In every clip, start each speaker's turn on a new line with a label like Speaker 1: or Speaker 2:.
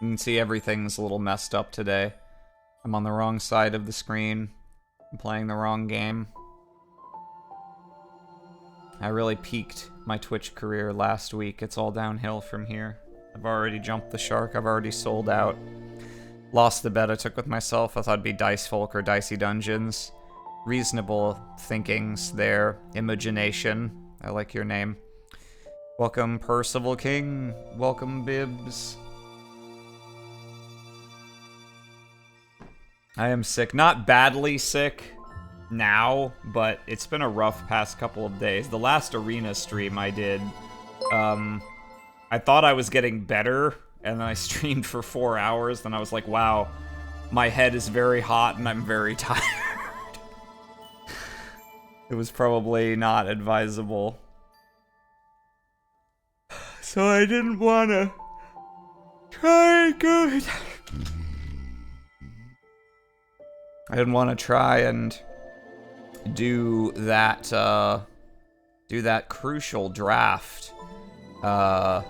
Speaker 1: You can see everything's a little messed up today. I'm on the wrong side of the screen. I'm playing the wrong game. I really peaked my Twitch career last week. It's all downhill from here. I've already jumped the shark. I've already sold out. Lost the bet I took with myself. I thought it'd be Dice Folk or Dicey Dungeons. Reasonable thinkings there. Imagination. I like your name. Welcome, Percival King. Welcome, Bibbs. I am sick. Not badly sick now, but it's been a rough past couple of days. The last arena stream I did, I thought I was getting better, and then I streamed for 4 hours, then I was like, wow, my head is very hot and I'm very tired. It was probably not advisable. So I didn't want to try good. I didn't want to try and do that crucial draft while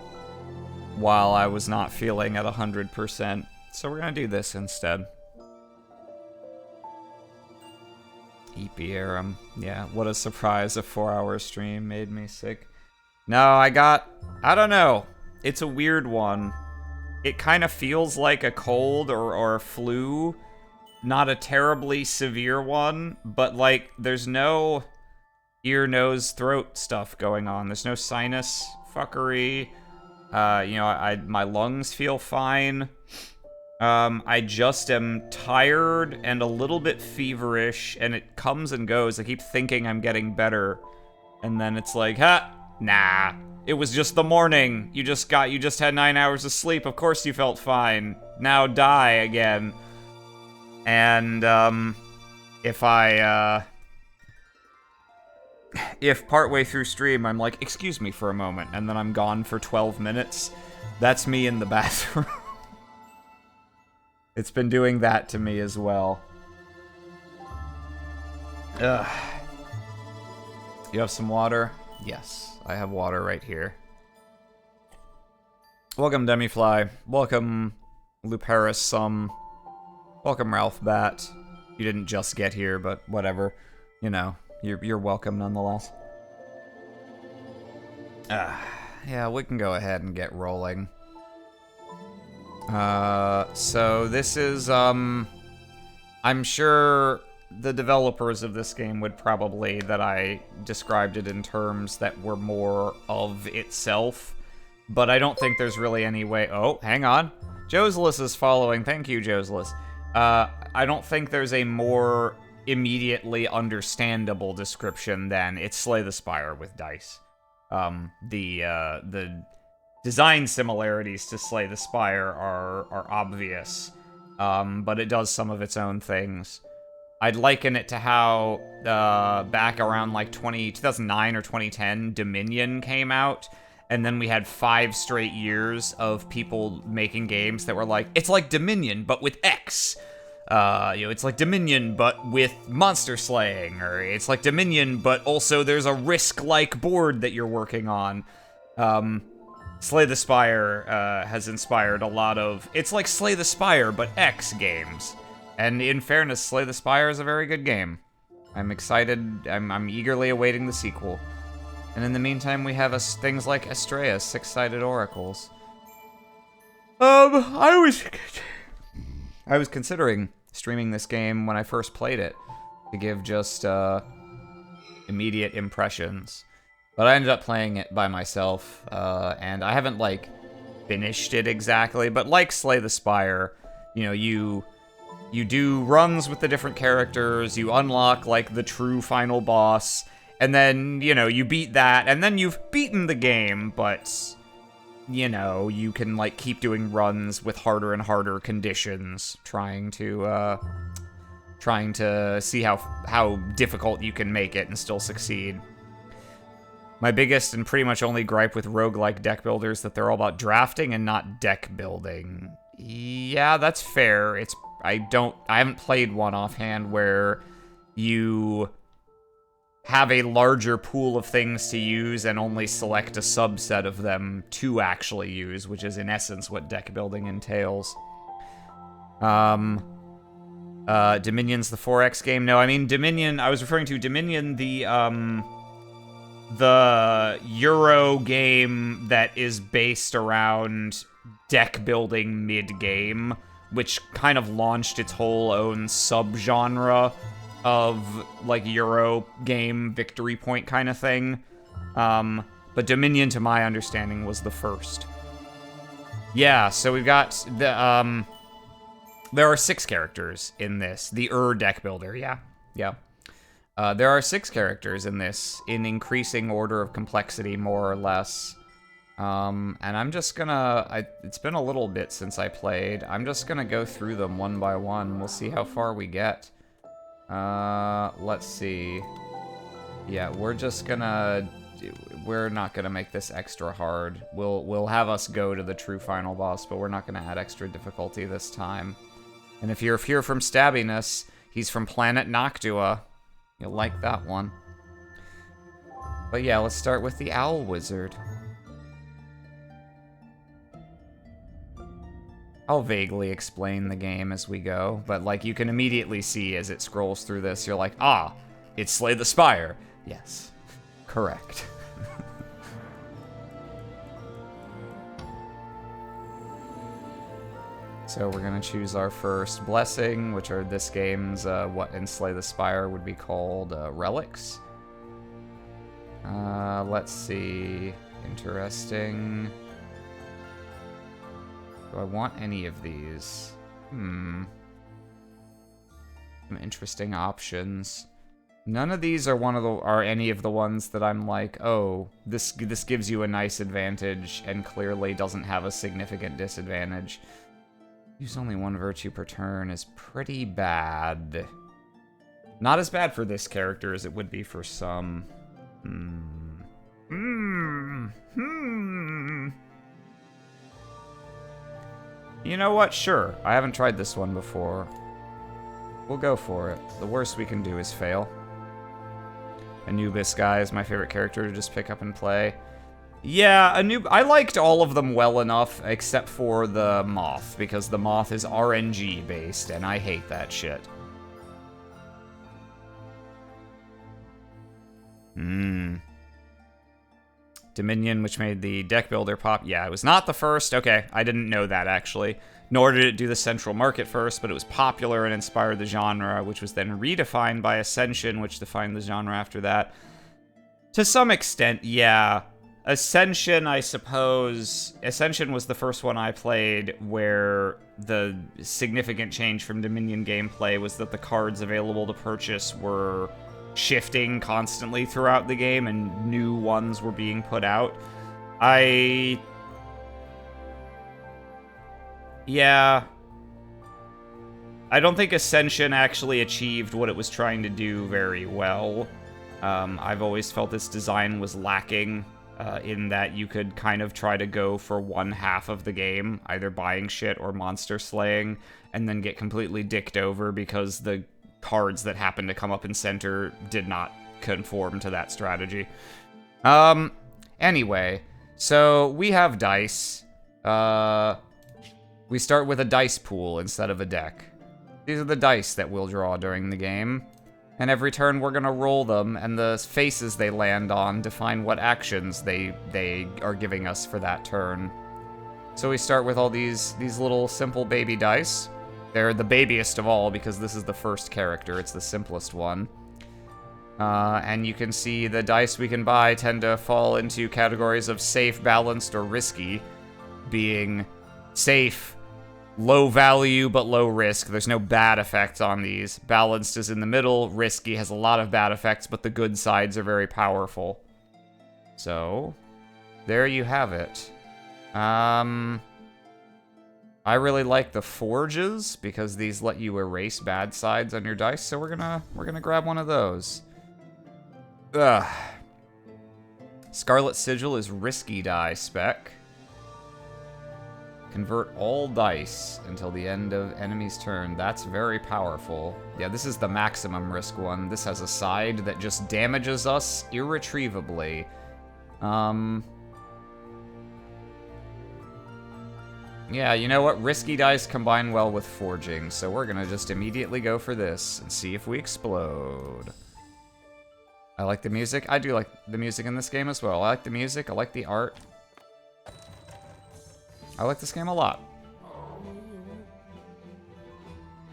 Speaker 1: I was not feeling at 100%. So we're gonna do this instead. Epiarum. Yeah, what a surprise, a 4-hour stream made me sick. No, I don't know. It's a weird one. It kind of feels like a cold or a flu. Not a terribly severe one, but like there's no ear, nose, throat stuff going on. There's no sinus fuckery. You know, my lungs feel fine. I just am tired and a little bit feverish, and it comes and goes. I keep thinking I'm getting better, and then it's like, nah. It was just the morning. You just had 9 hours of sleep. Of course you felt fine. Now die again. And, if partway through stream I'm like, excuse me for a moment, and then I'm gone for 12 minutes, that's me in the bathroom. It's been doing that to me as well. Ugh. You have some water? Yes, I have water right here. Welcome, Demifly. Welcome, Luparis. Welcome, Ralph Bat. You didn't just get here, but whatever. You know, you're welcome nonetheless. Yeah, we can go ahead and get rolling. So this is, I'm sure the developers of this game would probably, that I described it in terms that were more of itself, but I don't think there's really any way. Oh, hang on. Joselus is following. Thank you, Joselus. I don't think there's a more immediately understandable description than it's Slay the Spire with dice. The design similarities to Slay the Spire are obvious, but it does some of its own things. I'd liken it to how, back around like 2009 or 2010, Dominion came out, and then we had 5 straight years of people making games that were like, it's like Dominion, but with X. You know, it's like Dominion, but with monster slaying, or it's like Dominion, but also there's a Risk-like board that you're working on. Slay the Spire has inspired a lot of... It's like Slay the Spire, but X games. And in fairness, Slay the Spire is a very good game. I'm excited. I'm eagerly awaiting the sequel. And in the meantime, we have things like Astrea, 6-sided oracles. I was considering streaming this game when I first played it to give just immediate impressions, but I ended up playing it by myself, and I haven't like finished it exactly. But like Slay the Spire, you know, you do runs with the different characters, you unlock like the true final boss. And then, you know, you beat that, and then you've beaten the game, but, you know, you can, like, keep doing runs with harder and harder conditions, trying to see how difficult you can make it and still succeed. My biggest and pretty much only gripe with roguelike deck builders that they're all about drafting and not deck building. Yeah, that's fair. I haven't played one offhand where you have a larger pool of things to use and only select a subset of them to actually use, which is in essence what deck building entails. Dominion's the 4X game. No, I mean Dominion, I was referring to Dominion, the Euro game that is based around deck building mid-game, which kind of launched its whole own subgenre of, like, Euro game victory point kind of thing. But Dominion, to my understanding, was the first. Yeah, so we've got the, there are 6 characters in this. The deck builder, yeah. There are 6 characters in this, in increasing order of complexity, more or less. And I'm just gonna... it's been a little bit since I played. I'm just gonna go through them one by one. We'll see how far we get. Let's see. Yeah, we're just gonna... We're not gonna make this extra hard. We'll have us go to the true final boss, but we're not gonna add extra difficulty this time. And if you're here from Stabbiness, he's from Planet Noctua. You'll like that one. But yeah, let's start with the Owl Wizard. I'll vaguely explain the game as we go, but like you can immediately see as it scrolls through this, you're like, ah, it's Slay the Spire. Yes, correct. So we're gonna choose our first blessing, which are this game's, what in Slay the Spire would be called, relics. Let's see, interesting. Do I want any of these? Some interesting options. None of these are any of the ones that I'm like, oh, this gives you a nice advantage and clearly doesn't have a significant disadvantage. Use only 1 virtue per turn is pretty bad. Not as bad for this character as it would be for some. You know what? Sure. I haven't tried this one before. We'll go for it. The worst we can do is fail. Anubis guy is my favorite character to just pick up and play. Yeah, I liked all of them well enough, except for the Moth, because the Moth is RNG based, and I hate that shit. Dominion, which made the deck builder pop. Yeah, it was not the first. Okay, I didn't know that, actually. Nor did it do the central market first, but it was popular and inspired the genre, which was then redefined by Ascension, which defined the genre after that. To some extent, yeah. Ascension, I suppose... Ascension was the first one I played where the significant change from Dominion gameplay was that the cards available to purchase were shifting constantly throughout the game and new ones were being put out. Yeah. I don't think Ascension actually achieved what it was trying to do very well. I've always felt its design was lacking. In that you could kind of try to go for one half of the game, either buying shit or monster slaying, and then get completely dicked over because the cards that happened to come up in center did not conform to that strategy. Anyway, so we have dice. We start with a dice pool instead of a deck. These are the dice that we'll draw during the game. And every turn we're gonna roll them, and the faces they land on define what actions they are giving us for that turn. So we start with all these little simple baby dice. They're the babiest of all because this is the first character, it's the simplest one. And you can see the dice we can buy tend to fall into categories of safe, balanced, or risky. Being safe, low value, but low risk. There's no bad effects on these. Balanced is in the middle. Risky has a lot of bad effects, but the good sides are very powerful. So, there you have it. I really like the forges, because these let you erase bad sides on your dice, so we're gonna grab one of those. Ugh. Scarlet Sigil is risky die spec. Convert all dice until the end of enemy's turn. That's very powerful. Yeah, this is the maximum risk one. This has a side that just damages us irretrievably. Yeah, you know what? Risky dice combine well with forging, so we're gonna just immediately go for this and see if we explode. I like the music. I do like the music in this game as well. I like the music. I like the art. I like this game a lot.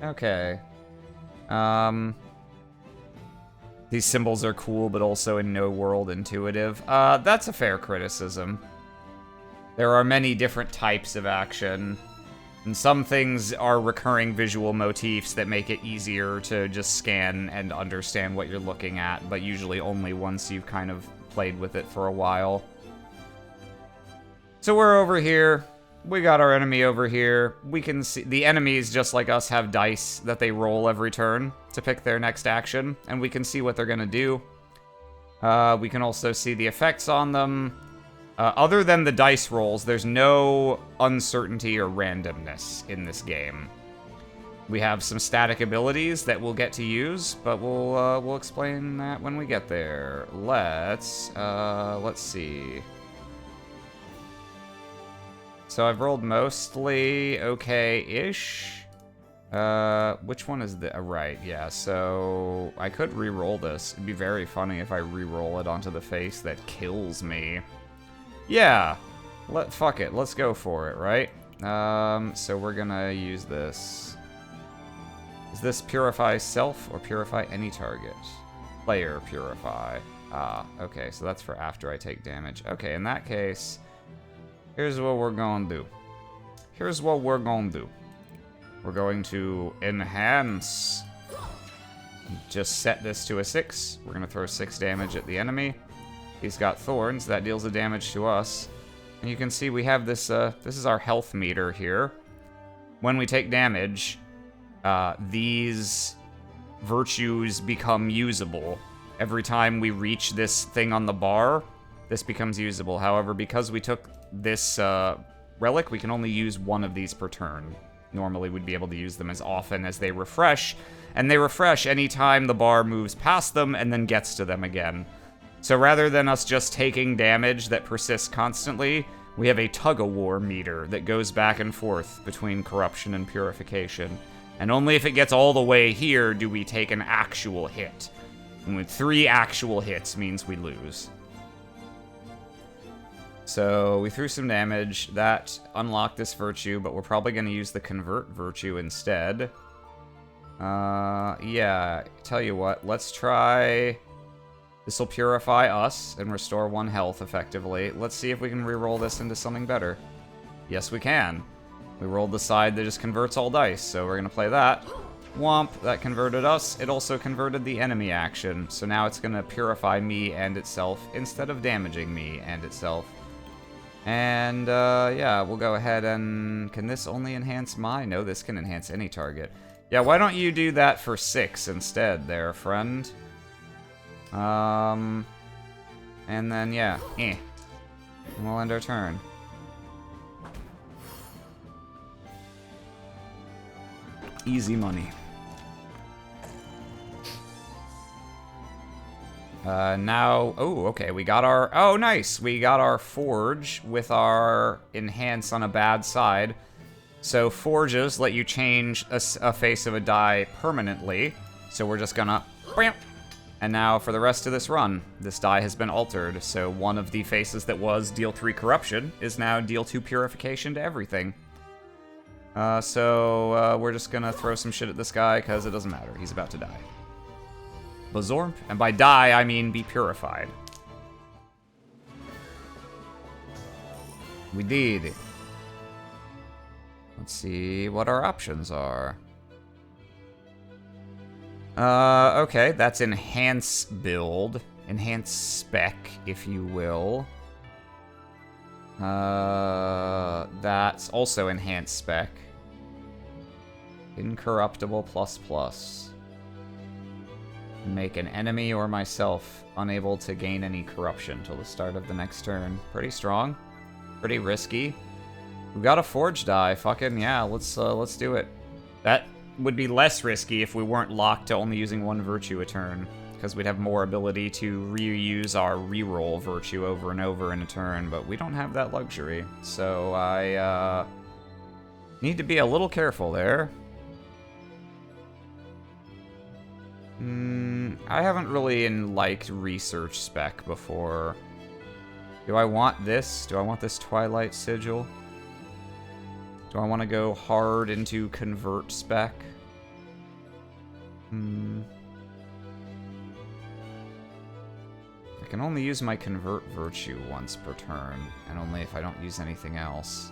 Speaker 1: Okay. These symbols are cool, but also in no world intuitive. That's a fair criticism. There are many different types of action, and some things are recurring visual motifs that make it easier to just scan and understand what you're looking at, but usually only once you've kind of played with it for a while. So we're over here. We got our enemy over here. We can see the enemies, just like us, have dice that they roll every turn to pick their next action, and we can see what they're gonna do. We can also see the effects on them. Other than the dice rolls, there's no uncertainty or randomness in this game. We have some static abilities that we'll get to use, but we'll explain that when we get there. Let's see. So I've rolled mostly okay-ish. Which one is the... right, yeah, so I could re-roll this. It'd be very funny if I re-roll it onto the face that kills me. Yeah, fuck it, let's go for it, right? So we're gonna use this. Is this purify self or purify any target? Player purify. Ah, okay, so that's for after I take damage. Okay, in that case, here's what we're gonna do. Here's what we're gonna do. We're going to enhance. Just set this to a 6. We're gonna throw 6 damage at the enemy. He's got thorns, that deals the damage to us. And you can see we have this, this is our health meter here. When we take damage, these virtues become usable. Every time we reach this thing on the bar, this becomes usable. However, because we took this relic, we can only use one of these per turn. Normally, we'd be able to use them as often as they refresh, and they refresh anytime the bar moves past them and then gets to them again. So rather than us just taking damage that persists constantly, we have a tug-of-war meter that goes back and forth between corruption and purification. And only if it gets all the way here do we take an actual hit. And with 3 actual hits means we lose. So we threw some damage. That unlocked this virtue, but we're probably going to use the convert virtue instead. Yeah, tell you what, let's try... This will purify us and restore 1 health effectively. Let's see if we can re-roll this into something better. Yes, we can. We rolled the side that just converts all dice, so we're gonna play that. Womp, that converted us. It also converted the enemy action, so now it's gonna purify me and itself instead of damaging me and itself. And, yeah, we'll go ahead and... Can this only enhance my? No, this can enhance any target. Yeah, why don't you do that for 6 instead there, friend? And then, yeah, And we'll end our turn. Easy money. Now, oh, okay, we got our, oh, nice! We got our Forge with our Enhance on a bad side. So, Forges let you change a face of a die permanently. So we're just gonna, bam! And now, for the rest of this run, this die has been altered, so one of the faces that was deal 3 corruption is now deal 2 purification to everything. So we're just gonna throw some shit at this guy, because it doesn't matter, he's about to die. Bazormp, and by die, I mean be purified. We did. Let's see what our options are. Okay, that's Enhance build. Enhance spec, if you will. That's also Enhance spec. Incorruptible ++. Make an enemy or myself unable to gain any corruption till the start of the next turn. Pretty strong. Pretty risky. We got a forge die. Fucking yeah, let's do it. That would be less risky if we weren't locked to only using one virtue a turn, because we'd have more ability to reuse our reroll virtue over and over in a turn, but we don't have that luxury. So I need to be a little careful there. I haven't really liked research spec before. Do I want this? Do I want this Twilight Sigil? Do I want to go hard into convert spec? I can only use my convert virtue once per turn, and only if I don't use anything else.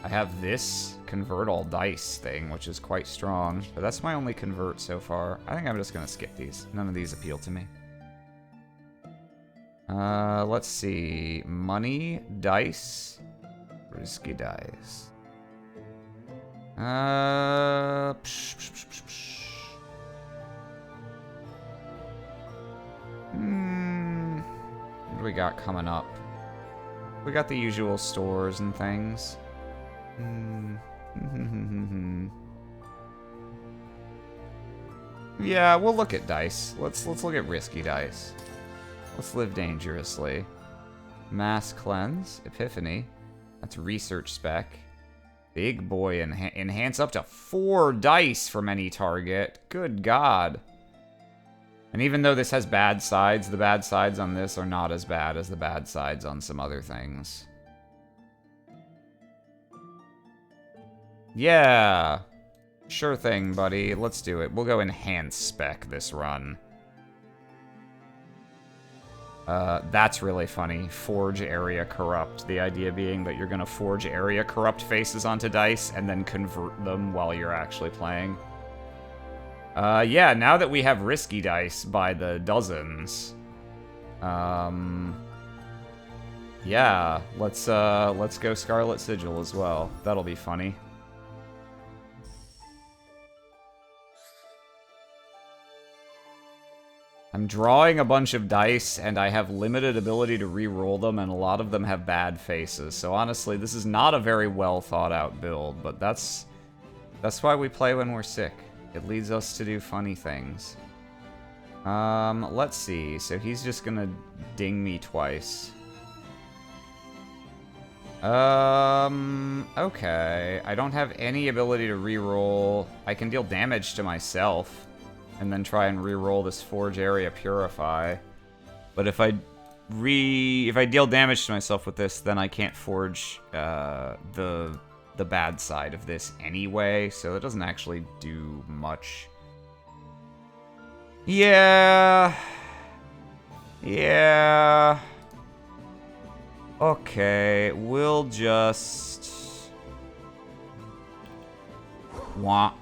Speaker 1: I have this convert all dice thing, which is quite strong, but that's my only convert so far. I think I'm just gonna skip these. None of these appeal to me. Let's see. Money, dice, risky dice. What do we got coming up? We got the usual stores and things. Yeah, we'll look at dice. Let's look at risky dice. Let's live dangerously. Mass cleanse, epiphany. That's research spec. Big boy enhance up to 4 dice from any target. Good God. And even though this has bad sides, the bad sides on this are not as bad as the bad sides on some other things. Yeah. Sure thing, buddy. Let's do it. We'll go enhance spec this run. That's really funny. Forge area corrupt. The idea being that you're gonna forge area corrupt faces onto dice and then convert them while you're actually playing. Yeah, now that we have risky dice by the dozens, yeah, let's go Scarlet Sigil as well. That'll be funny. I'm drawing a bunch of dice, and I have limited ability to re-roll them, and a lot of them have bad faces. So honestly, this is not a very well thought out build, but that's why we play when we're sick. It leads us to do funny things. Let's see. So he's just gonna ding me twice. Okay. I don't have any ability to re-roll. I can deal damage to myself and then try and re-roll this Forge Area Purify. But if I deal damage to myself with this, then I can't forge the bad side of this anyway, so it doesn't actually do much. Yeah. Yeah. Okay, we'll just... Wah.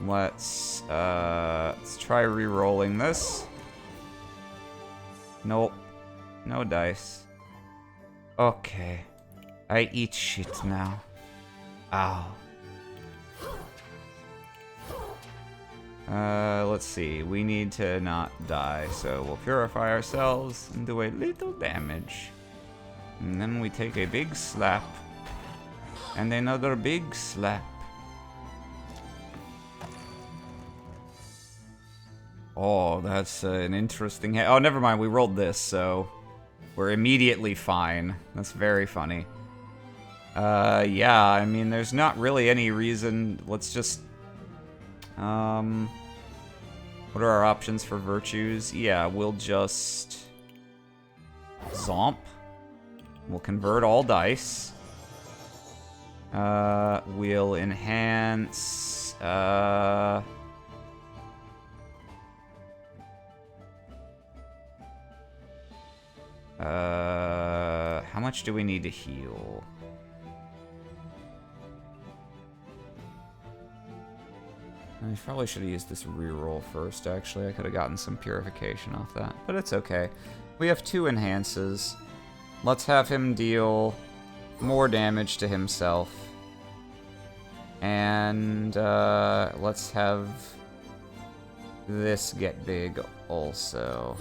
Speaker 1: Let's try re-rolling this. Nope. No dice. Okay. I eat shit now. Ow. Let's see. We need to not die, so we'll purify ourselves and do a little damage. And then we take a big slap. And another big slap. Oh, that's an interesting... Oh, never mind. We rolled this, so... We're immediately fine. That's very funny. Yeah, I mean, there's not really any reason. Let's just... What are our options for virtues? Yeah, we'll just... Zomp. We'll convert all dice. We'll enhance... how much do we need to heal? I probably should have used this reroll first, actually. I could have gotten some purification off that, but it's okay. We have 2 enhances. Let's have him deal more damage to himself. And, let's have this get big also.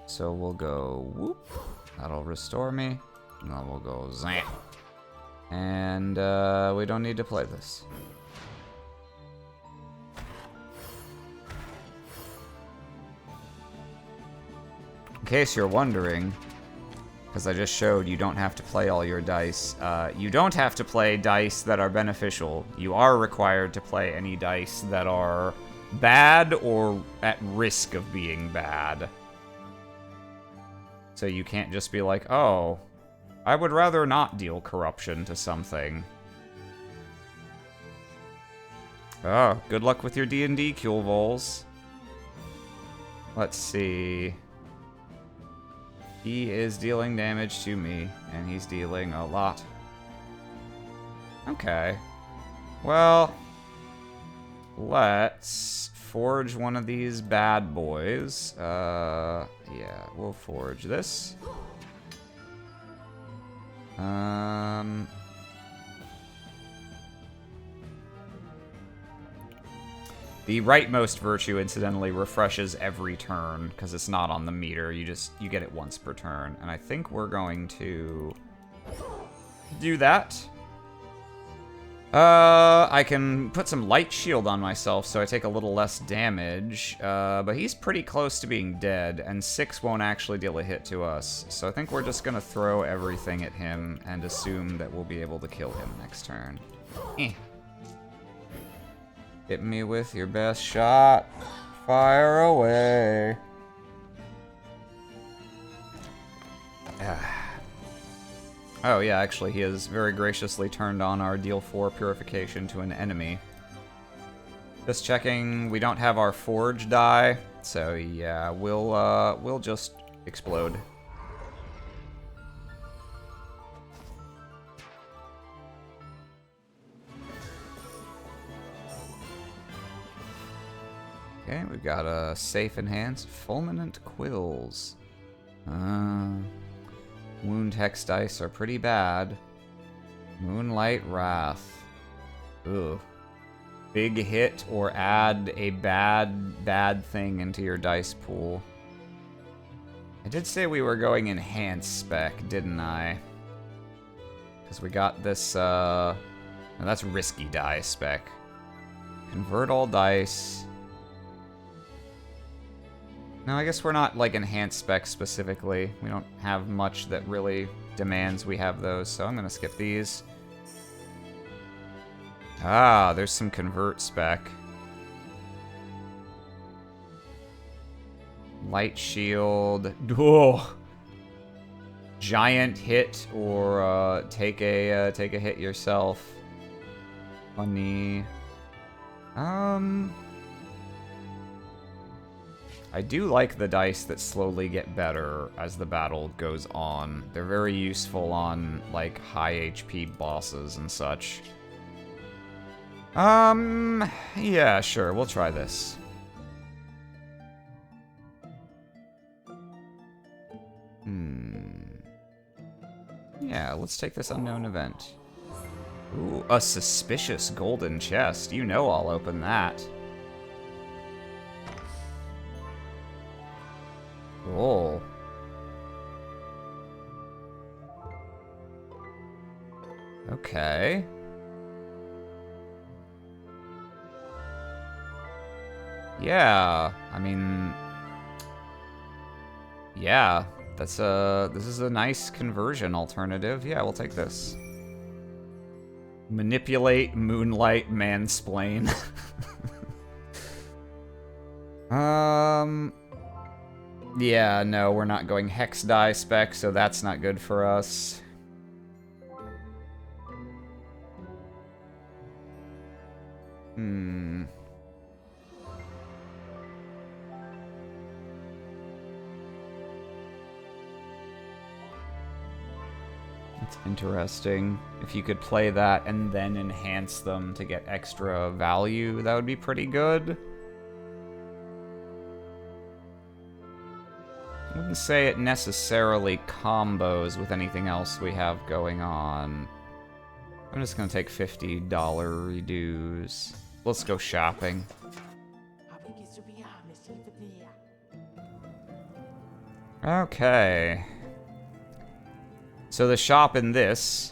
Speaker 1: So we'll go whoop. That'll restore me. Now we'll go zam. And we don't need to play this. In case you're wondering, because I just showed you don't have to play all your dice. You don't have to play dice that are beneficial. You are required to play any dice that are bad or at risk of being bad. So you can't just be like, oh, I would rather not deal corruption to something. Oh, good luck with your D&D, Kulevols. Let's see. He is dealing damage to me, and he's dealing a lot. Okay. Well, let's forge one of these bad boys. Yeah, we'll forge this. The rightmost virtue, incidentally, refreshes every turn, because it's not on the meter. You get it once per turn. And I think we're going to do that. I can put some light shield on myself, so I take a little less damage. But he's pretty close to being dead, and 6 won't actually deal a hit to us. So I think we're just gonna throw everything at him and assume that we'll be able to kill him next turn. Hit me with your best shot. Fire away. Oh yeah, actually he has very graciously turned on our deal 4 purification to an enemy. Just checking, we don't have our forge die, so yeah, we'll just explode. Okay, we've got a safe enhance, fulminant quills. Wound hex dice are pretty bad. Moonlight wrath. Ugh. Big hit or add a bad thing into your dice pool. I did say we were going enhanced spec, didn't I? Because we got this, no, that's risky die spec. Convert all dice. No, I guess we're not, like, enhanced specs specifically. We don't have much that really demands we have those, so I'm gonna skip these. Ah, there's some convert spec. Light shield. Oh. Giant hit, or take a hit yourself. Funny. I do like the dice that slowly get better as the battle goes on. They're very useful on, like, high HP bosses and such. Yeah, sure, we'll try this. Yeah, let's take this unknown event. Ooh, a suspicious golden chest. You know I'll open that. Oh. Okay. Yeah, I mean, yeah, this is a nice conversion alternative. Yeah, we'll take this. Manipulate, moonlight, mansplain. Yeah, no, we're not going hex die spec, so that's not good for us. That's interesting. If you could play that and then enhance them to get extra value, that would be pretty good. I wouldn't say it necessarily combos with anything else we have going on. I'm just gonna take $50 dues. Let's go shopping. Okay. So the shop in this,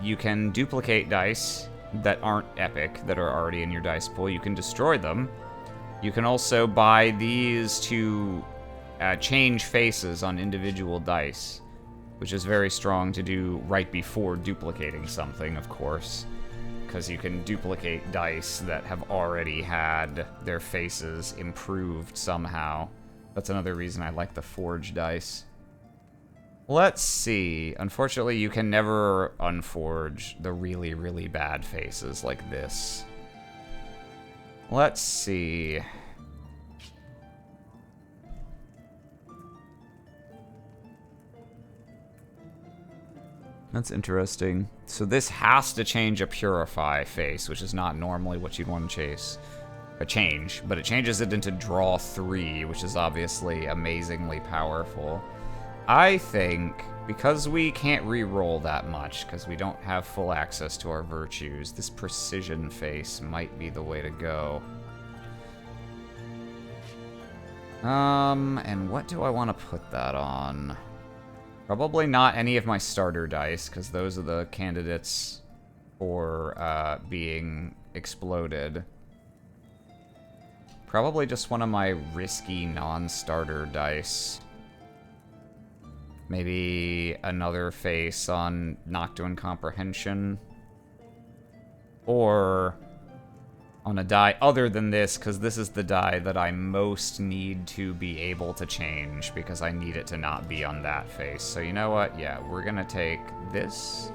Speaker 1: you can duplicate dice that aren't epic, that are already in your dice pool. You can destroy them. You can also buy these to change faces on individual dice, which is very strong to do right before duplicating something, of course, because you can duplicate dice that have already had their faces improved somehow. That's another reason I like the forge dice. Let's see. Unfortunately, you can never unforge the really, really bad faces like this. Let's see. That's interesting. So this has to change a Purify face, which is not normally what you'd want to change, but it changes it into Draw 3, which is obviously amazingly powerful. I think, because we can't re-roll that much, because we don't have full access to our virtues, this Precision face might be the way to go. And what do I want to put that on? Probably not any of my starter dice, because those are the candidates for being exploded. Probably just one of my risky non-starter dice. Maybe another face on Nocturne Comprehension. Or on a die other than this, because this is the die that I most need to be able to change, because I need it to not be on that face. So you know what? Yeah, we're gonna take this.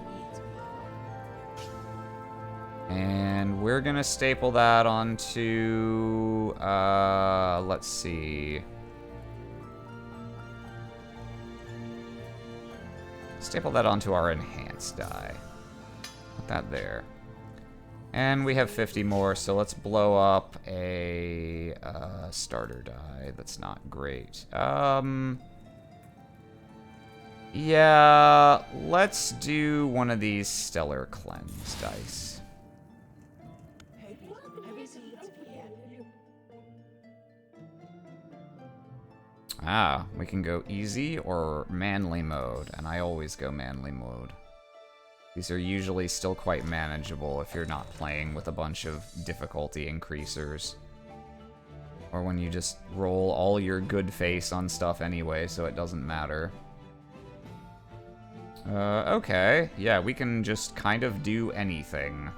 Speaker 1: And we're gonna staple that onto, let's see. Staple that onto our enhanced die. Put that there. And we have 50 more, so let's blow up a starter die. That's not great. Yeah, let's do one of these Stellar Cleanse dice. Ah, we can go easy or manly mode, and I always go manly mode. These are usually still quite manageable if you're not playing with a bunch of difficulty increasers. Or when you just roll all your good face on stuff anyway, so it doesn't matter. Okay. Yeah, we can just kind of do anything.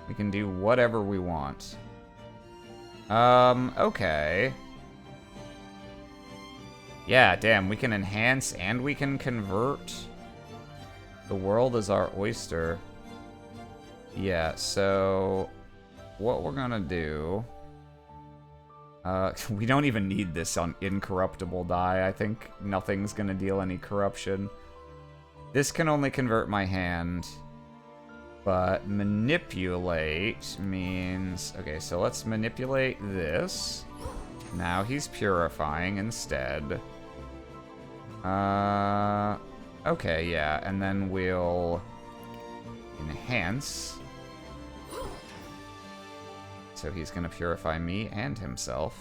Speaker 1: We can do whatever we want. Okay. Yeah, damn, we can enhance and we can convert. The world is our oyster. Yeah, so what we're gonna do... we don't even need this on incorruptible die. I think nothing's gonna deal any corruption. This can only convert my hand. But manipulate means... Okay, so let's manipulate this. Now he's purifying instead. Okay, yeah, and then we'll enhance. So he's gonna purify me and himself.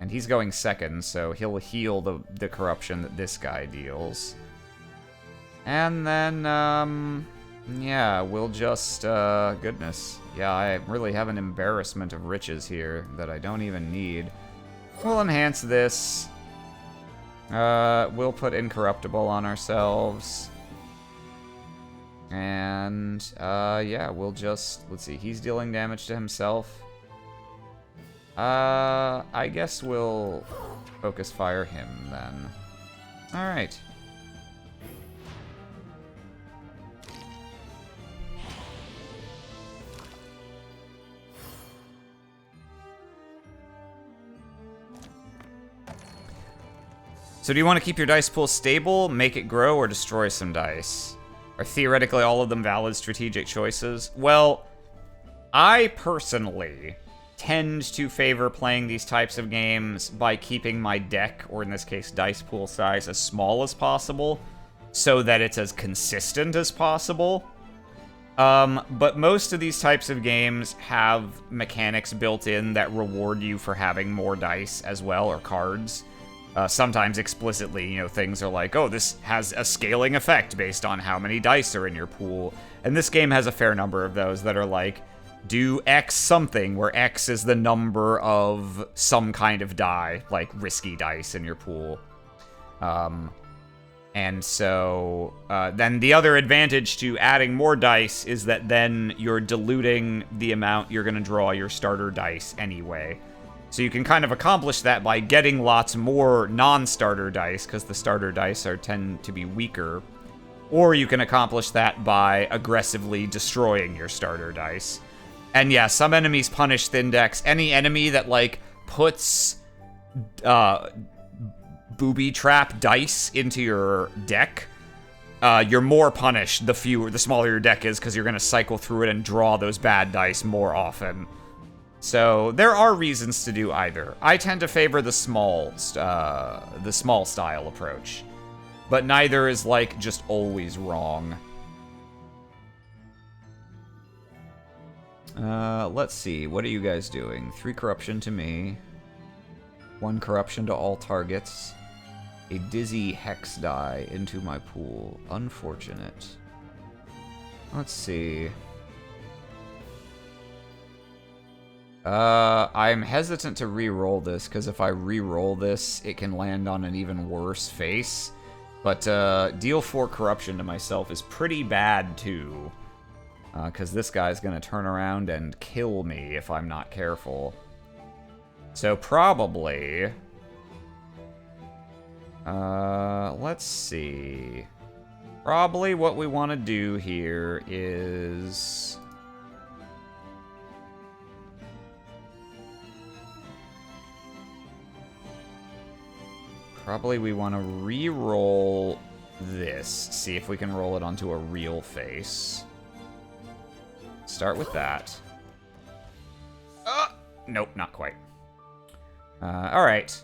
Speaker 1: And he's going second, so he'll heal the corruption that this guy deals. And then, yeah, we'll just, goodness. Yeah, I really have an embarrassment of riches here that I don't even need. We'll enhance this. We'll put incorruptible on ourselves. And, yeah, we'll just... Let's see, he's dealing damage to himself. I guess we'll focus fire him, then. Alright. So do you want to keep your dice pool stable, make it grow, or destroy some dice? Are theoretically all of them valid strategic choices? Well, I personally tend to favor playing these types of games by keeping my deck, or in this case dice pool size, as small as possible, so that it's as consistent as possible. But most of these types of games have mechanics built in that reward you for having more dice as well, or cards. Sometimes explicitly, you know, things are like, oh, this has a scaling effect based on how many dice are in your pool. And this game has a fair number of those that are like, do X something, where X is the number of some kind of die, like risky dice in your pool. And so then the other advantage to adding more dice is that then you're diluting the amount you're going to draw your starter dice anyway. So you can kind of accomplish that by getting lots more non-starter dice, because the starter dice tend to be weaker. Or you can accomplish that by aggressively destroying your starter dice. And yeah, some enemies punish thin decks. Any enemy that, like, puts booby trap dice into your deck, you're more punished the smaller your deck is, because you're going to cycle through it and draw those bad dice more often. So there are reasons to do either. I tend to favor the small style approach, but neither is, like, just always wrong. Let's see. What are you guys doing? 3 corruption to me. 1 corruption to all targets. A dizzy hex die into my pool. Unfortunate. Let's see. I'm hesitant to re-roll this, because if I re-roll this, it can land on an even worse face. But, deal 4 corruption to myself is pretty bad, too. Because this guy's gonna turn around and kill me if I'm not careful. So probably... let's see. Probably what we want to do here is... Probably we want to re-roll this. See if we can roll it onto a real face. Start with that. Nope, not quite. Alright.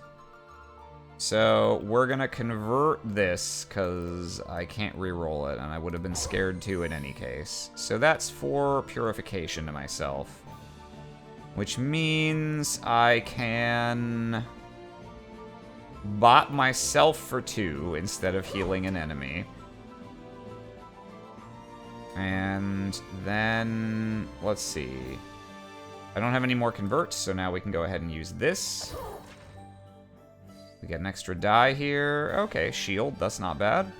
Speaker 1: So, we're gonna convert this, because I can't re-roll it, and I would have been scared to in any case. So that's 4 purification to myself. Which means I can... bot myself for 2 instead of healing an enemy. And then, let's see. I don't have any more converts, so now we can go ahead and use this. We get an extra die here. Okay, shield, that's not bad.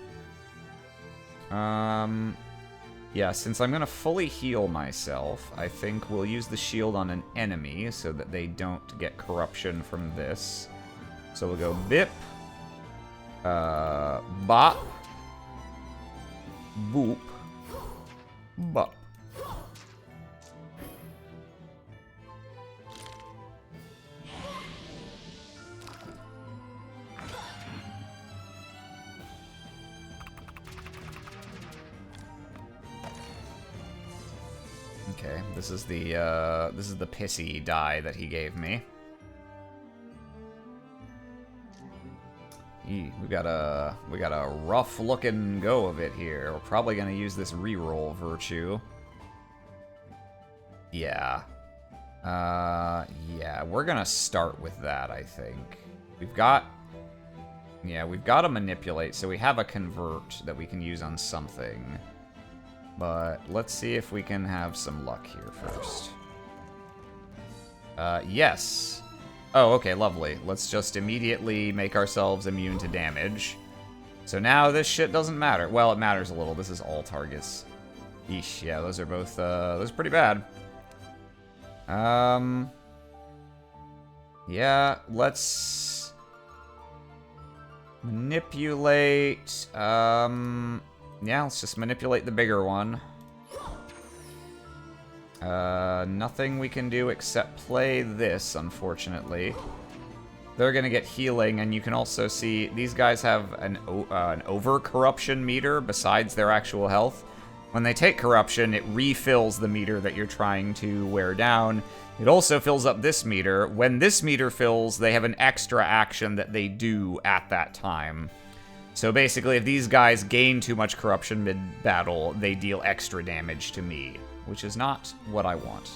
Speaker 1: Yeah, since I'm gonna fully heal myself, I think we'll use the shield on an enemy so that they don't get corruption from this. So we'll go bip, bop, boop, bop. Okay, this is the pissy die that he gave me. We got a rough looking go of it here. We're probably gonna use this reroll virtue. Yeah. Yeah, we're gonna start with that, I think. We've got to manipulate, so we have a convert that we can use on something. But let's see if we can have some luck here first. Yes. Oh, okay, lovely. Let's just immediately make ourselves immune to damage. So now this shit doesn't matter. Well, it matters a little. This is all targets. Eesh, yeah, those are both, those are pretty bad. Yeah, let's manipulate, yeah, let's just manipulate the bigger one. Nothing we can do except play this, unfortunately. They're gonna get healing, and you can also see these guys have an over-corruption meter besides their actual health. When they take corruption, it refills the meter that you're trying to wear down. It also fills up this meter. When this meter fills, they have an extra action that they do at that time. So basically, if these guys gain too much corruption mid-battle, they deal extra damage to me, which is not what I want.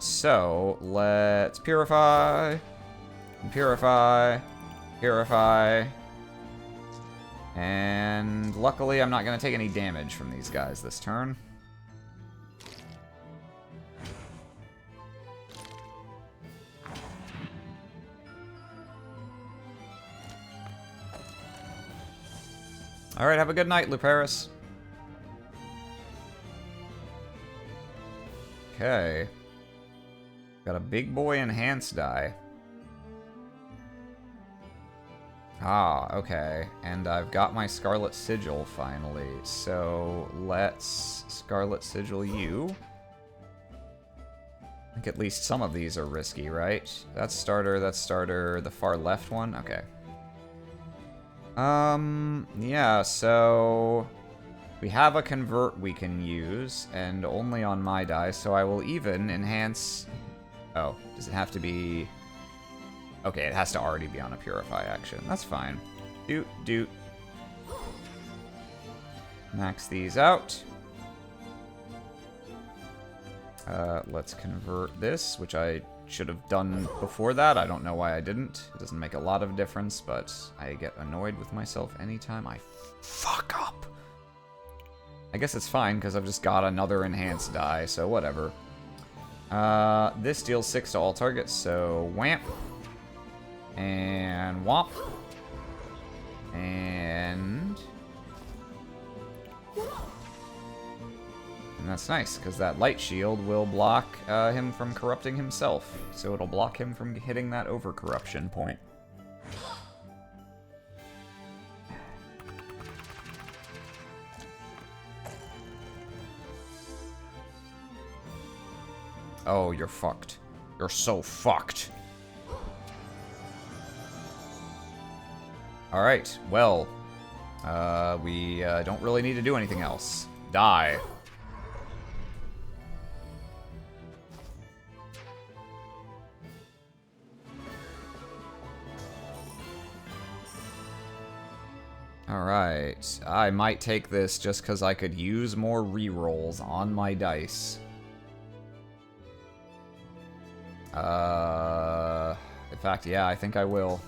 Speaker 1: So, let's purify, Purify. And luckily, I'm not going to take any damage from these guys this turn. Alright, have a good night, Luparis. Okay. Got a big boy enhanced die. Ah, okay. And I've got my Scarlet Sigil finally. So let's Scarlet Sigil you. I think at least some of these are risky, right? That's starter, the far left one? Okay. Yeah, so we have a convert we can use, and only on my die, so I will even enhance... Oh, does it have to be... Okay, it has to already be on a Purify action. That's fine. Doot, doot. Max these out. Let's convert this, which I should have done before that. I don't know why I didn't. It doesn't make a lot of difference, but I get annoyed with myself anytime I fuck up. I guess it's fine, because I've just got another enhanced die, so whatever. This deals 6 to all targets, so whamp. And whomp. And that's nice, because that light shield will block him from corrupting himself. So it'll block him from hitting that over-corruption point. Oh, you're fucked. You're so fucked. Alright, well. We don't really need to do anything else. Die. Alright, I might take this just because I could use more rerolls on my dice. In fact, yeah, I think I will.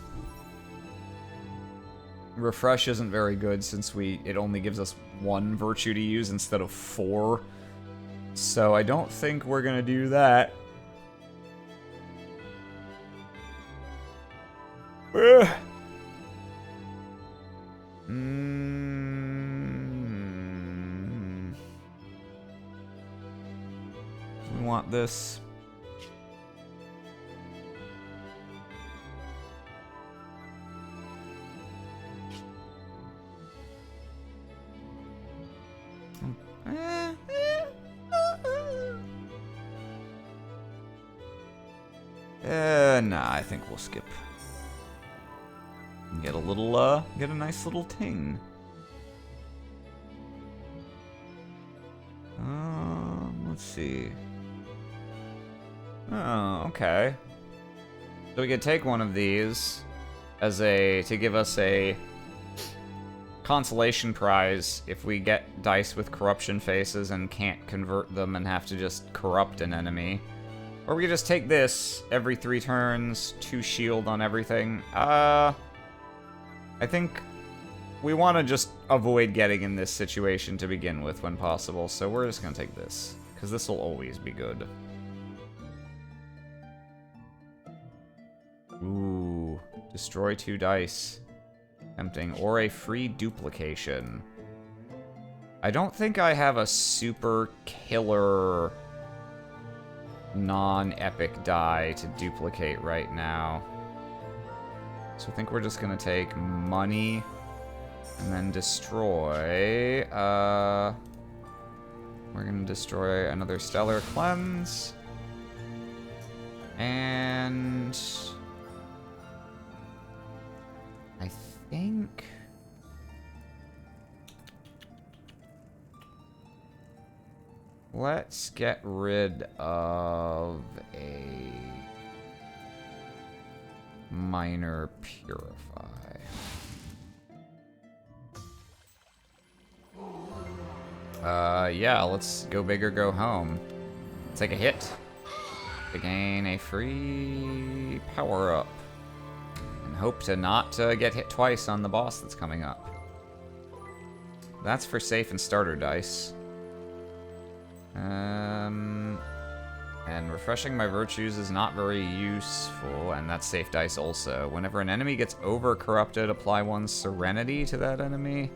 Speaker 1: Refresh isn't very good since it only gives us 1 virtue to use instead of 4. So I don't think we're gonna do that. We want this. Nah, I think we'll skip. Get a little, get a nice little ting. Let's see. Oh, okay. So we could take one of these as to give us a consolation prize if we get dice with corruption faces and can't convert them and have to just corrupt an enemy. Or we could just take this every 3 turns, 2 shield on everything. I think we want to just avoid getting in this situation to begin with when possible, so we're just going to take this, because this will always be good. Ooh, destroy 2 dice. Tempting. Or a free duplication. I don't think I have a super killer non-epic die to duplicate right now. So I think we're just gonna take money and then destroy. We're gonna destroy another Stellar Cleanse. And I think let's get rid of a minor purify. Yeah, let's go big or go home. Take a hit to gain a free power-up. And hope to not get hit twice on the boss that's coming up. That's for safe and starter dice. And refreshing my virtues is not very useful, and that's safe dice also. Whenever an enemy gets over-corrupted, apply 1 serenity to that enemy.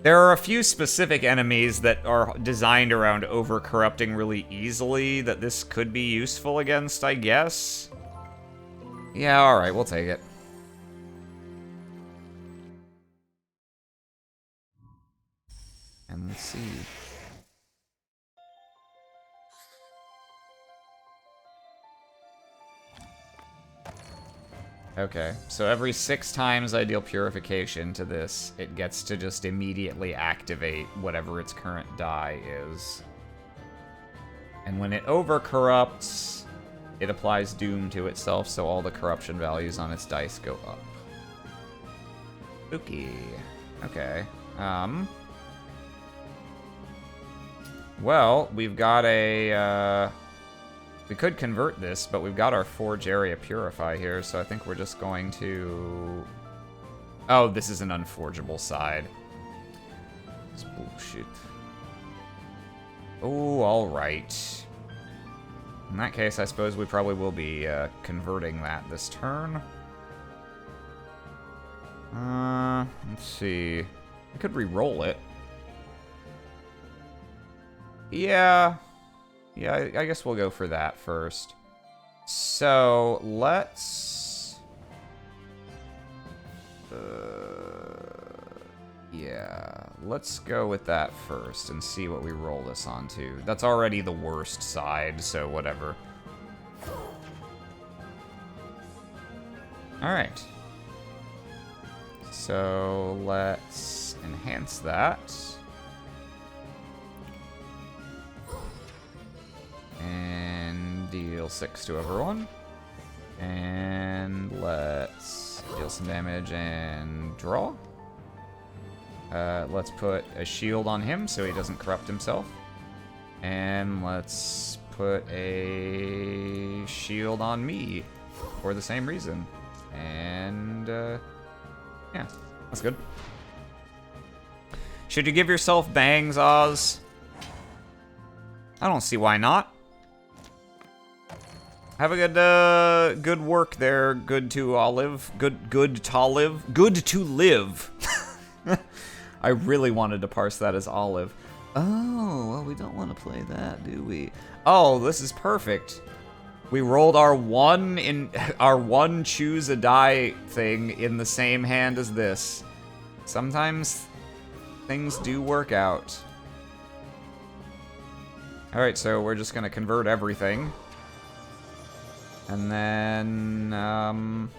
Speaker 1: There are a few specific enemies that are designed around over-corrupting really easily that this could be useful against, I guess. Yeah, alright, we'll take it. And let's see. Okay, so every 6 times I deal purification to this, it gets to just immediately activate whatever its current die is. And when it over-corrupts, it applies doom to itself, so all the corruption values on its dice go up. Spooky. Okay. Well, we've got a, we could convert this, but we've got our Forge Area Purify here, so I think we're just going to... Oh, this is an unforgeable side. It's bullshit. Oh, alright. In that case, I suppose we probably will be converting that this turn. Let's see. I could re-roll it. Yeah, I guess we'll go for that first. So, let's... yeah, let's go with that first and see what we roll this onto. That's already the worst side, so whatever. Alright. So, let's enhance that. And deal 6 to everyone. And let's deal some damage and draw. Let's put a shield on him so he doesn't corrupt himself. And let's put a shield on me for the same reason. And, yeah, that's good. Should you give yourself bangs, Oz? I don't see why not. Have a good, good work there. Good to olive. Good to live. Good to live. I really wanted to parse that as olive. Oh, well, we don't want to play that, do we? Oh, this is perfect. We rolled our one choose a die thing in the same hand as this. Sometimes things do work out. All right, so we're just gonna convert everything. And then,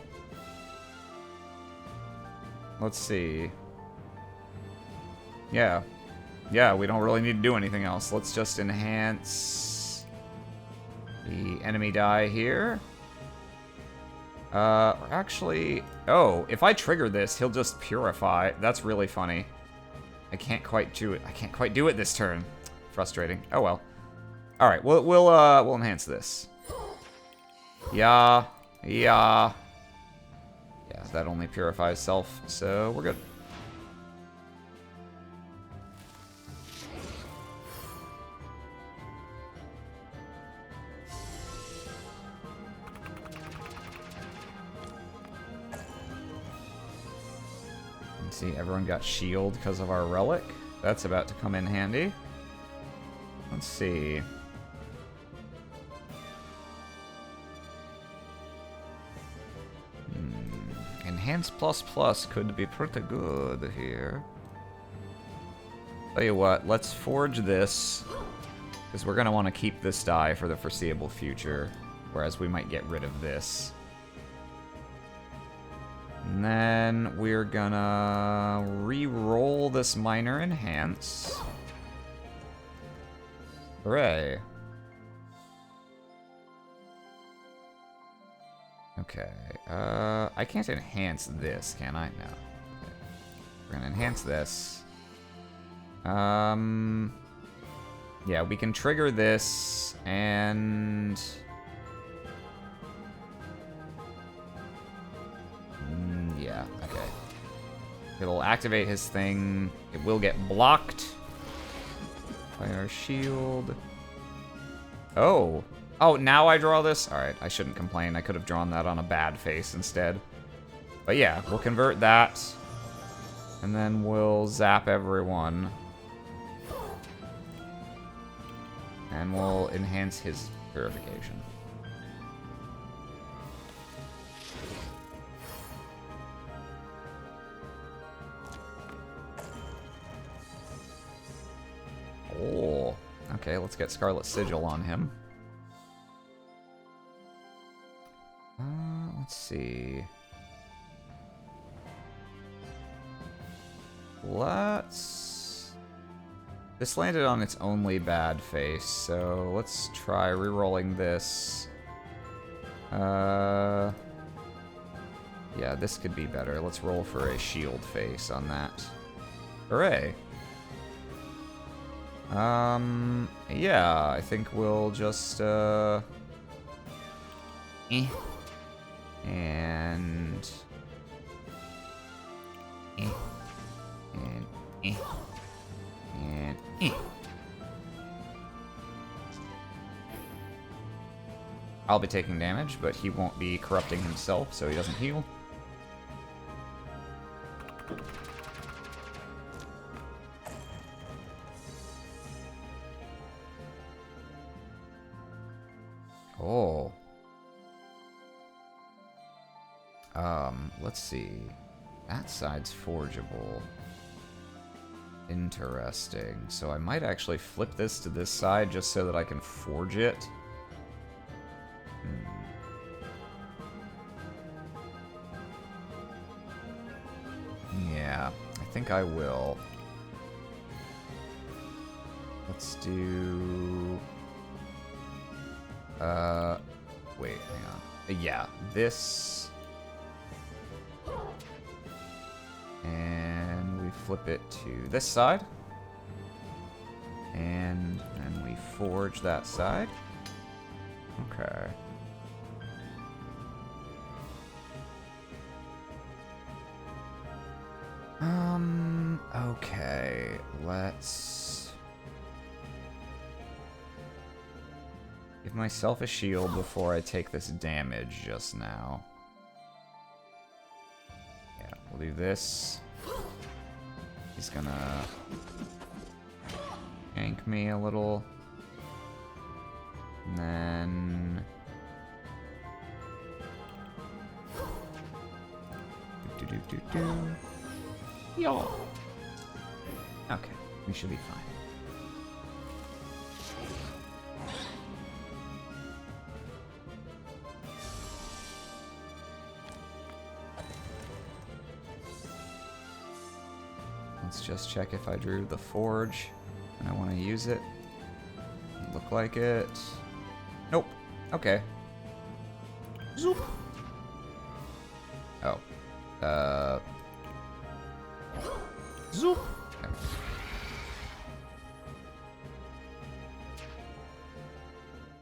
Speaker 1: let's see. Yeah, we don't really need to do anything else. Let's just enhance the enemy die here. Actually, oh, if I trigger this, he'll just purify. That's really funny. I can't quite do it. I can't quite do it this turn. Frustrating. Oh well. All right, we'll enhance this. Yeah, that only purifies self, so we're good. Let's see, everyone got shield because of our relic. That's about to come in handy. Let's see. Enhance ++ could be pretty good here. Tell you what, let's forge this, because we're going to want to keep this die for the foreseeable future, whereas we might get rid of this. And then we're gonna re-roll this minor enhance. Hooray. Okay, I can't enhance this, can I? No. Okay. We're gonna enhance this. Yeah, we can trigger this, and... It'll activate his thing. It will get blocked by our shield. Oh. Oh, now I draw this? Alright, I shouldn't complain. I could have drawn that on a bad face instead. But yeah, we'll convert that. And then we'll zap everyone. And we'll enhance his purification. Oh, okay, let's get Scarlet Sigil on him. Let's see. This landed on its only bad face, so let's try re-rolling this. Yeah, this could be better. Let's roll for a shield face on that. Hooray! Yeah, I think we'll just, and... And... I'll be taking damage, but he won't be corrupting himself, so he doesn't heal. Oh. Let's see. That side's forgeable. Interesting. So I might actually flip this to this side just so that I can forge it. Yeah, I think I will. Let's do... wait, hang on. Yeah, this... And we flip it to this side. And then we forge that side. Okay. Okay, let's give myself a shield before I take this damage just now. Yeah, we'll do this. He's gonna gank me a little. And then... Yo. Okay, we should be fine. Let's just check if I drew the forge and I want to use it. Look like it. Nope. Okay. Zoop. Oh. Zoop. Okay.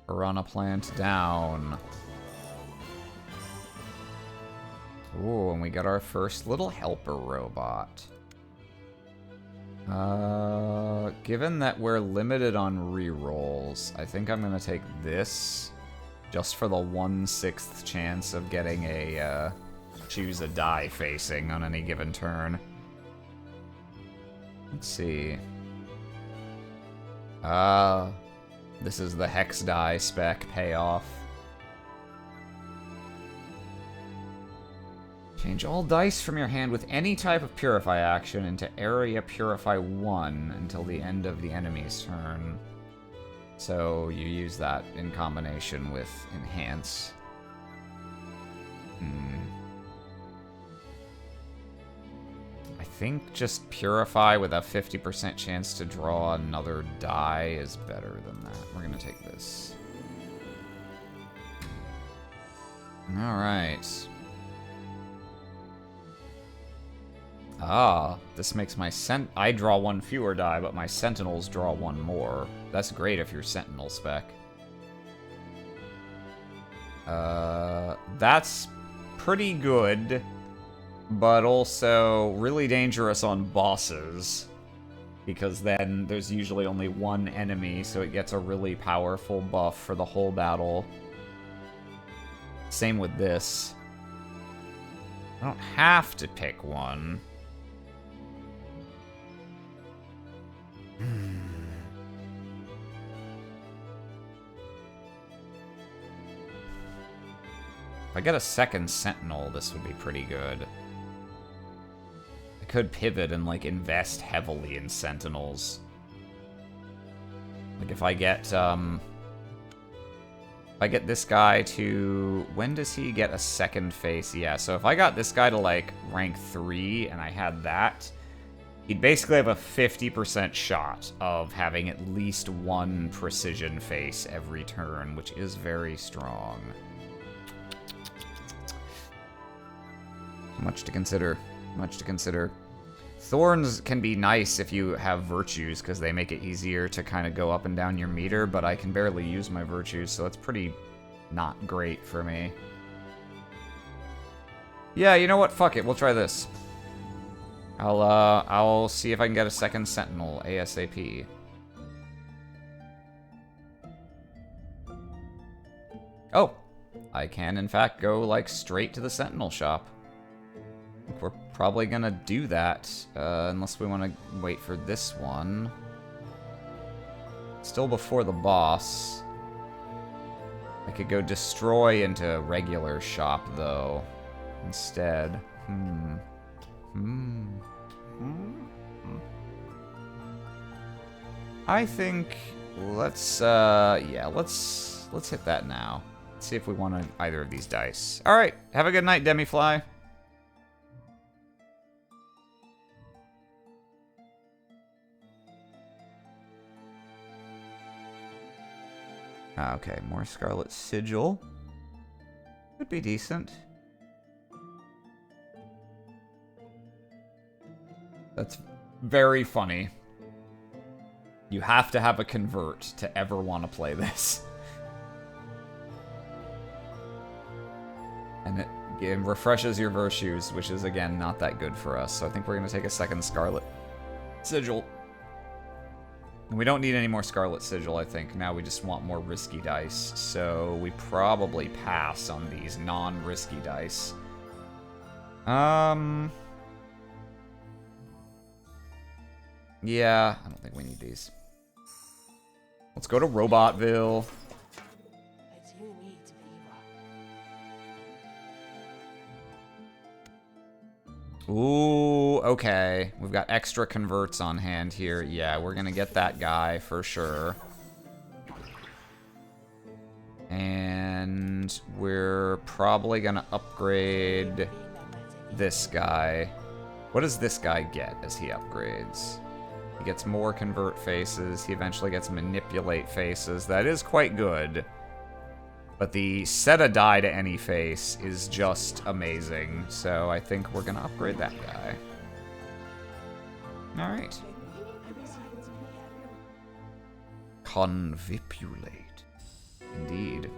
Speaker 1: Piranha plant down. Ooh, and we got our first little helper robot. Given that we're limited on rerolls, I think I'm gonna take this just for the 1/6 chance of getting a, choose a die facing on any given turn. Let's see. This is the Hex die spec payoff. Change all dice from your hand with any type of Purify action into Area Purify 1 until the end of the enemy's turn. So you use that in combination with Enhance. I think just Purify with a 50% chance to draw another die is better than that. We're gonna take this. Alright. Ah, this makes my I draw one fewer die, but my Sentinels draw one more. That's great if you're Sentinel spec. That's pretty good. but also really dangerous on bosses, because then there's usually only one enemy, so it gets a really powerful buff for the whole battle. Same with this. I don't have to pick one. If I get a second Sentinel, this would be pretty good. I could pivot and, like, invest heavily in Sentinels. Like, if I get this guy to... When does he get a second face? Yeah, so if I got this guy to, like, rank 3 and I had that, he'd basically have a 50% shot of having at least one precision face every turn, which is very strong. Much to consider. Much to consider. Thorns can be nice if you have virtues, because they make it easier to kind of go up and down your meter, but I can barely use my virtues, so it's pretty not great for me. Yeah, you know what? Fuck it. We'll try this. I'll see if I can get a second Sentinel ASAP. Oh, I can in fact go like straight to the Sentinel shop. I think we're probably gonna do that, unless we want to wait for this one. Still before the boss. I could go destroy into regular shop though, instead. I think let's let's hit that now. Let's see if we want either of these dice. All right, have a good night, Demifly. Okay, more Scarlet Sigil. Could be decent. That's very funny. You have to have a convert to ever want to play this. And it refreshes your virtues, which is, again, not that good for us. So I think we're going to take a second Scarlet Sigil. And we don't need any more Scarlet Sigil, I think. Now we just want more risky dice. So we probably pass on these non-risky dice. Yeah, I don't think we need these. Let's go to Robotville. Ooh, okay. We've got extra converts on hand here. Yeah, we're gonna get that guy for sure. And we're probably gonna upgrade this guy. What does this guy get as he upgrades? He gets more convert faces. He eventually gets manipulate faces. That is quite good. But the set a die to any face is just amazing. So I think we're going to upgrade that guy. Alright. Convipulate. Indeed.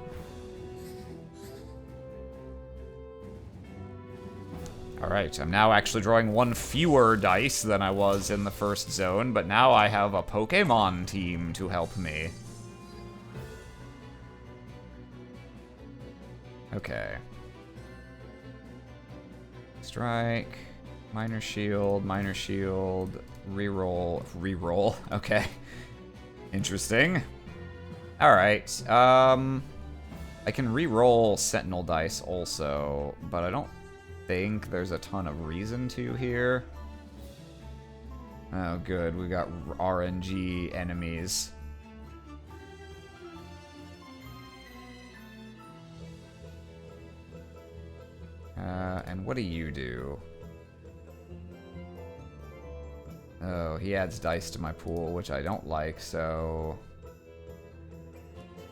Speaker 1: Alright, I'm now actually drawing one fewer dice than I was in the first zone, but now I have a Pokemon team to help me. Okay. Strike, minor shield, reroll, okay. Interesting. Alright, I can reroll Sentinel dice also, but I don't think there's a ton of reason to here. Oh, good. We got RNG enemies. And what do you do? Oh, he adds dice to my pool, which I don't like, so...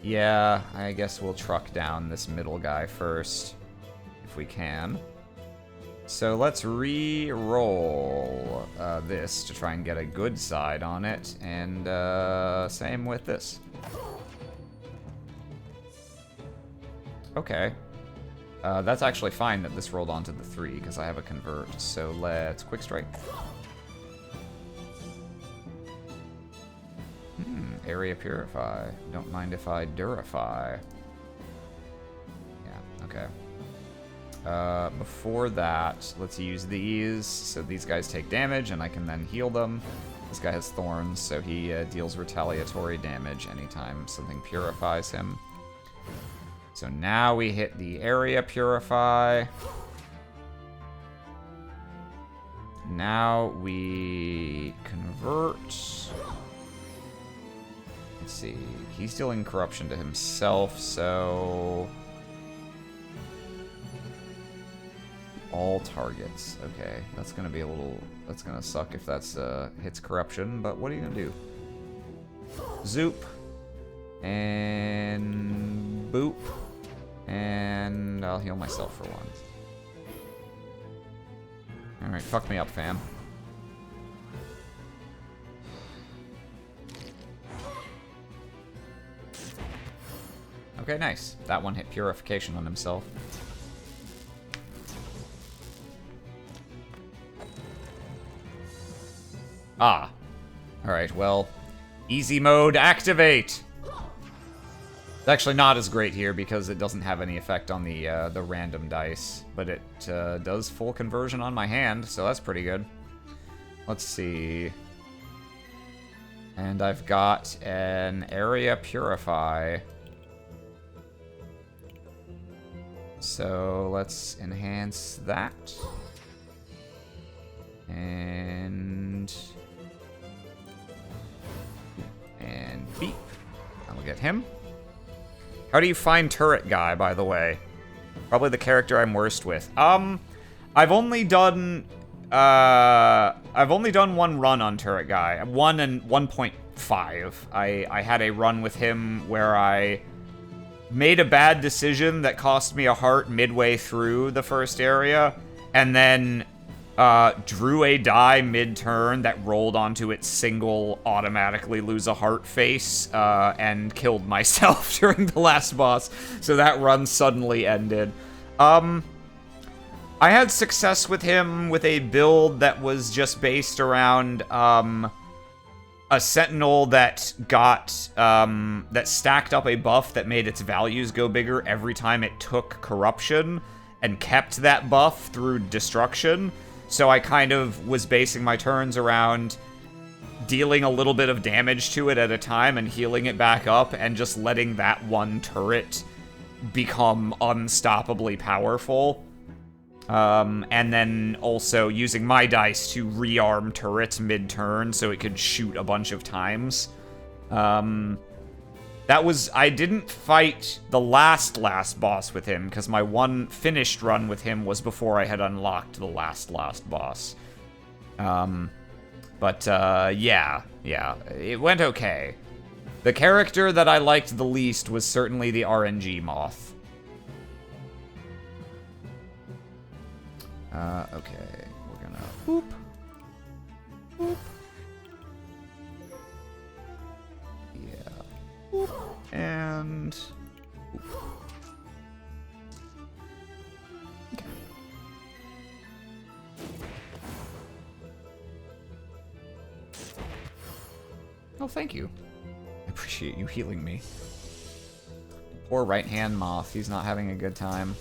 Speaker 1: Yeah, I guess we'll truck down this middle guy first, if we can. So let's re-roll this to try and get a good side on it, and same with this. Okay. That's actually fine that this rolled onto the 3, because I have a convert. So let's quick strike. Area Purify. Don't mind if I Durify. Yeah, okay. Before that, let's use these. So these guys take damage, and I can then heal them. This guy has thorns, so he deals retaliatory damage anytime something purifies him. So now we hit the Area Purify. Now we convert. Let's see. He's dealing corruption to himself, so... all targets. Okay, that's gonna be a little... that's gonna suck if that's hits corruption, but what are you gonna do? Zoop. And... boop. And I'll heal myself for once. Alright, fuck me up, fam. Okay, nice. That one hit Purification on himself. Ah. Alright, well, easy mode activate! It's actually not as great here because it doesn't have any effect on the random dice, but it does full conversion on my hand, so that's pretty good. Let's see. And I've got an Area Purify. So let's enhance that. And beep. I'll get him. How do you find Turret Guy, by the way? Probably the character I'm worst with. I've only done one run on Turret Guy. 1 and 1.5. I had a run with him where I made a bad decision that cost me a heart midway through the first area, and then drew a die mid-turn that rolled onto its single automatically lose a heart face, and killed myself during the last boss. So that run suddenly ended. I had success with him with a build that was just based around a Sentinel that got that stacked up a buff that made its values go bigger every time it took corruption, and kept that buff through destruction. So I kind of was basing my turns around dealing a little bit of damage to it at a time and healing it back up, and just letting that one turret become unstoppably powerful. And then also using my dice to rearm turrets mid-turn so it could shoot a bunch of times. I didn't fight the last boss with him, because my one finished run with him was before I had unlocked the last boss. Yeah, it went okay. The character that I liked the least was certainly the RNG Moth. Okay, we're gonna boop. Boop. Yeah. Boop. And boop. Okay. Oh, thank you. I appreciate you healing me. Poor right-hand Moth, he's not having a good time.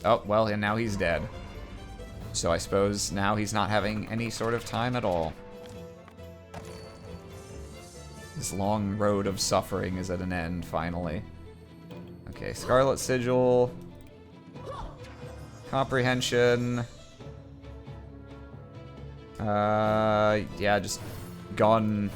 Speaker 1: Oh, well, and now he's dead. So I suppose now he's not having any sort of time at all. This long road of suffering is at an end, finally. Okay, Scarlet Sigil. Comprehension. Yeah, just gone.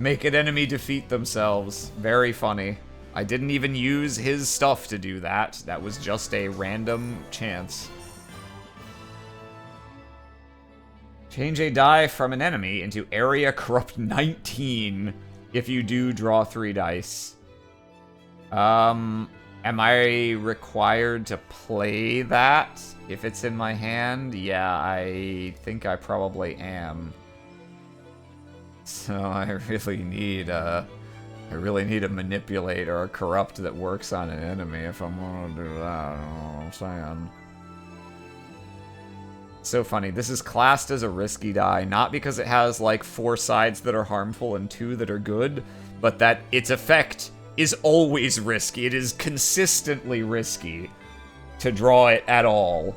Speaker 1: Make an enemy defeat themselves. Very funny. I didn't even use his stuff to do that. That was just a random chance. Change a die from an enemy into Area Corrupt 19 if you do draw 3 dice. Am I required to play that if it's in my hand? Yeah, I think I probably am. So I really need a manipulate or a corrupt that works on an enemy if I'm gonna do that. You know what I'm saying? So funny. This is classed as a risky die, not because it has like 4 sides that are harmful and 2 that are good, but that its effect is always risky. It is consistently risky to draw it at all.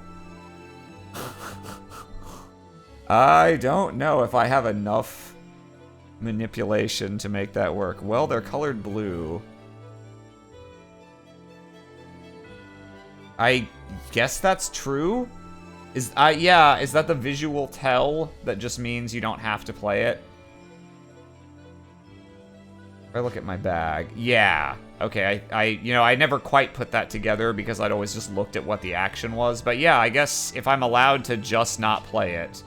Speaker 1: I don't know if I have enough manipulation to make that work. Well, they're colored blue. I guess that's true. Yeah, is that the visual tell that just means you don't have to play it? If I look at my bag, yeah. Okay, I never quite put that together because I'd always just looked at what the action was. But yeah, I guess if I'm allowed to just not play it,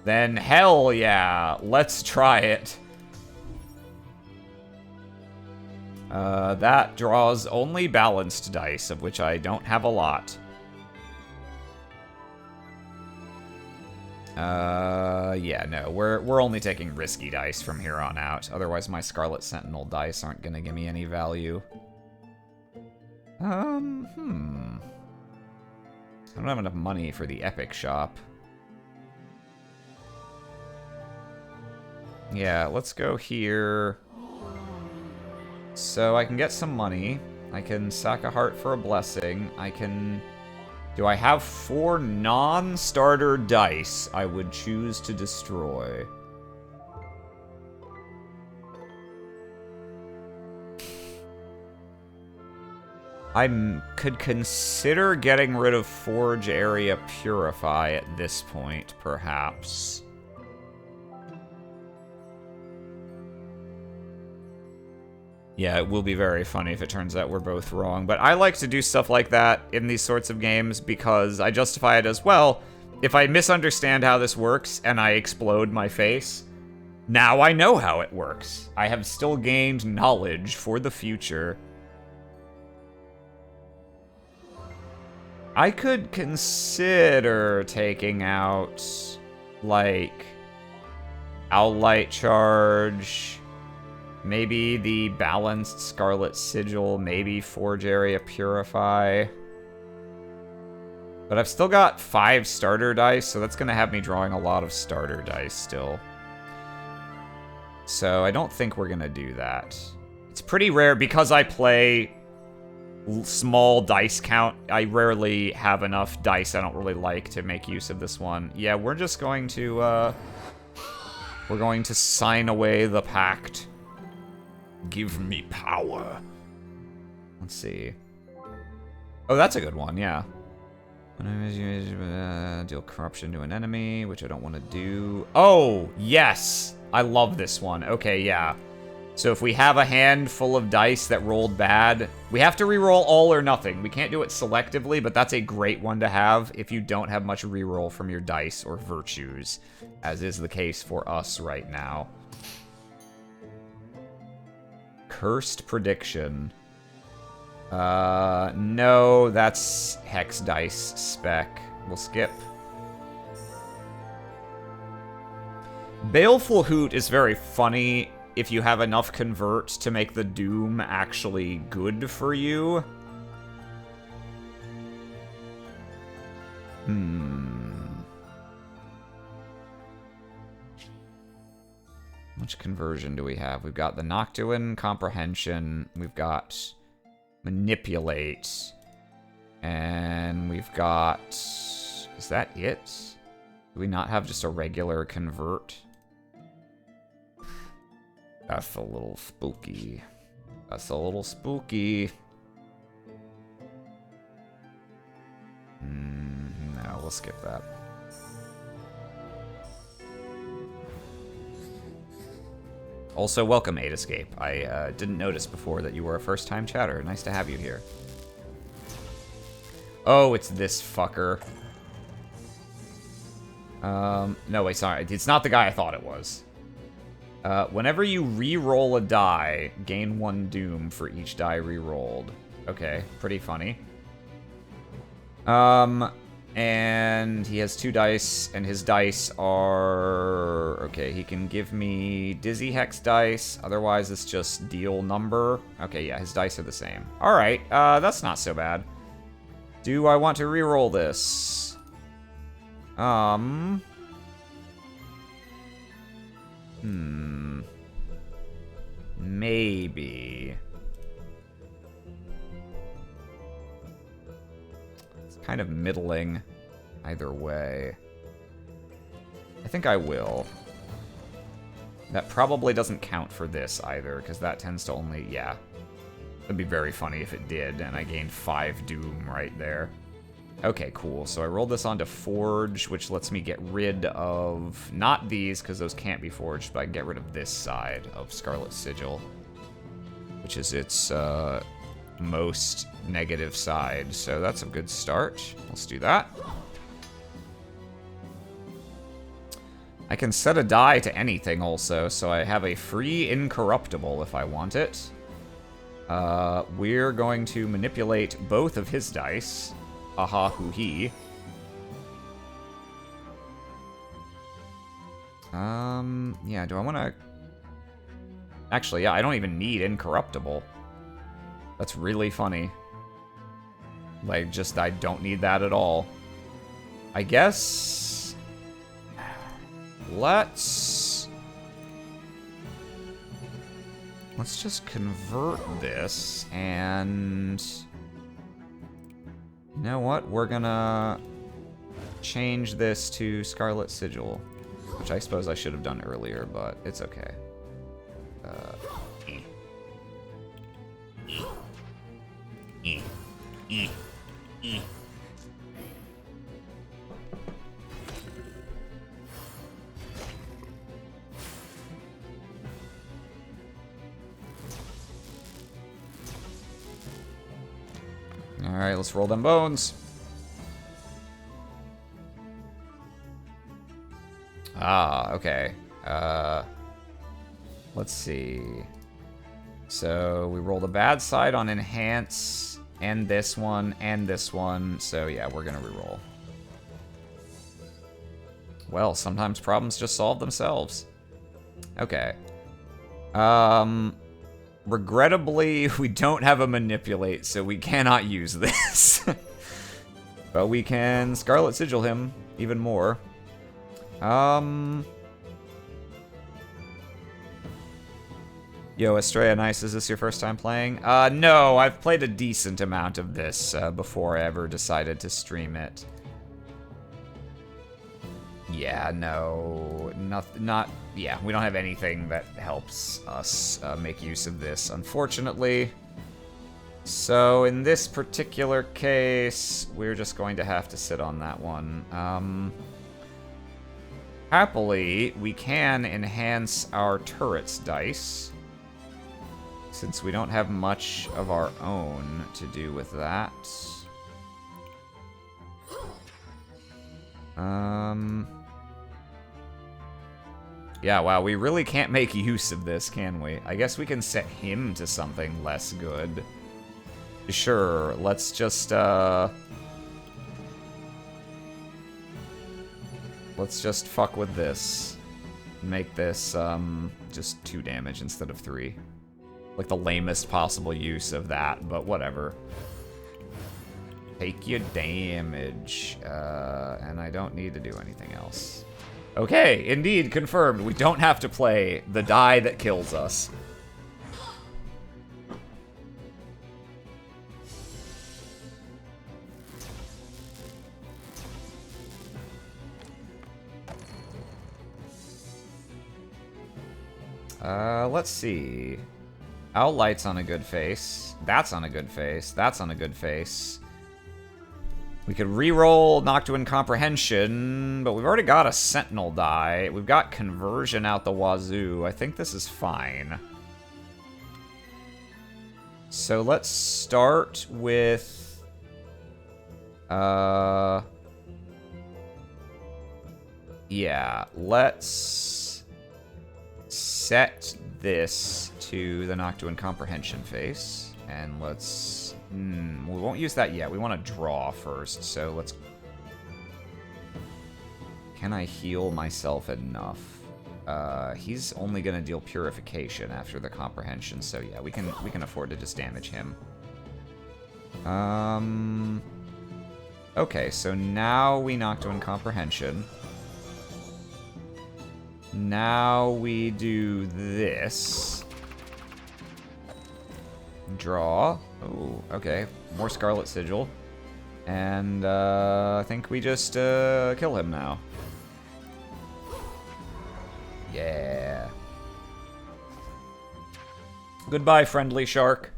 Speaker 1: then hell yeah, let's try it. That draws only balanced dice, of which I don't have a lot. Yeah, no, we're only taking risky dice from here on out. Otherwise, my Scarlet Sentinel dice aren't gonna give me any value. I don't have enough money for the Epic Shop. Yeah, let's go here. So I can get some money. I can sack a heart for a blessing. I can... Do I have 4 non-starter dice I would choose to destroy? I could consider getting rid of Forge Area Purify at this point, perhaps. Yeah, it will be very funny if it turns out we're both wrong. But I like to do stuff like that in these sorts of games because I justify it as, well, if I misunderstand how this works and I explode my face, now I know how it works. I have still gained knowledge for the future. I could consider taking out, like, Owlite Charge... Maybe the balanced Scarlet Sigil, maybe Forge Area Purify. But I've still got 5 starter dice, so that's going to have me drawing a lot of starter dice still. So I don't think we're going to do that. It's pretty rare, because I play small dice count, I rarely have enough dice I don't really like to make use of this one. Yeah, we're just going to, we're going to sign away the pact. Give me power. Let's see. Oh, that's a good one, yeah. Deal corruption to an enemy, which I don't want to do. Oh, yes! I love this one. Okay, yeah. So if we have a hand full of dice that rolled bad, we have to reroll all or nothing. We can't do it selectively, but that's a great one to have if you don't have much reroll from your dice or virtues, as is the case for us right now. Cursed Prediction. No, that's Hex Dice Spec. We'll skip. Baleful Hoot is very funny if you have enough convert to make the Doom actually good for you. How much conversion do we have? We've got the Noctuan, Comprehension, we've got Manipulate, and we've got... Is that it? Do we not have just a regular Convert? That's a little spooky. That's a little spooky. No, we'll skip that. Also, welcome, 8 Escape. I didn't notice before that you were a first-time chatter. Nice to have you here. Oh, it's this fucker. No, wait, sorry. It's not the guy I thought it was. Whenever you re-roll a die, gain 1 Doom for each die re-rolled. Okay, pretty funny. And he has 2 dice, and his dice are... Okay, he can give me Dizzy Hex dice. Otherwise, it's just deal number. Okay, yeah, his dice are the same. Alright, that's not so bad. Do I want to reroll this? Maybe. It's kind of middling either way. I think I will. That probably doesn't count for this either, because that tends to only... Yeah. It'd be very funny if it did, and I gained 5 Doom right there. Okay, cool. So I rolled this onto Forge, which lets me get rid of... Not these, because those can't be forged, but I can get rid of this side of Scarlet Sigil, which is its most negative side. So that's a good start. Let's do that. I can set a die to anything also, so I have a free Incorruptible if I want it. We're going to manipulate both of his dice. Aha, hoo-hee. Yeah, do I want to... Actually, yeah, I don't even need Incorruptible. That's really funny. Like, just, I don't need that at all. I guess... Let's just convert this, and... You know what? We're gonna change this to Scarlet Sigil, which I suppose I should have done earlier, but it's okay. Alright, let's roll them bones. Ah, okay. Let's see. So we rolled a bad side on Enhance, and this one, and this one. So yeah, we're gonna reroll. Well, sometimes problems just solve themselves. Okay. Regrettably, we don't have a Manipulate, so we cannot use this. But we can Scarlet Sigil him even more. Yo, Estrella Nice, is this your first time playing? No, I've played a decent amount of this before I ever decided to stream it. Yeah, no, yeah, we don't have anything that helps us make use of this, unfortunately. So in this particular case, we're just going to have to sit on that one. Happily, we can enhance our turret's dice, since we don't have much of our own to do with that. Yeah, wow, we really can't make use of this, can we? I guess we can set him to something less good. Sure, let's just, let's just fuck with this. Make this, just 2 damage instead of 3. Like the lamest possible use of that, but whatever. Take your damage, and I don't need to do anything else. Okay, indeed, confirmed. We don't have to play the die that kills us. Let's see. Owl Light's on a good face. That's on a good face. That's on a good face. We could re-roll Noctua Comprehension, but we've already got a Sentinel die. We've got Conversion out the wazoo. I think this is fine. So let's start with... yeah, let's set this to the Noctua Comprehension face, and let's... we won't use that yet. We want to draw first, so let's Can I heal myself enough? He's only gonna deal purification after the comprehension, so yeah, we can afford to just damage him. Okay, so now we Noctua comprehension. Now we do this. Draw. Oh, okay. More Scarlet Sigil. And I think we just kill him now. Yeah. Goodbye, friendly shark.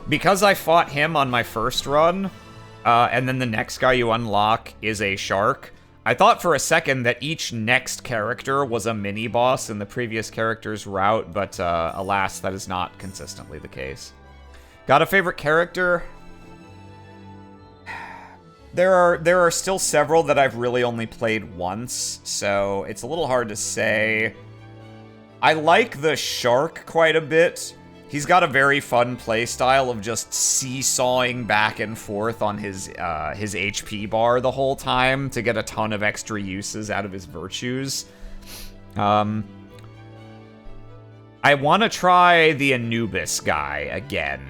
Speaker 1: Because I fought him on my first run, and then the next guy you unlock is a shark, I thought for a second that each next character was a mini-boss in the previous character's route, but alas, that is not consistently the case. Got a favorite character? There are still several that I've really only played once, so it's a little hard to say. I like the shark quite a bit. He's got a very fun playstyle of just seesawing back and forth on his HP bar the whole time to get a ton of extra uses out of his virtues. I want to try the Anubis guy again,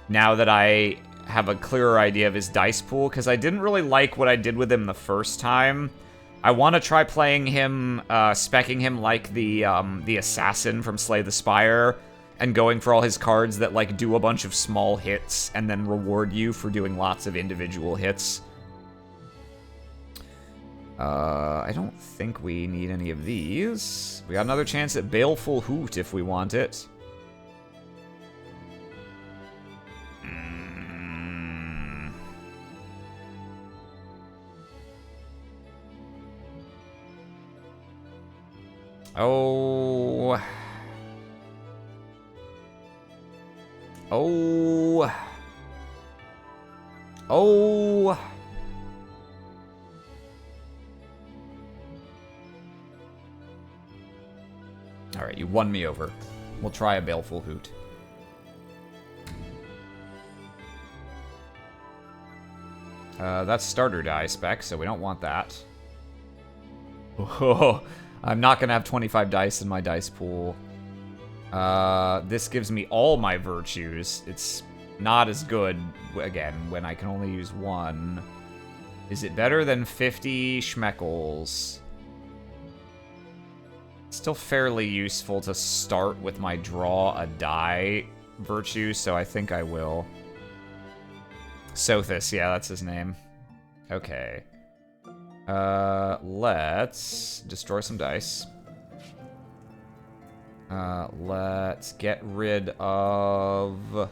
Speaker 1: now that I have a clearer idea of his dice pool, because I didn't really like what I did with him the first time. I want to try playing him, speccing him like the assassin from Slay the Spire, and going for all his cards that, like, do a bunch of small hits and then reward you for doing lots of individual hits. I don't think we need any of these. We got another chance at Baleful Hoot if we want it. Oh. Oh. Oh. Alright, you won me over. We'll try a Baleful Hoot. That's starter die spec, so we don't want that. Oh, I'm not gonna have 25 dice in my dice pool. This gives me all my virtues. It's not as good, again, when I can only use one. Is it better than 50 schmeckles? Still fairly useful to start with my draw a die virtue, so I think I will. Sothis, yeah, that's his name. Okay. Let's destroy some dice. Let's get rid of...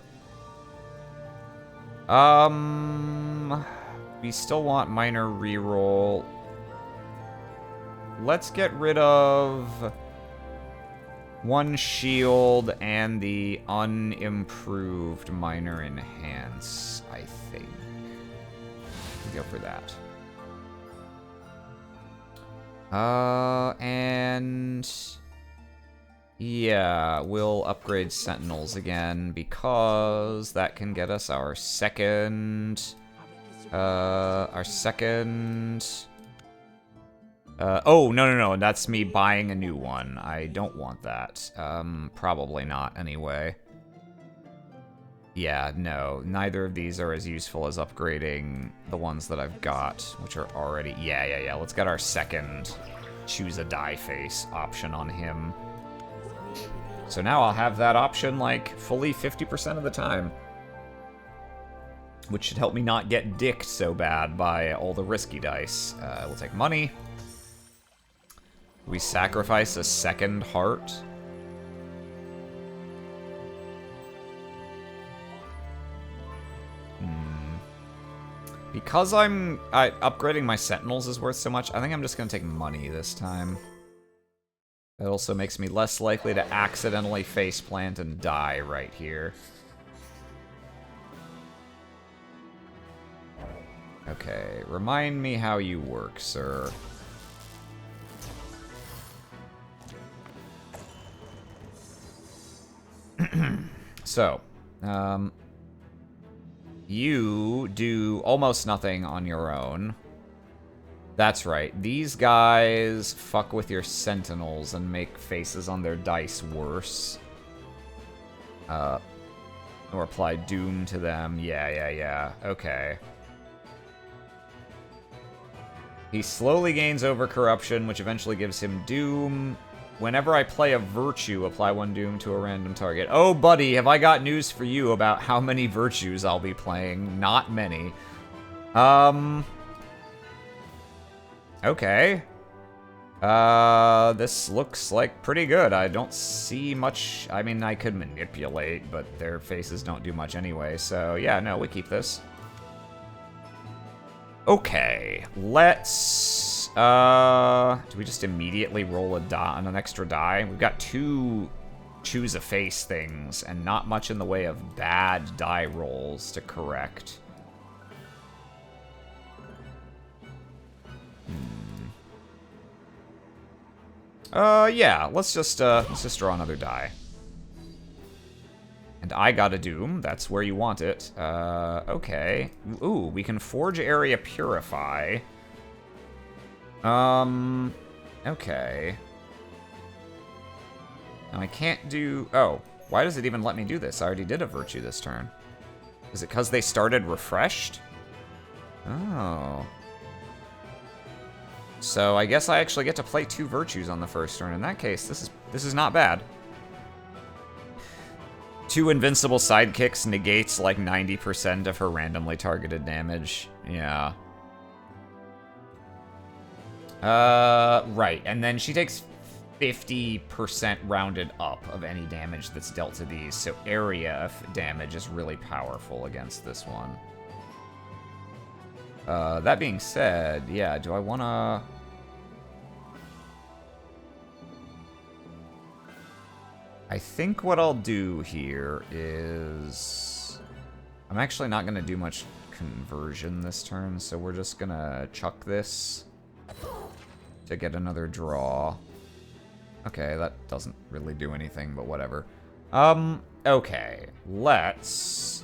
Speaker 1: we still want minor reroll. Let's get rid of one shield and the unimproved minor enhance, I think. Go for that. And yeah, we'll upgrade Sentinels again because that can get us our second, oh, no, that's me buying a new one. I don't want that. Probably not anyway. Yeah, no, neither of these are as useful as upgrading the ones that I've got, which are already... Yeah, let's get our second choose a die face option on him. So now I'll have that option, like, fully 50% of the time. Which should help me not get dicked so bad by all the risky dice. We'll take money. We sacrifice a second heart. Because upgrading my Sentinels is worth so much, I think I'm just gonna take money this time. That also makes me less likely to accidentally faceplant and die right here. Okay, remind me how you work, sir. So, you do almost nothing on your own. That's right. These guys fuck with your sentinels and make faces on their dice worse. Or apply doom to them. Yeah. Okay. He slowly gains over corruption, which eventually gives him doom. Whenever I play a virtue, apply 1 doom to a random target. Oh, buddy, have I got news for you about how many virtues I'll be playing? Not many. Okay. This looks like pretty good. I don't see much. I mean, I could manipulate, but their faces don't do much anyway. So, yeah, no, we keep this. Okay, let's, do we just immediately roll a die on an extra die? We've got 2 choose a face things, and not much in the way of bad die rolls to correct. Yeah, let's just draw another die. And I got a doom. That's where you want it. Okay. Ooh, we can forge area purify. Okay. Now I can't do... Oh, why does it even let me do this? I already did a virtue this turn. Is it because they started refreshed? Oh. So I guess I actually get to play 2 virtues on the first turn. In that case, this is not bad. 2 invincible sidekicks negates like 90% of her randomly targeted damage. Yeah. Right. And then she takes 50% rounded up of any damage that's dealt to these. So area damage is really powerful against this one. That being said, yeah, do I want to... I think what I'll do here is... I'm actually not going to do much conversion this turn, so we're just going to chuck this to get another draw. Okay, that doesn't really do anything, but whatever. Okay, let's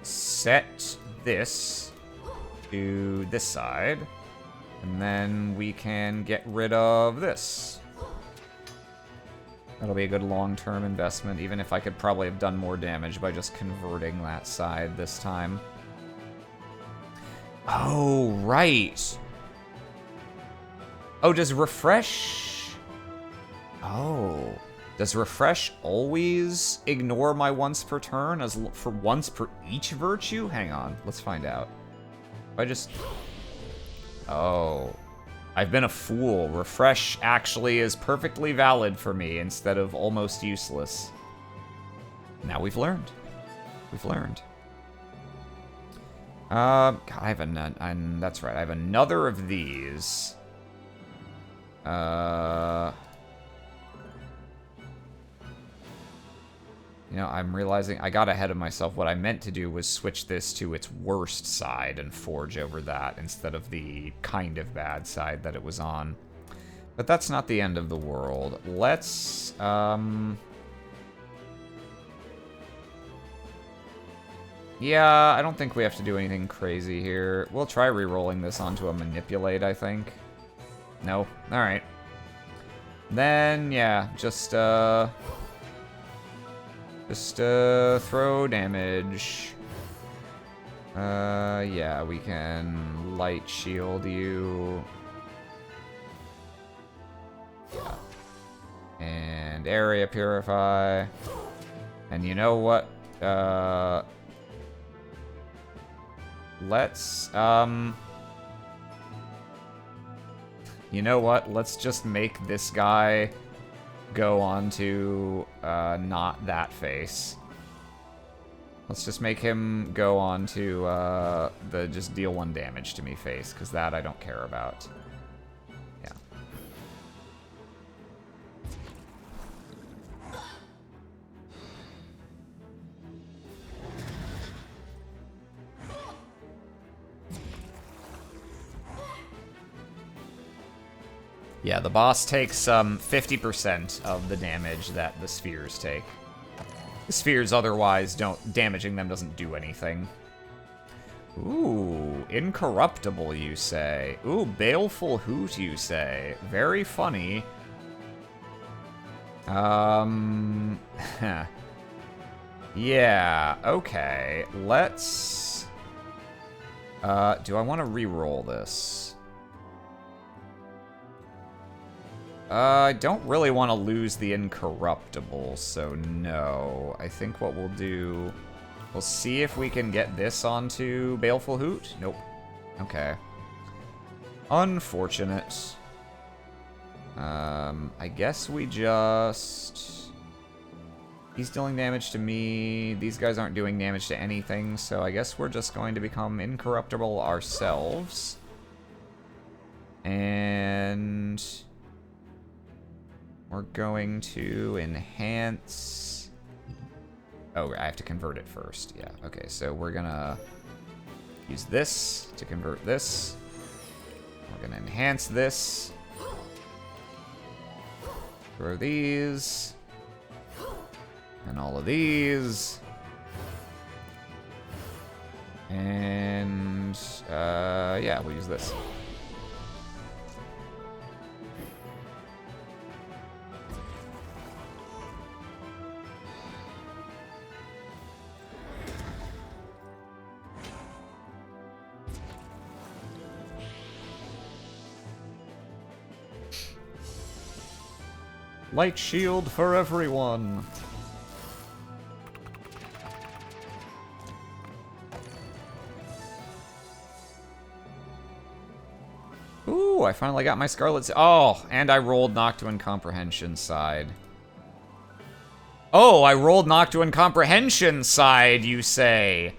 Speaker 1: set this to this side, and then we can get rid of this. That'll be a good long-term investment, even if I could probably have done more damage by just converting that side this time. Oh, right. Oh, does refresh... Oh. Does refresh always ignore my once per turn as for once per each virtue? Hang on, let's find out. If I just... Oh. I've been a fool. Refresh actually is perfectly valid for me instead of almost useless. Now we've learned. We've learned. God, I have that's right. I have another of these. You know, I'm realizing I got ahead of myself. What I meant to do was switch this to its worst side and forge over that instead of the kind of bad side that it was on. But that's not the end of the world. Let's, yeah, I don't think we have to do anything crazy here. We'll try re-rolling this onto a manipulate, I think. No? Alright. Then, yeah, just throw damage. Yeah, we can light shield you. Yeah. And area purify. And you know what? Let's, you know what? Let's just make this guy go on to, not that face. Let's just make him go on to, the just deal 1 damage to me face, because that I don't care about. Yeah. Yeah, the boss takes 50% of the damage that the spheres take. The spheres otherwise don't... Damaging them doesn't do anything. Ooh, incorruptible, you say. Ooh, baleful hoot, you say. Very funny. Yeah, okay. Let's... do I want to re-roll this? I don't really want to lose the incorruptible, so no. I think what we'll do... We'll see if we can get this onto Baleful Hoot. Nope. Okay. Unfortunate. I guess we just... He's dealing damage to me. These guys aren't doing damage to anything, so I guess we're just going to become incorruptible ourselves. And... we're going to enhance... Oh, I have to convert it first. Yeah, okay, so we're gonna use this to convert this. We're gonna enhance this. Throw these. And all of these. And, yeah, we'll use this. Light shield for everyone. Ooh, I finally got my Scarlet... Oh, and I rolled Noctua Incomprehension side. Oh, I rolled Noctua Incomprehension side, you say?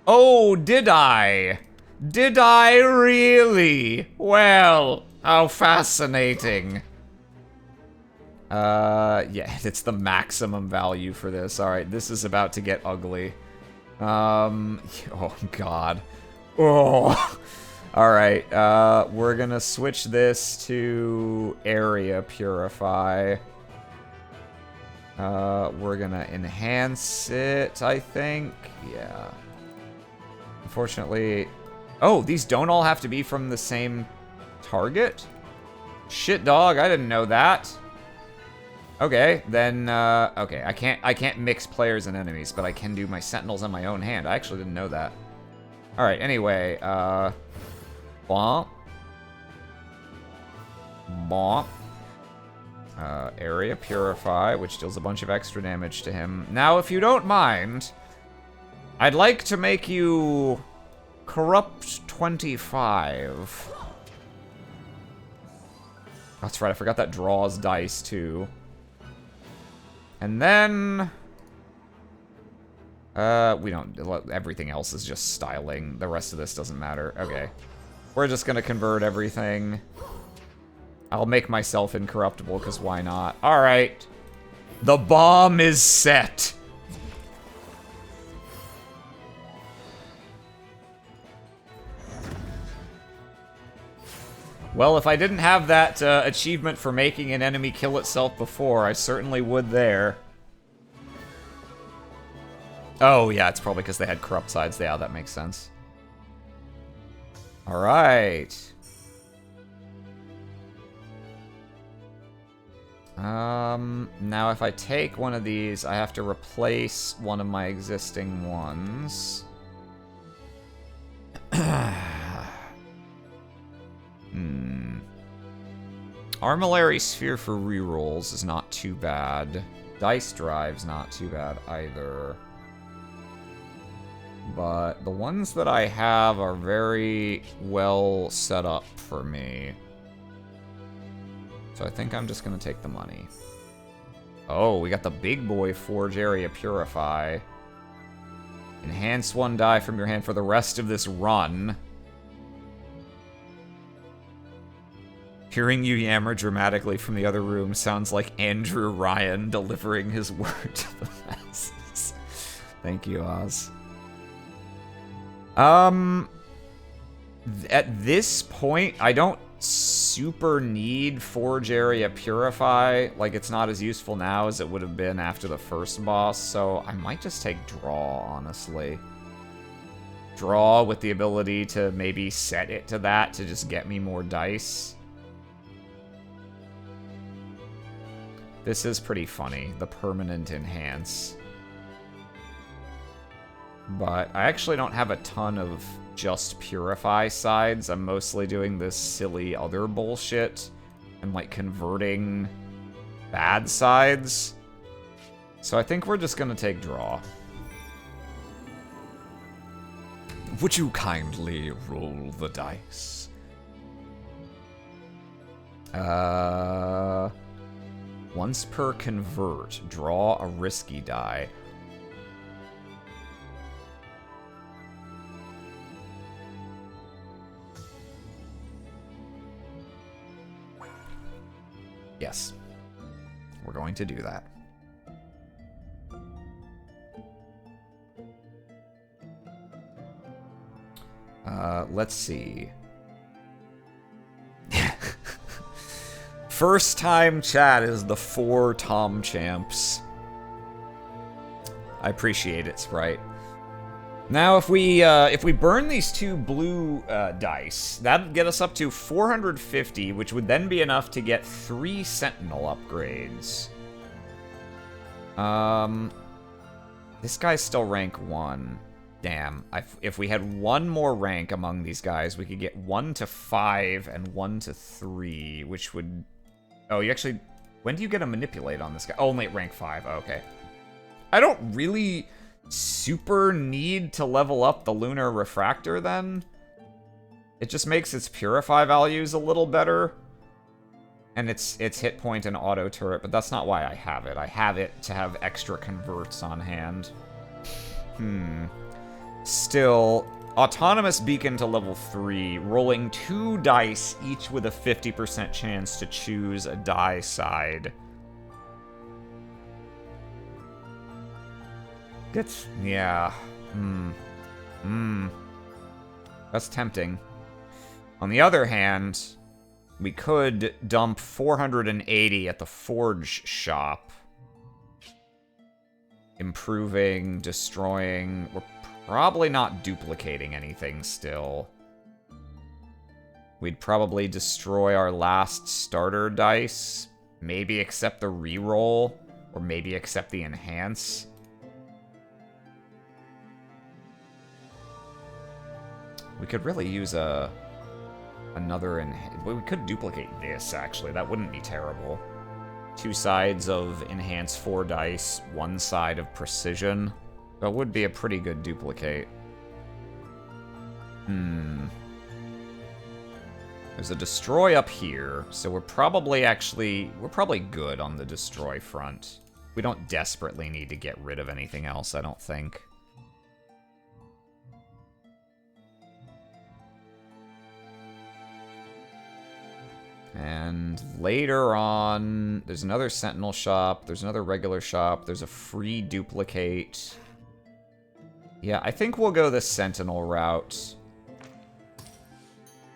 Speaker 1: Oh, did I? Did I really? Well, how fascinating. Yeah, it's the maximum value for this. Alright, this is about to get ugly. Oh, God. Oh. Alright, we're gonna switch this to Area Purify. We're gonna enhance it, I think. Yeah. Unfortunately... Oh, these don't all have to be from the same target? Shit, dog, I didn't know that. Okay, then, okay, I can't mix players and enemies, but I can do my sentinels on my own hand. I actually didn't know that. Alright, anyway, Bonk. Bonk. Area Purify, which deals a bunch of extra damage to him. Now, if you don't mind, I'd like to make you Corrupt 25. That's right, I forgot that draws dice, too. And then... we don't... Everything else is just styling. The rest of this doesn't matter. Okay. We're just gonna convert everything. I'll make myself incorruptible, because why not? Alright. The bomb is set. Well, if I didn't have that achievement for making an enemy kill itself before, I certainly would there. Oh, yeah, it's probably because they had corrupt sides. Yeah, that makes sense. Alright. Now if I take one of these, I have to replace one of my existing ones. Armillary Sphere for rerolls is not too bad. Dice Drive's not too bad either. But the ones that I have are very well set up for me. So I think I'm just gonna take the money. Oh, we got the big boy Forge Area Purify. Enhance one die from your hand for the rest of this run. Hearing you yammer dramatically from the other room sounds like Andrew Ryan delivering his word to the masses. Thank you, Oz. At this point, I don't super need Forge Area Purify. Like, it's not as useful now as it would have been after the first boss, so I might just take Draw, honestly. draw with the ability to maybe set it to that to just get me more dice. This is pretty funny, the permanent enhance. But I actually don't have a ton of just purify sides. I'm mostly doing this silly other bullshit and like converting bad sides. So I think we're just gonna take draw. Would you kindly roll the dice? Once per convert, draw a risky die. Yes. We're going to do that. Let's see. First time chat is the 4 Tom Champs. I appreciate it, Sprite. Now, if we burn these 2 blue dice, that'd get us up to 450, which would then be enough to get 3 Sentinel upgrades. This guy's still rank 1. Damn. If we had 1 more rank among these guys, we could get 1 to 5 and 1 to 3, which would... Oh, you actually... When do you get a manipulate on this guy? Oh, only at rank 5. Oh, okay. I don't really super need to level up the Lunar Refractor, then. It just makes its Purify values a little better. And its hit point and auto turret, but that's not why I have it. I have it to have extra converts on hand. Still, Autonomous Beacon to level 3, rolling 2 dice, each with a 50% chance to choose a die side. Yeah. That's tempting. On the other hand, we could dump 480 at the Forge shop. Improving, destroying. We're probably not duplicating anything still. We'd probably destroy our last starter dice. Maybe accept the reroll. Or maybe accept the enhance. We could really use another we could duplicate this, actually. That wouldn't be terrible. 2 sides of enhance 4 dice, 1 side of precision. That would be a pretty good duplicate. There's a destroy up here, so we're probably good on the destroy front. We don't desperately need to get rid of anything else, I don't think. And later on, there's another Sentinel shop, there's another regular shop, there's a free duplicate. Yeah, I think we'll go the Sentinel route.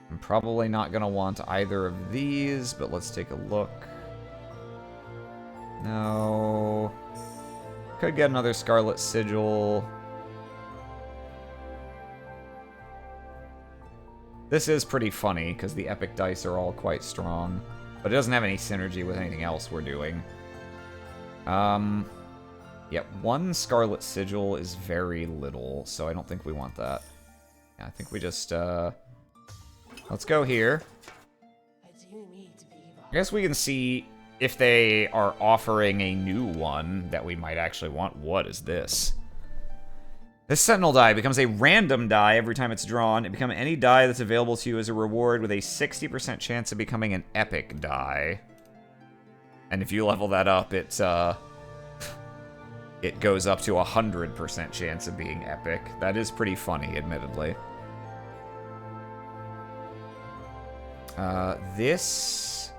Speaker 1: I'm probably not going to want either of these, but let's take a look. No. Could get another Scarlet Sigil. This is pretty funny, because the epic dice are all quite strong. But it doesn't have any synergy with anything else we're doing. Yeah, 1 Scarlet Sigil is very little, so I don't think we want that. Yeah, I think we just, let's go here. I guess we can see if they are offering a new one that we might actually want. What is this? This Sentinel die becomes a random die every time it's drawn. It becomes any die that's available to you as a reward with a 60% chance of becoming an epic die. And if you level that up, it goes up to a 100% chance of being epic. That is pretty funny, admittedly. This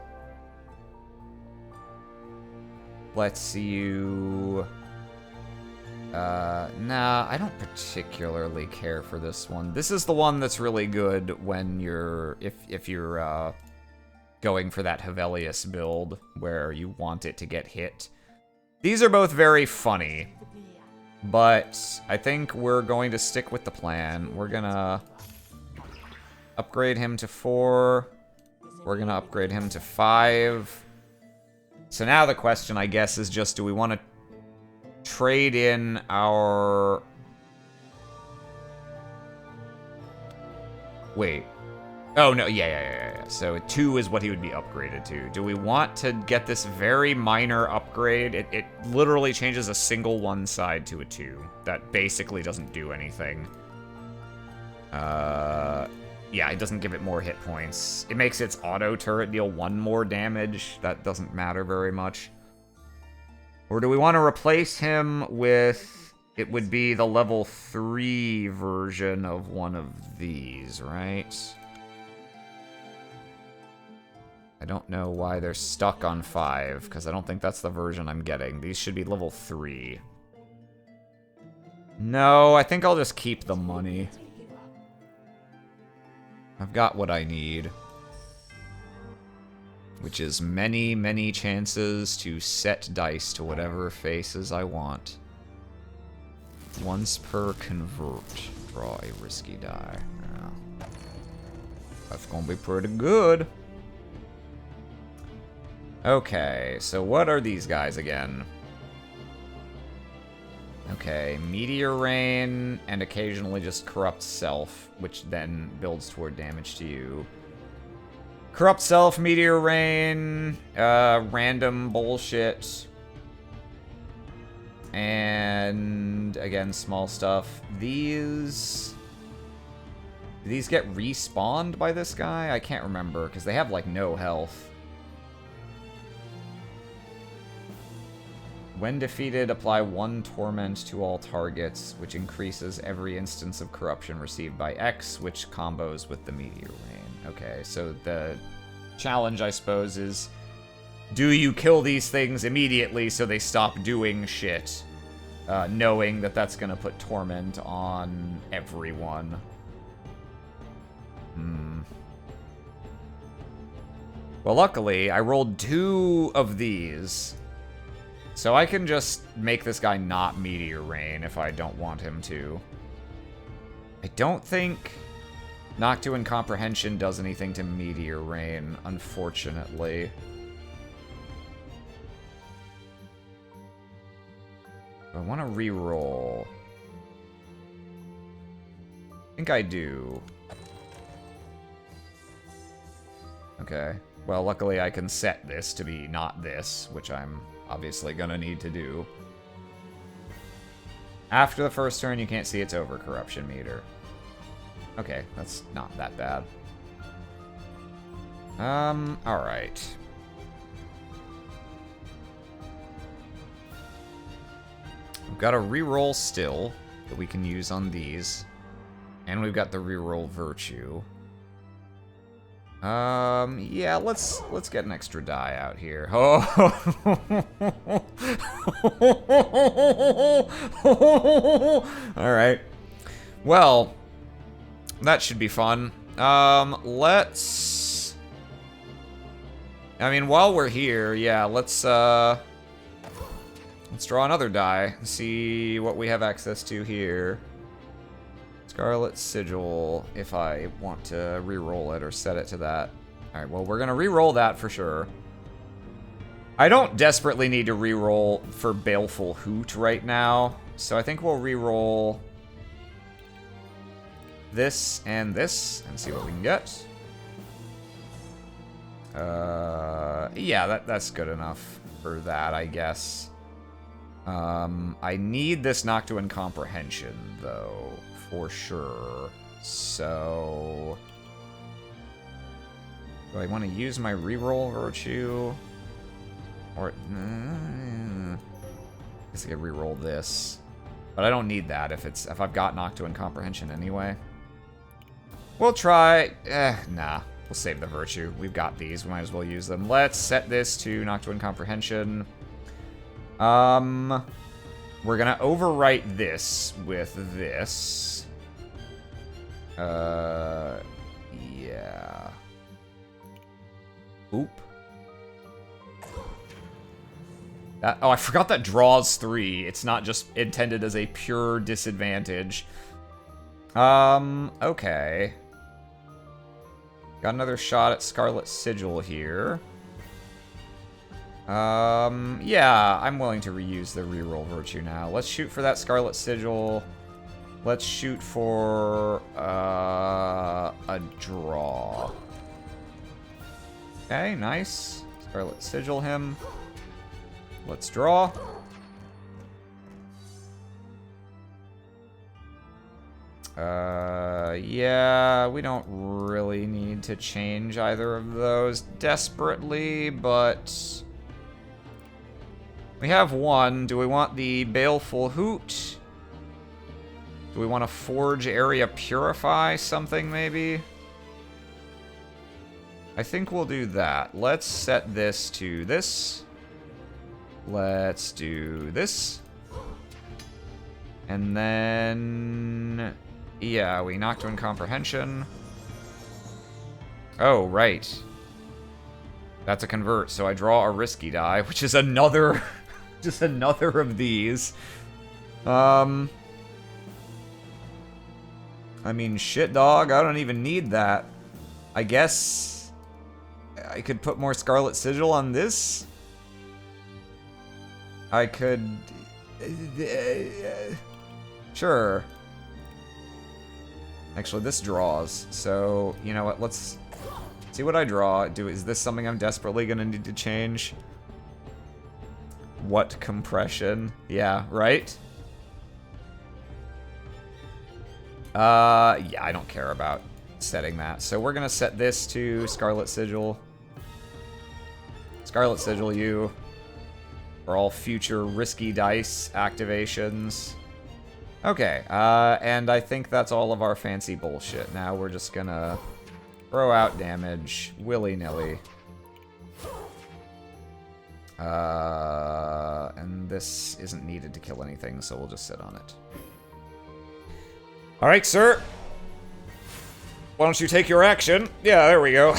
Speaker 1: lets you... nah, I don't particularly care for this one. This is the one that's really good when you're... If you're, going for that Hevelius build, where you want it to get hit. These are both very funny. But I think we're going to stick with the plan. We're gonna upgrade him to 4. We're gonna upgrade him to 5. So now the question, I guess, is just, do we want to trade in our... Wait. Oh, no, yeah. So 2 is what he would be upgraded to. Do we want to get this very minor upgrade? It literally changes a single 1 side to a 2. That basically doesn't do anything. Yeah, it doesn't give it more hit points. It makes its auto turret deal 1 more damage. That doesn't matter very much. Or do we want to replace him with... It would be the level 3 version of one of these, right? I don't know why they're stuck on 5, because I don't think that's the version I'm getting. These should be level 3. No, I think I'll just keep the money. I've got what I need. Which is many, many chances to set dice to whatever faces I want. Once per convert. Draw a risky die. Yeah. That's gonna be pretty good. Okay, so what are these guys again? Okay, Meteor Rain, and occasionally just Corrupt Self, which then builds toward damage to you. Corrupt Self, Meteor Rain, random bullshit. And, again, small stuff. These... Do these get respawned by this guy? I can't remember, because they have, like, no health. When defeated, apply 1 torment to all targets, which increases every instance of corruption received by X, which combos with the Meteor Rain. Okay, so the challenge, I suppose, is... Do you kill these things immediately so they stop doing shit, knowing that that's gonna put torment on everyone? Well, luckily, I rolled 2 of these... So I can just make this guy not Meteor Rain if I don't want him to. I don't think Knock to Incomprehension does anything to Meteor Rain, unfortunately. I want to re-roll. I think I do. Okay. Well, luckily I can set this to be not this, which I'm obviously gonna need to do. After the first turn, you can't see its over corruption meter. Okay, that's not that bad. Alright. We've got a reroll still that we can use on these. And we've got the reroll virtue. Yeah, let's get an extra die out here. Oh. All right. Well, that should be fun. Let's... I mean, while we're here, yeah, let's draw another die. See what we have access to here. Scarlet Sigil, if I want to re-roll it or set it to that. Alright, well, we're going to re-roll that for sure. I don't desperately need to re-roll for Baleful Hoot right now, so I think we'll re-roll this and see what we can get. Yeah, that's good enough for that, I guess. I need this Knock to Incomprehension, though. For sure. So... Do I want to use my reroll virtue? Or... I guess I could reroll this. But I don't need that if I've got Knock to Incomprehension anyway. We'll try... nah. We'll save the virtue. We've got these. We might as well use them. Let's set this to Knock to Incomprehension. We're gonna overwrite this with this. Yeah. Oop. Oh, I forgot that draws 3. It's not just intended as a pure disadvantage. Okay. Got another shot at Scarlet Sigil here. Yeah, I'm willing to reuse the reroll virtue now. Let's shoot for that Scarlet Sigil. Let's shoot for, a draw. Okay, nice. Scarlet Sigil him. Let's draw. Yeah, we don't really need to change either of those desperately, but we have one. Do we want the Baleful Hoot? Do we want to Forge Area Purify something, maybe? I think we'll do that. Let's set this to this. Let's do this. And then... yeah, we knocked on Comprehension. Oh, right. That's a convert, so I draw a risky die, which is another... just another of these. I mean, shit, dog, I don't even need that. I guess... I could put more Scarlet Sigil on this? I could... sure. Actually, this draws, so, you know what, let's see what I draw. Is this something I'm desperately gonna need to change? What compression? Yeah, right? Yeah, I don't care about setting that. So we're gonna set this to Scarlet Sigil. Scarlet Sigil you for all future risky dice activations. Okay, and I think that's all of our fancy bullshit. Now we're just gonna throw out damage willy-nilly. And this isn't needed to kill anything, so we'll just sit on it. Alright, sir. Why don't you take your action? Yeah, there we go.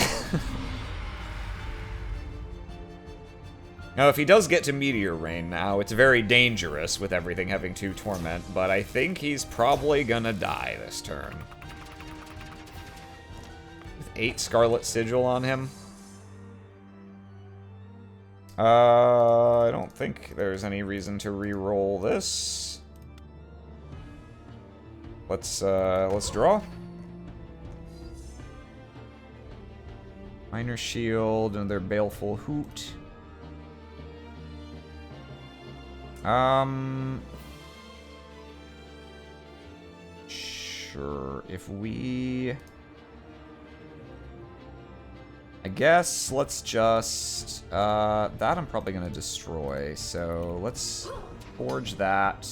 Speaker 1: Now, if he does get to Meteor Rain now, it's very dangerous with everything having 2 Torment, but I think he's probably gonna die this turn. With 8 Scarlet Sigil on him. I don't think there's any reason to re-roll this. Let's draw. Minor Shield, another Baleful Hoot. Sure, if we... I guess let's just, that I'm probably gonna destroy, so let's forge that.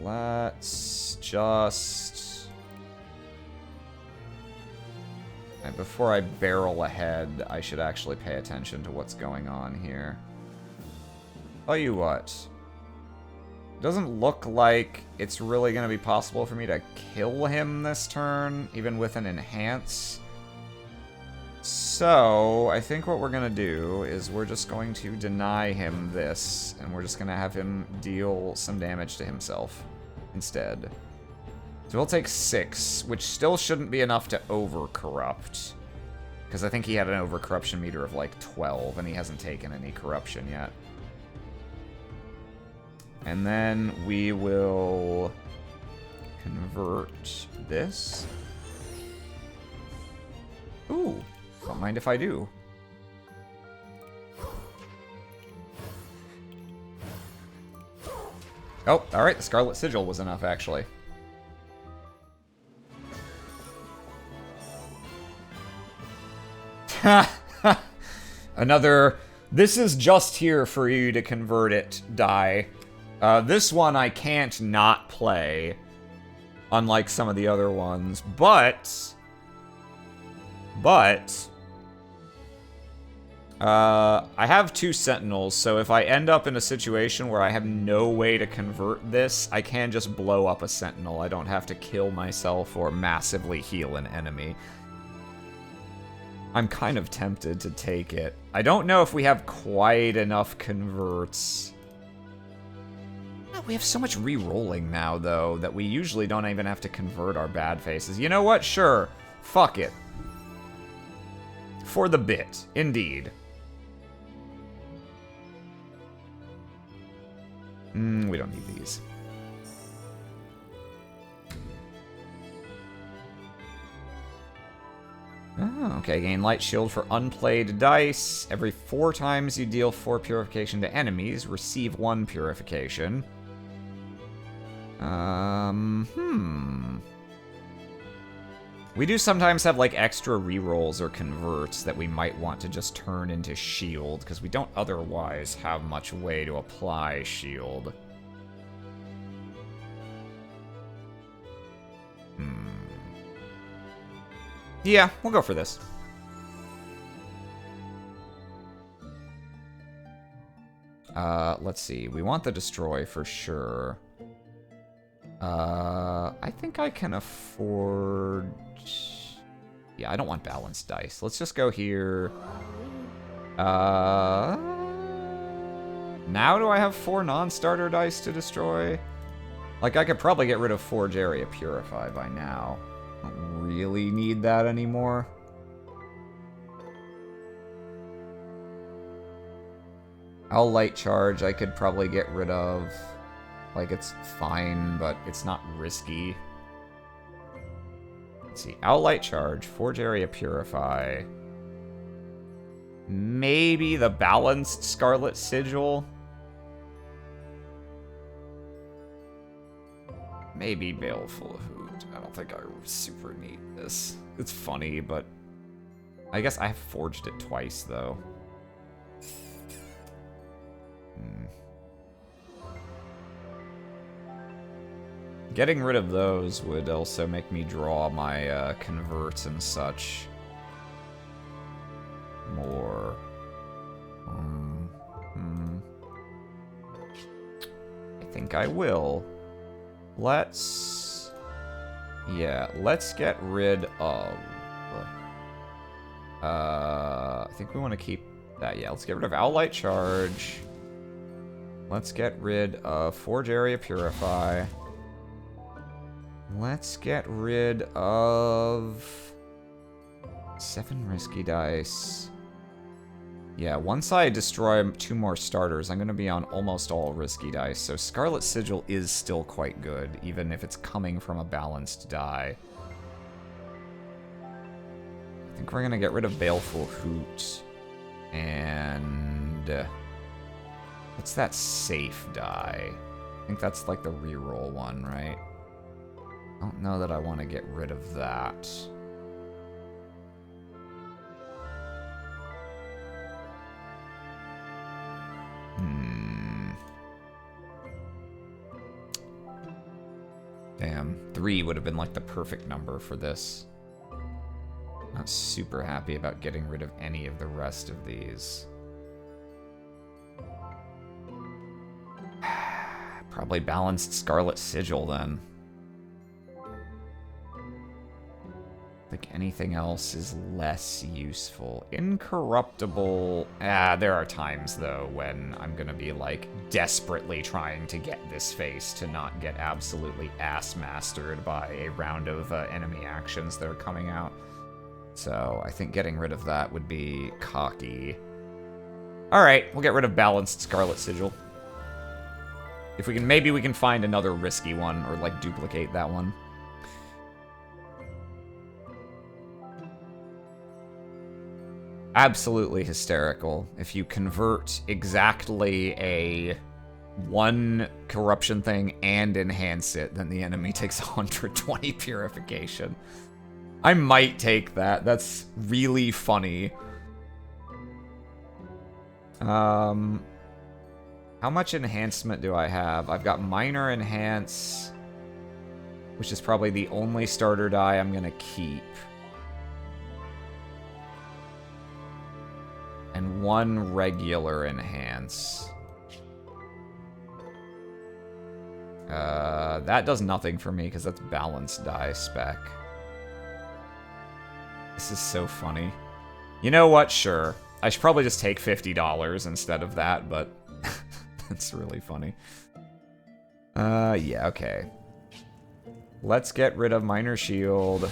Speaker 1: Let's just... and before I barrel ahead, I should actually pay attention to what's going on here. Tell you what. It doesn't look like it's really going to be possible for me to kill him this turn, even with an enhance. So, I think what we're going to do is we're just going to deny him this, and we're just going to have him deal some damage to himself instead. So he'll take 6, which still shouldn't be enough to over-corrupt. Because I think he had an over-corruption meter of like 12, and he hasn't taken any corruption yet. And then we will convert this. Ooh, don't mind if I do. Oh, alright, the Scarlet Sigil was enough, actually. Another, this is just here for you to convert it die. This one I can't not play, unlike some of the other ones, but I have 2 Sentinels, so if I end up in a situation where I have no way to convert this, I can just blow up a Sentinel. I don't have to kill myself or massively heal an enemy. I'm kind of tempted to take it. I don't know if we have quite enough converts. Oh, we have so much re-rolling now, though, that we usually don't even have to convert our bad faces. You know what? Sure. Fuck it. For the bit. Indeed. We don't need these. Oh, okay, gain light shield for unplayed dice. Every 4 times you deal 4 purification to enemies, receive 1 purification. We do sometimes have, like, extra rerolls or converts that we might want to just turn into shield, because we don't otherwise have much way to apply shield. Yeah, we'll go for this. Let's see. We want the destroy for sure. I think I can afford... Yeah, I don't want balanced dice. Let's just go here. Now do I have 4 non-starter dice to destroy? Like, I could probably get rid of Forge Area Purify by now. I don't really need that anymore. I'll light charge. I could probably get rid of. Like, it's fine, but it's not risky. Let's see. I'll light charge. Forge Area Purify. Maybe the balanced Scarlet Sigil. Maybe Baleful Hoot. I don't think I super need this. It's funny, but I guess I have forged it twice, though. Getting rid of those would also make me draw my converts and such more. I think I will. Let's get rid of... I think we want to keep that. Yeah, let's get rid of Owlite Charge. Let's get rid of Forge Area Purify. Let's get rid of 7 risky dice. Yeah, once I destroy 2 more starters, I'm going to be on almost all risky dice, so Scarlet Sigil is still quite good, even if it's coming from a balanced die. I think we're going to get rid of Baleful Hoot. And... what's that safe die? I think that's like the reroll one, right? I don't know that I want to get rid of that. Damn, 3 would have been like the perfect number for this. Not super happy about getting rid of any of the rest of these. Probably balanced Scarlet Sigil then. I think anything else is less useful. Incorruptible. There are times, though, when I'm gonna be, like, desperately trying to get this face to not get absolutely ass-mastered by a round of enemy actions that are coming out. So I think getting rid of that would be cocky. Alright, we'll get rid of balanced Scarlet Sigil. If we can, maybe we can find another risky one, or, like, duplicate that one. Absolutely hysterical. If you convert exactly a 1 corruption thing and enhance it, then the enemy takes 120 purification. I might take that. That's really funny. How much enhancement do I have? I've got minor enhance, which is probably the only starter die I'm gonna keep. And 1 regular enhance. That does nothing for me because that's balanced die spec. This is so funny. You know what? Sure. I should probably just take $50 instead of that, but that's really funny. Yeah, okay. Let's get rid of Minor Shield.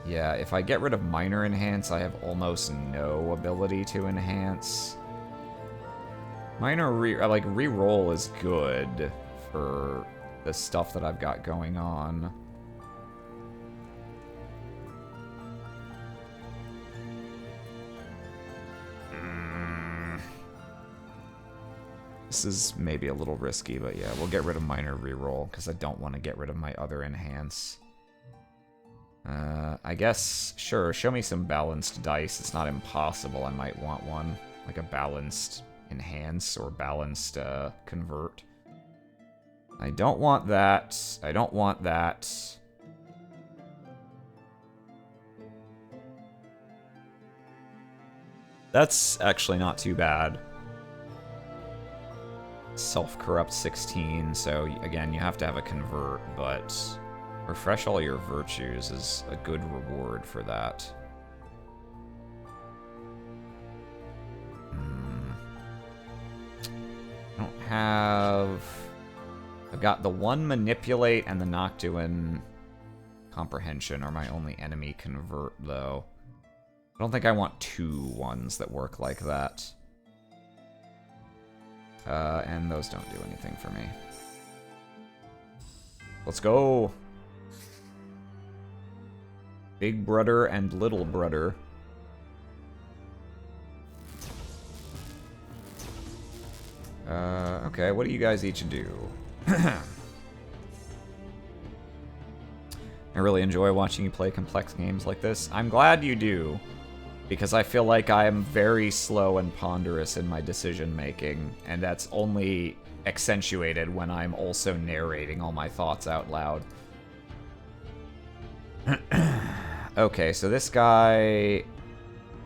Speaker 1: Yeah, if I get rid of Minor Enhance, I have almost no ability to enhance. Minor reroll is good for the stuff that I've got going on. This is maybe a little risky, but yeah, we'll get rid of Minor reroll because I don't want to get rid of my other enhance. I guess, sure, show me some balanced dice. It's not impossible I might want one. Like a balanced enhance or balanced convert. I don't want that. I don't want that. That's actually not too bad. Self-corrupt 16, so again, you have to have a convert, but refresh all your virtues is a good reward for that. I don't have... I've got the one Manipulate and the Noctuan Comprehension are my only enemy convert, though. I don't think I want two ones that work like that. And those don't do anything for me. Let's go! Big brother and little brother. Okay, what do you guys each do? I really enjoy watching you play complex games like this. I'm glad you do, because I feel like I am very slow and ponderous in my decision-making, and that's only accentuated when I'm also narrating all my thoughts out loud. Okay, so this guy...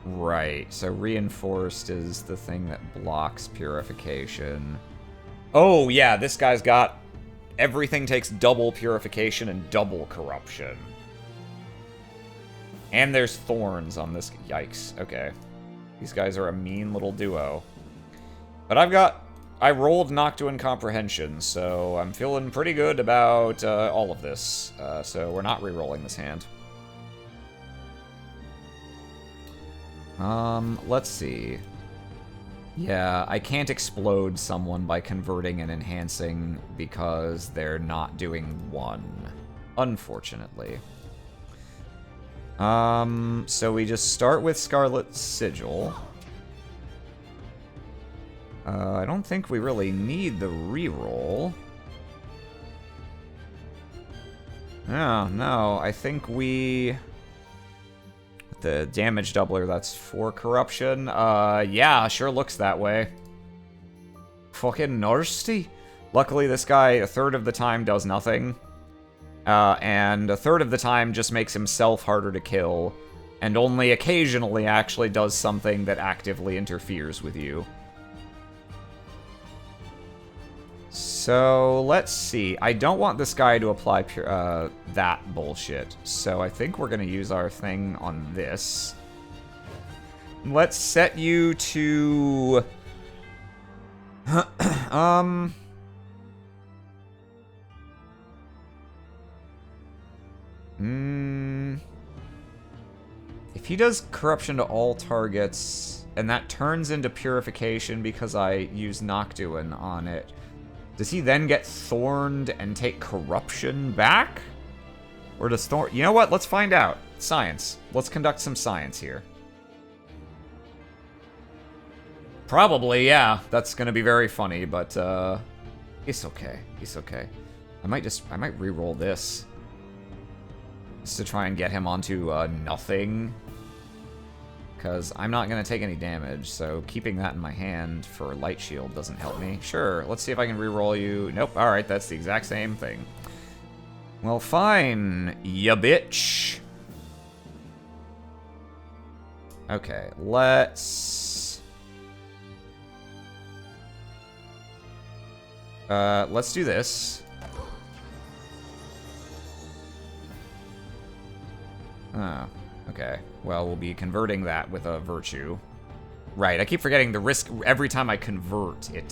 Speaker 1: Right, so Reinforced is the thing that blocks Purification. Oh, yeah, this guy's got... Everything takes double Purification and double Corruption. And there's Thorns on this... Yikes, okay. These guys are a mean little duo. But I rolled Noctuan Comprehension, so I'm feeling pretty good about all of this. So we're not re-rolling this hand. Let's see. Yeah, I can't explode someone by converting and enhancing because they're not doing one. Unfortunately. So we just start with Scarlet Sigil. I don't think we really need the reroll. No, I think we... The damage doubler, that's 4 corruption. Yeah, sure looks that way. Fucking nasty. Luckily, this guy, a third of the time, does nothing. And a third of the time just makes himself harder to kill. And only occasionally actually does something that actively interferes with you. So, let's see. I don't want this guy to apply that bullshit. So I think we're going to use our thing on this. Let's set you to... If he does corruption to all targets, and that turns into purification because I use Noctuan on it, does he then get thorned and take corruption back? Or does Thorn... You know what? Let's find out. Science. Let's conduct some science here. Probably, yeah. That's gonna be very funny, but, it's okay. It's okay. I might re-roll this. Just to try and get him onto, nothing. Because I'm not going to take any damage, so keeping that in my hand for Light Shield doesn't help me. Sure, let's see if I can re-roll you. Nope, alright, that's the exact same thing. Well, fine, ya bitch. Okay, let's do this. Oh, okay. Well, we'll be converting that with a virtue. Right, I keep forgetting the risk. Every time I convert, it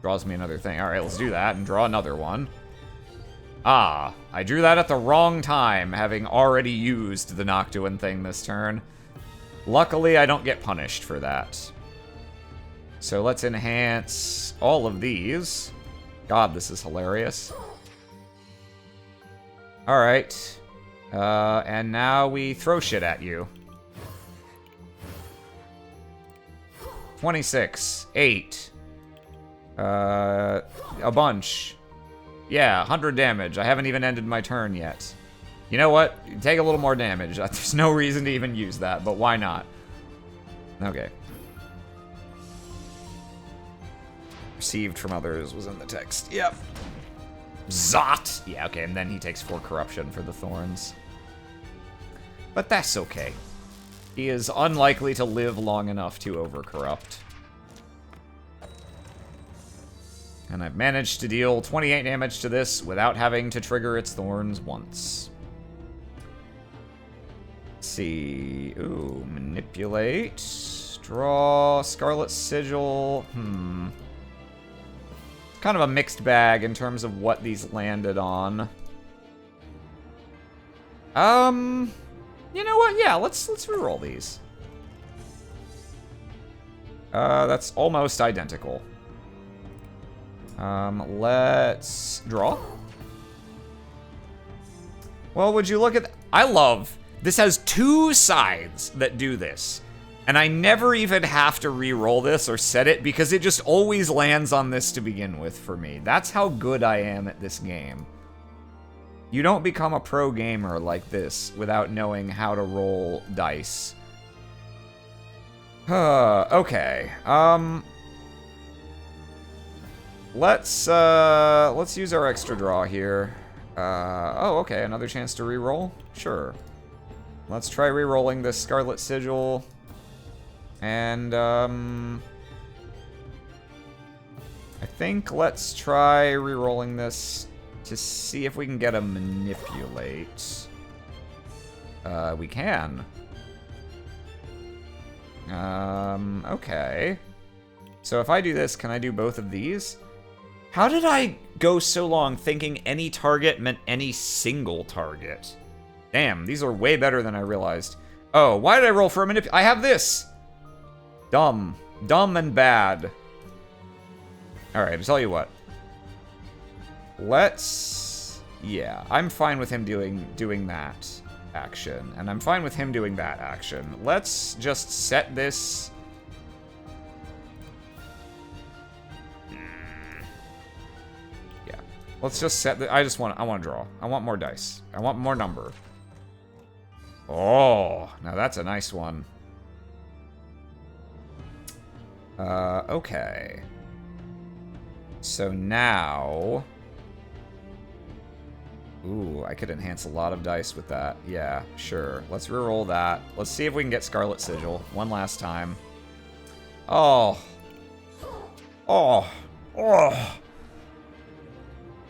Speaker 1: draws me another thing. All right, let's do that and draw another one. Ah, I drew that at the wrong time, having already used the Noctuan thing this turn. Luckily, I don't get punished for that. So let's enhance all of these. God, this is hilarious. All right. And now we throw shit at you. 26. 8. A bunch. Yeah, 100 damage. I haven't even ended my turn yet. You know what? Take a little more damage. There's no reason to even use that, but why not? Okay. Received from others was in the text. Yep. Zot! Yeah, okay, and then he takes 4 corruption for the thorns. But that's okay. He is unlikely to live long enough to overcorrupt. And I've managed to deal 28 damage to this without having to trigger its thorns once. Let's see. Ooh, manipulate. Draw. Scarlet Sigil. Kind of a mixed bag in terms of what these landed on. You know what? Yeah, let's reroll these. That's almost identical. Let's draw. Well, would you look at... I love... This has 2 sides that do this. And I never even have to re-roll this or set it because it just always lands on this to begin with for me. That's how good I am at this game. You don't become a pro gamer like this without knowing how to roll dice. Okay. Let's use our extra draw here. Oh, okay, another chance to re-roll? Sure. Let's try re-rolling this Scarlet Sigil. And, I think let's try re-rolling this to see if we can get a manipulate. We can. Okay. So if I do this, can I do both of these? How did I go so long thinking any target meant any single target? Damn, these are way better than I realized. Oh, why did I roll for a manipulate? I have this! Dumb. Dumb and bad. Alright, I'll tell you what. Let's... Yeah, I'm fine with him doing that action. And I'm fine with him doing that action. Let's just set this... Yeah. Let's just set the... I want to draw. I want more dice. I want more number. Oh, now that's a nice one. Okay. So now... Ooh, I could enhance a lot of dice with that. Yeah, sure. Let's reroll that. Let's see if we can get Scarlet Sigil one last time. Oh. Oh. Oh.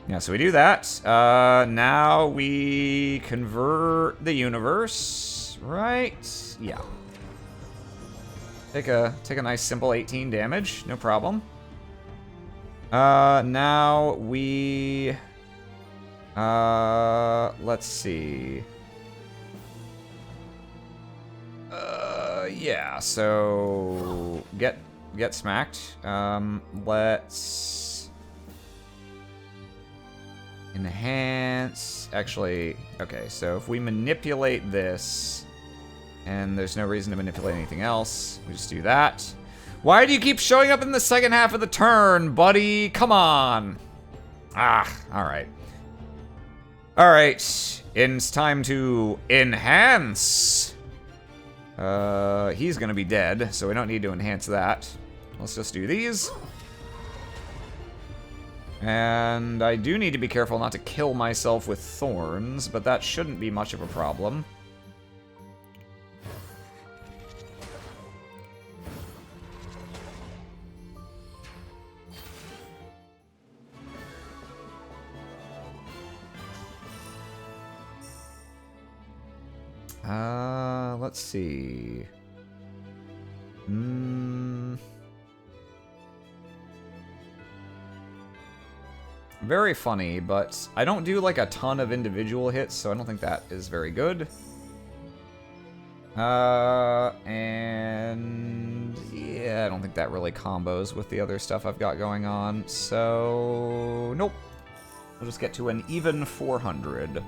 Speaker 1: Yeah, so we do that. Now we convert the universe, right? Yeah. Take a nice simple 18 damage, no problem. Now we... let's see. Yeah, so... Get smacked. Let's... Enhance... Actually, okay, so if we manipulate this... And there's no reason to manipulate anything else. We just do that. Why do you keep showing up in the second half of the turn, buddy? Come on. Ah, alright. Alright. It's time to enhance. He's gonna be dead, so we don't need to enhance that. Let's just do these. And I do need to be careful not to kill myself with thorns, but that shouldn't be much of a problem. Let's see. Very funny, but I don't do like a ton of individual hits, so I don't think that is very good. And yeah, I don't think that really combos with the other stuff I've got going on, so nope. We'll just get to an even 400.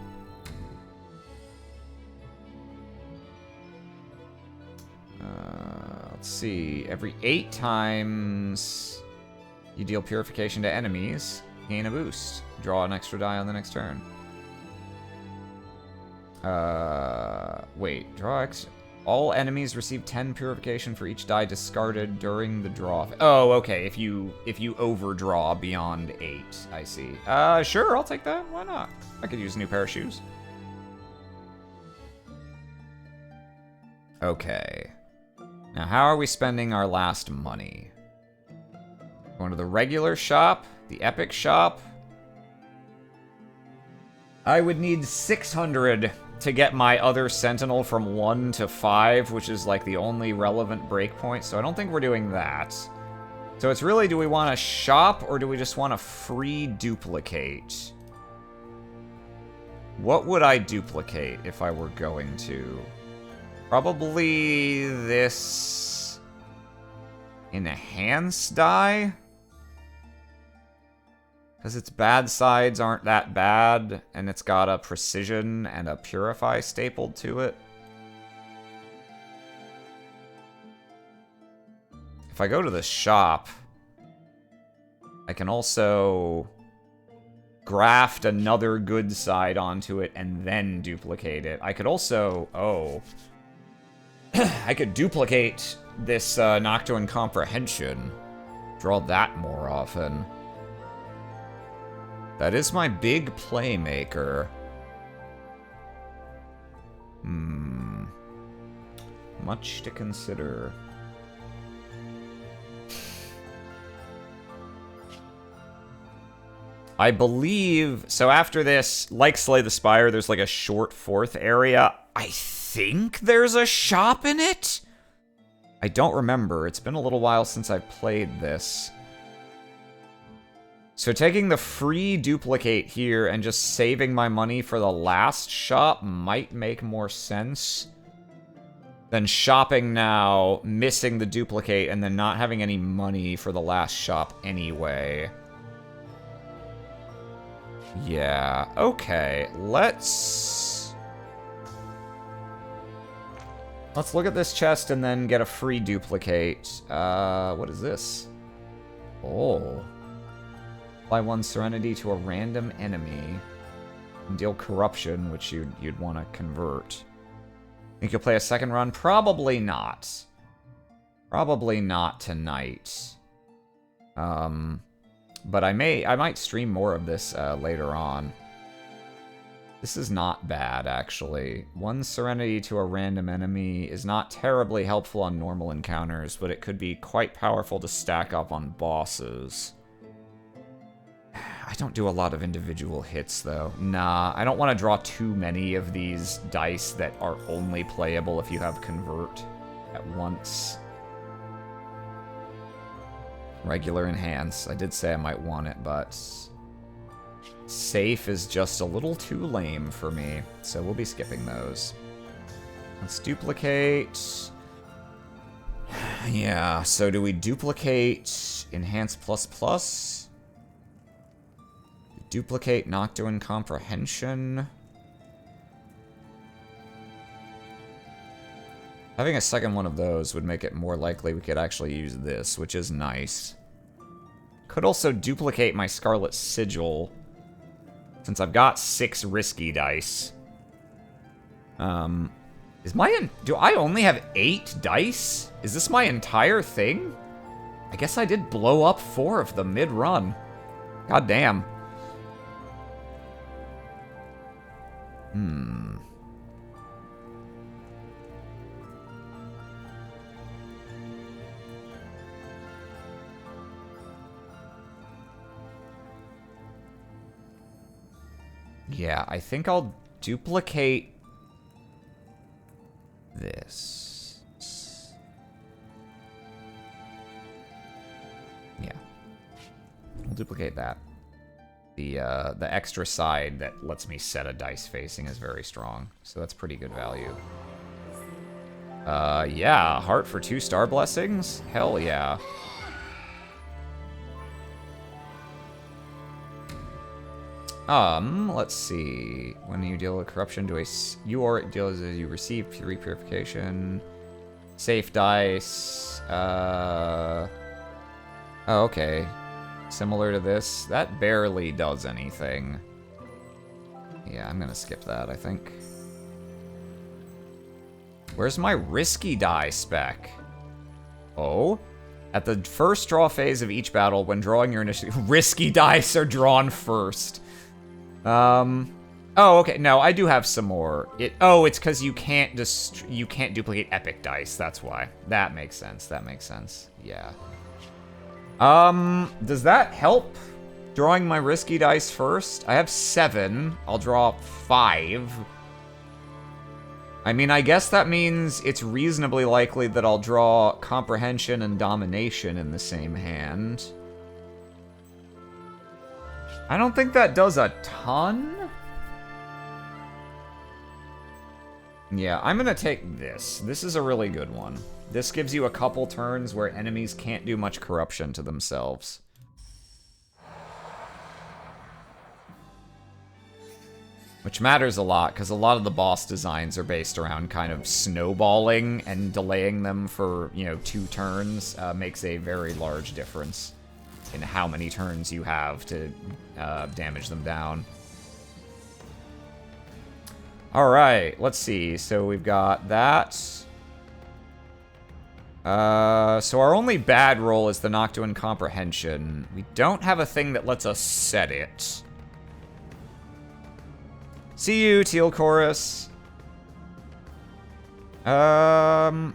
Speaker 1: Let's see. Every 8 times you deal purification to enemies, gain a boost. Draw an extra die on the next turn. Wait. Draw extra. All enemies receive 10 purification for each die discarded during the draw. Oh, okay. If you overdraw beyond 8, I see. Sure, I'll take that. Why not? I could use a new pair of shoes. Okay. Now, how are we spending our last money? Going to the regular shop, the epic shop. I would need 600 to get my other sentinel from 1 to 5, which is like the only relevant breakpoint, so I don't think we're doing that. So it's really, do we want to shop, or do we just want to free duplicate? What would I duplicate if I were going to? Probably this enhance die? Because its bad sides aren't that bad, and it's got a precision and a purify stapled to it. If I go to the shop, I can also graft another good side onto it and then duplicate it. I could also... oh... I could duplicate this Nocturne Comprehension. Draw that more often. That is my big playmaker. Much to consider. I believe... so after this, like Slay the Spire, there's like a short 4th area. I think there's a shop in it? I don't remember. It's been a little while since I've played this. So taking the free duplicate here and just saving my money for the last shop might make more sense than shopping now, missing the duplicate, and then not having any money for the last shop anyway. Yeah, okay. Let's look at this chest and then get a free duplicate. What is this? Oh. Apply 1 Serenity to a random enemy. And deal Corruption, which you'd want to convert. Think you'll play a second run? Probably not. Probably not tonight. But I might stream more of this later on. This is not bad, actually. 1 Serenity to a random enemy is not terribly helpful on normal encounters, but it could be quite powerful to stack up on bosses. I don't do a lot of individual hits, though. Nah, I don't want to draw too many of these dice that are only playable if you have Convert at once. Regular Enhance. I did say I might want it, but... Safe is just a little too lame for me, so we'll be skipping those. Let's duplicate... Yeah, so do we duplicate Enhance ++? Duplicate Nocturne Comprehension. Having a second one of those would make it more likely we could actually use this, which is nice. Could also duplicate my Scarlet Sigil, since I've got 6 risky dice. Do I only have 8 dice? Is this my entire thing? I guess I did blow up 4 of them mid-run. God damn. Yeah, I think I'll duplicate duplicate that. The extra side that lets me set a dice facing is very strong, so that's pretty good value. Yeah, heart for 2 star blessings? Hell yeah. Let's see. When you deal with corruption to you or it deals as you receive 3 purification. Safe dice. Oh, okay. Similar to this. That barely does anything. Yeah, I'm gonna skip that, I think. Where's my risky die spec? Oh? At the first draw phase of each battle, when drawing your initiative, risky dice are drawn first. Oh, okay. No, I do have some more. It's because you can't duplicate epic dice. That's why. That makes sense. That makes sense. Yeah. Does that help? Drawing my risky dice first? I have 7. I'll draw 5. I mean, I guess that means it's reasonably likely that I'll draw comprehension and domination in the same hand. I don't think that does a ton. Yeah, I'm gonna take this. This is a really good one. This gives you a couple turns where enemies can't do much corruption to themselves. Which matters a lot, because a lot of the boss designs are based around kind of snowballing, and delaying them for, 2 turns makes a very large difference in how many turns you have to damage them down. Alright, let's see. So we've got that. So our only bad roll is the Noctua Comprehension. We don't have a thing that lets us set it. See you, Teal Chorus. We have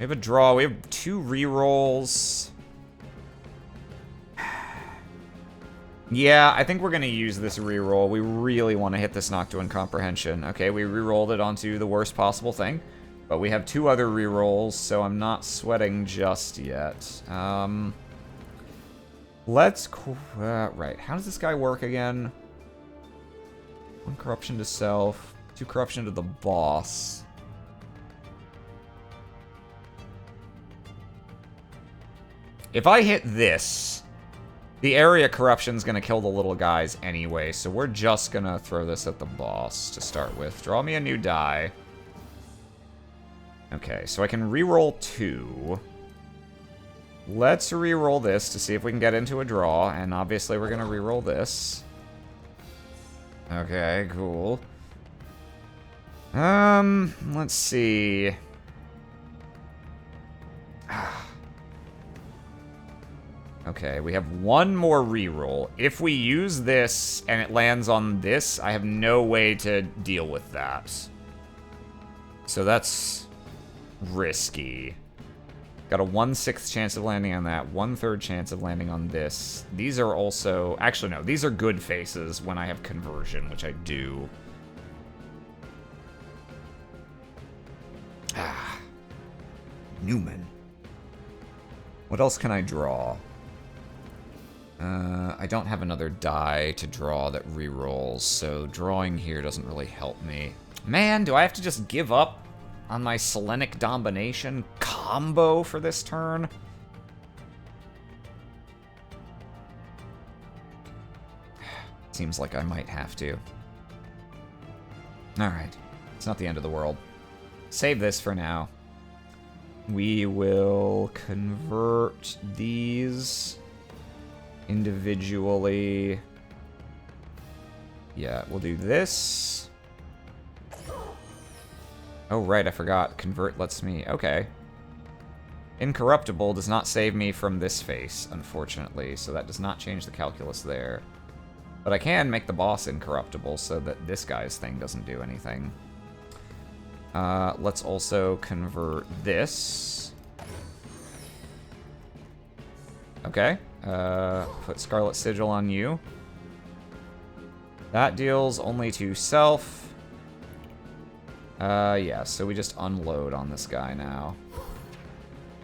Speaker 1: a draw. We have 2 rerolls. Yeah, I think we're going to use this reroll. We really want to hit this Noctua Comprehension. Okay, we rerolled it onto the worst possible thing. But we have 2 other rerolls, so I'm not sweating just yet. Let's... right, how does this guy work again? 1 corruption to self, 2 corruption to the boss. If I hit this, the area corruption's gonna kill the little guys anyway, so we're just gonna throw this at the boss to start with. Draw me a new die. Okay, so I can reroll 2. Let's reroll this to see if we can get into a draw, and obviously we're gonna reroll this. Okay, cool. Let's see. Okay, we have 1 more reroll. If we use this and it lands on this, I have no way to deal with that. So that's risky. Got a 1/6 chance of landing on that, 1/3 chance of landing on this. These are also... Actually, no, these are good faces when I have conversion, which I do. Ah. Newman. What else can I draw? I don't have another die to draw that rerolls, so drawing here doesn't really help me. Man, do I have to just give up on my Selenic Domination combo for this turn? Seems like I might have to. Alright. It's not the end of the world. Save this for now. We will convert these individually. Yeah, we'll do this. Oh, right, I forgot. Convert lets me... Okay. Incorruptible does not save me from this face, unfortunately, so that does not change the calculus there. But I can make the boss incorruptible so that this guy's thing doesn't do anything. Let's also convert this. Okay. Put Scarlet Sigil on you. That deals only to self. Yeah, so we just unload on this guy now.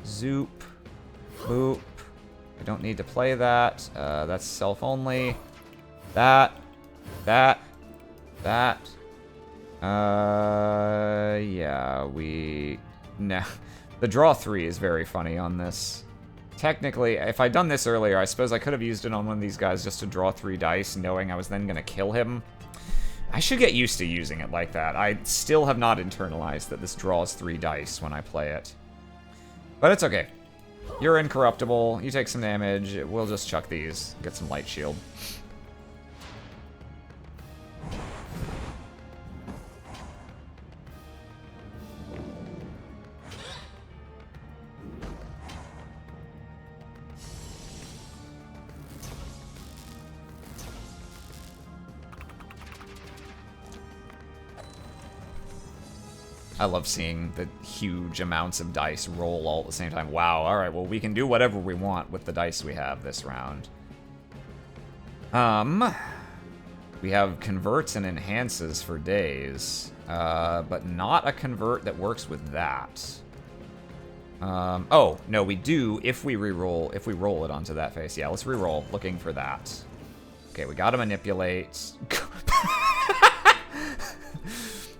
Speaker 1: Zoop. Boop. I don't need to play that. That's self-only. That. That. Yeah, we... No. The draw 3 is very funny on this. Technically, if I'd done this earlier, I suppose I could have used it on one of these guys just to draw 3 dice, knowing I was then going to kill him. I should get used to using it like that. I still have not internalized that this draws 3 dice when I play it. But it's okay. You're incorruptible. You take some damage. We'll just chuck these. Get some light shield. I love seeing the huge amounts of dice roll all at the same time. Wow, alright, well we can do whatever we want with the dice we have this round. We have converts and enhances for days, but not a convert that works with that. Oh, no, we do if we roll it onto that face. Yeah, let's re-roll, looking for that. Okay, we gotta manipulate.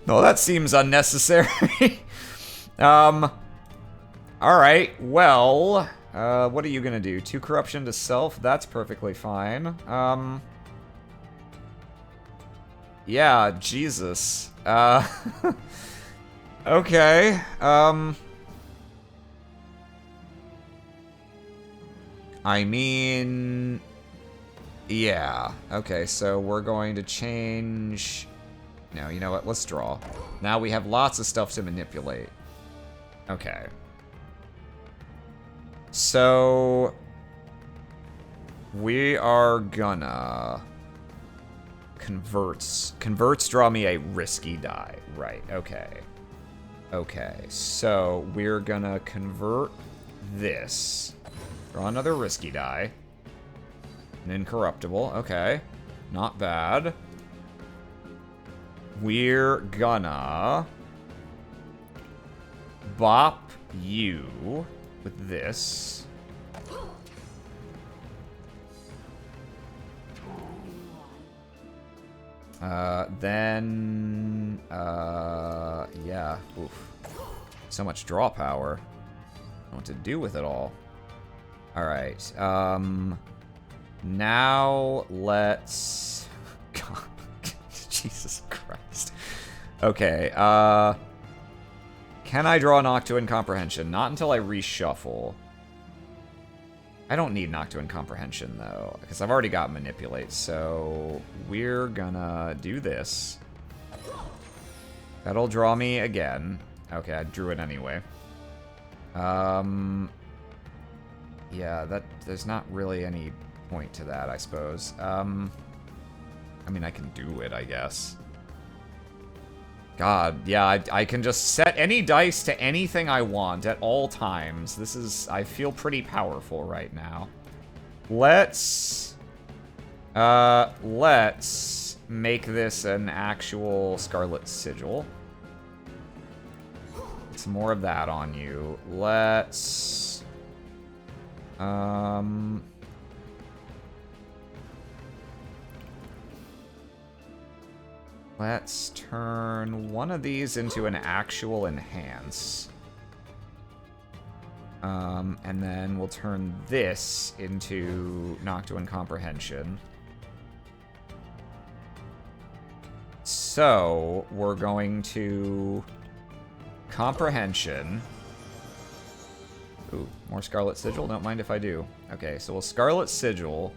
Speaker 1: No, that seems unnecessary. Alright, well, what are you gonna do? 2 corruption to self? That's perfectly fine. Yeah, Jesus. Okay, I mean... Yeah, okay, so we're going to change... No, you know what? Let's draw. Now we have lots of stuff to manipulate. Okay. So... we are gonna... Converts. Converts draw me a risky die. Right, okay. Okay, so we're gonna convert this. Draw another risky die. An incorruptible, okay. Not bad. We're gonna bop you with this. Yeah, oof. So much draw power. I don't know what to do with it all. Alright, now let's... God, Jesus Christ. Okay, can I draw Noctua Comprehension? Not until I reshuffle. I don't need Noctua Comprehension, though, because I've already got Manipulate, so we're gonna do this. That'll draw me again. Okay, I drew it anyway. Yeah, there's not really any point to that, I suppose. I mean, I can do it, I guess. God, yeah, I can just set any dice to anything I want at all times. This is... I feel pretty powerful right now. Let's make this an actual Scarlet Sigil. Some more of that on you. Let's... Let's turn one of these into an actual enhance. And then we'll turn this into Noctua Comprehension. So, we're going to... Comprehension. Ooh, more Scarlet Sigil? Don't mind if I do. Okay, so we'll Scarlet Sigil.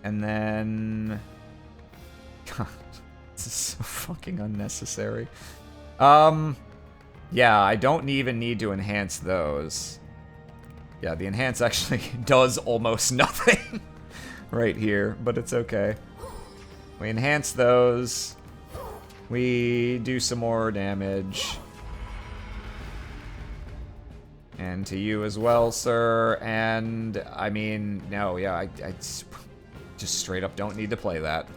Speaker 1: And then... God, this is so fucking unnecessary. Yeah, I don't even need to enhance those. Yeah, the enhance actually does almost nothing right here, but it's okay. We enhance those. We do some more damage. And to you as well, sir. And, I mean, no, yeah, I just straight up don't need to play that.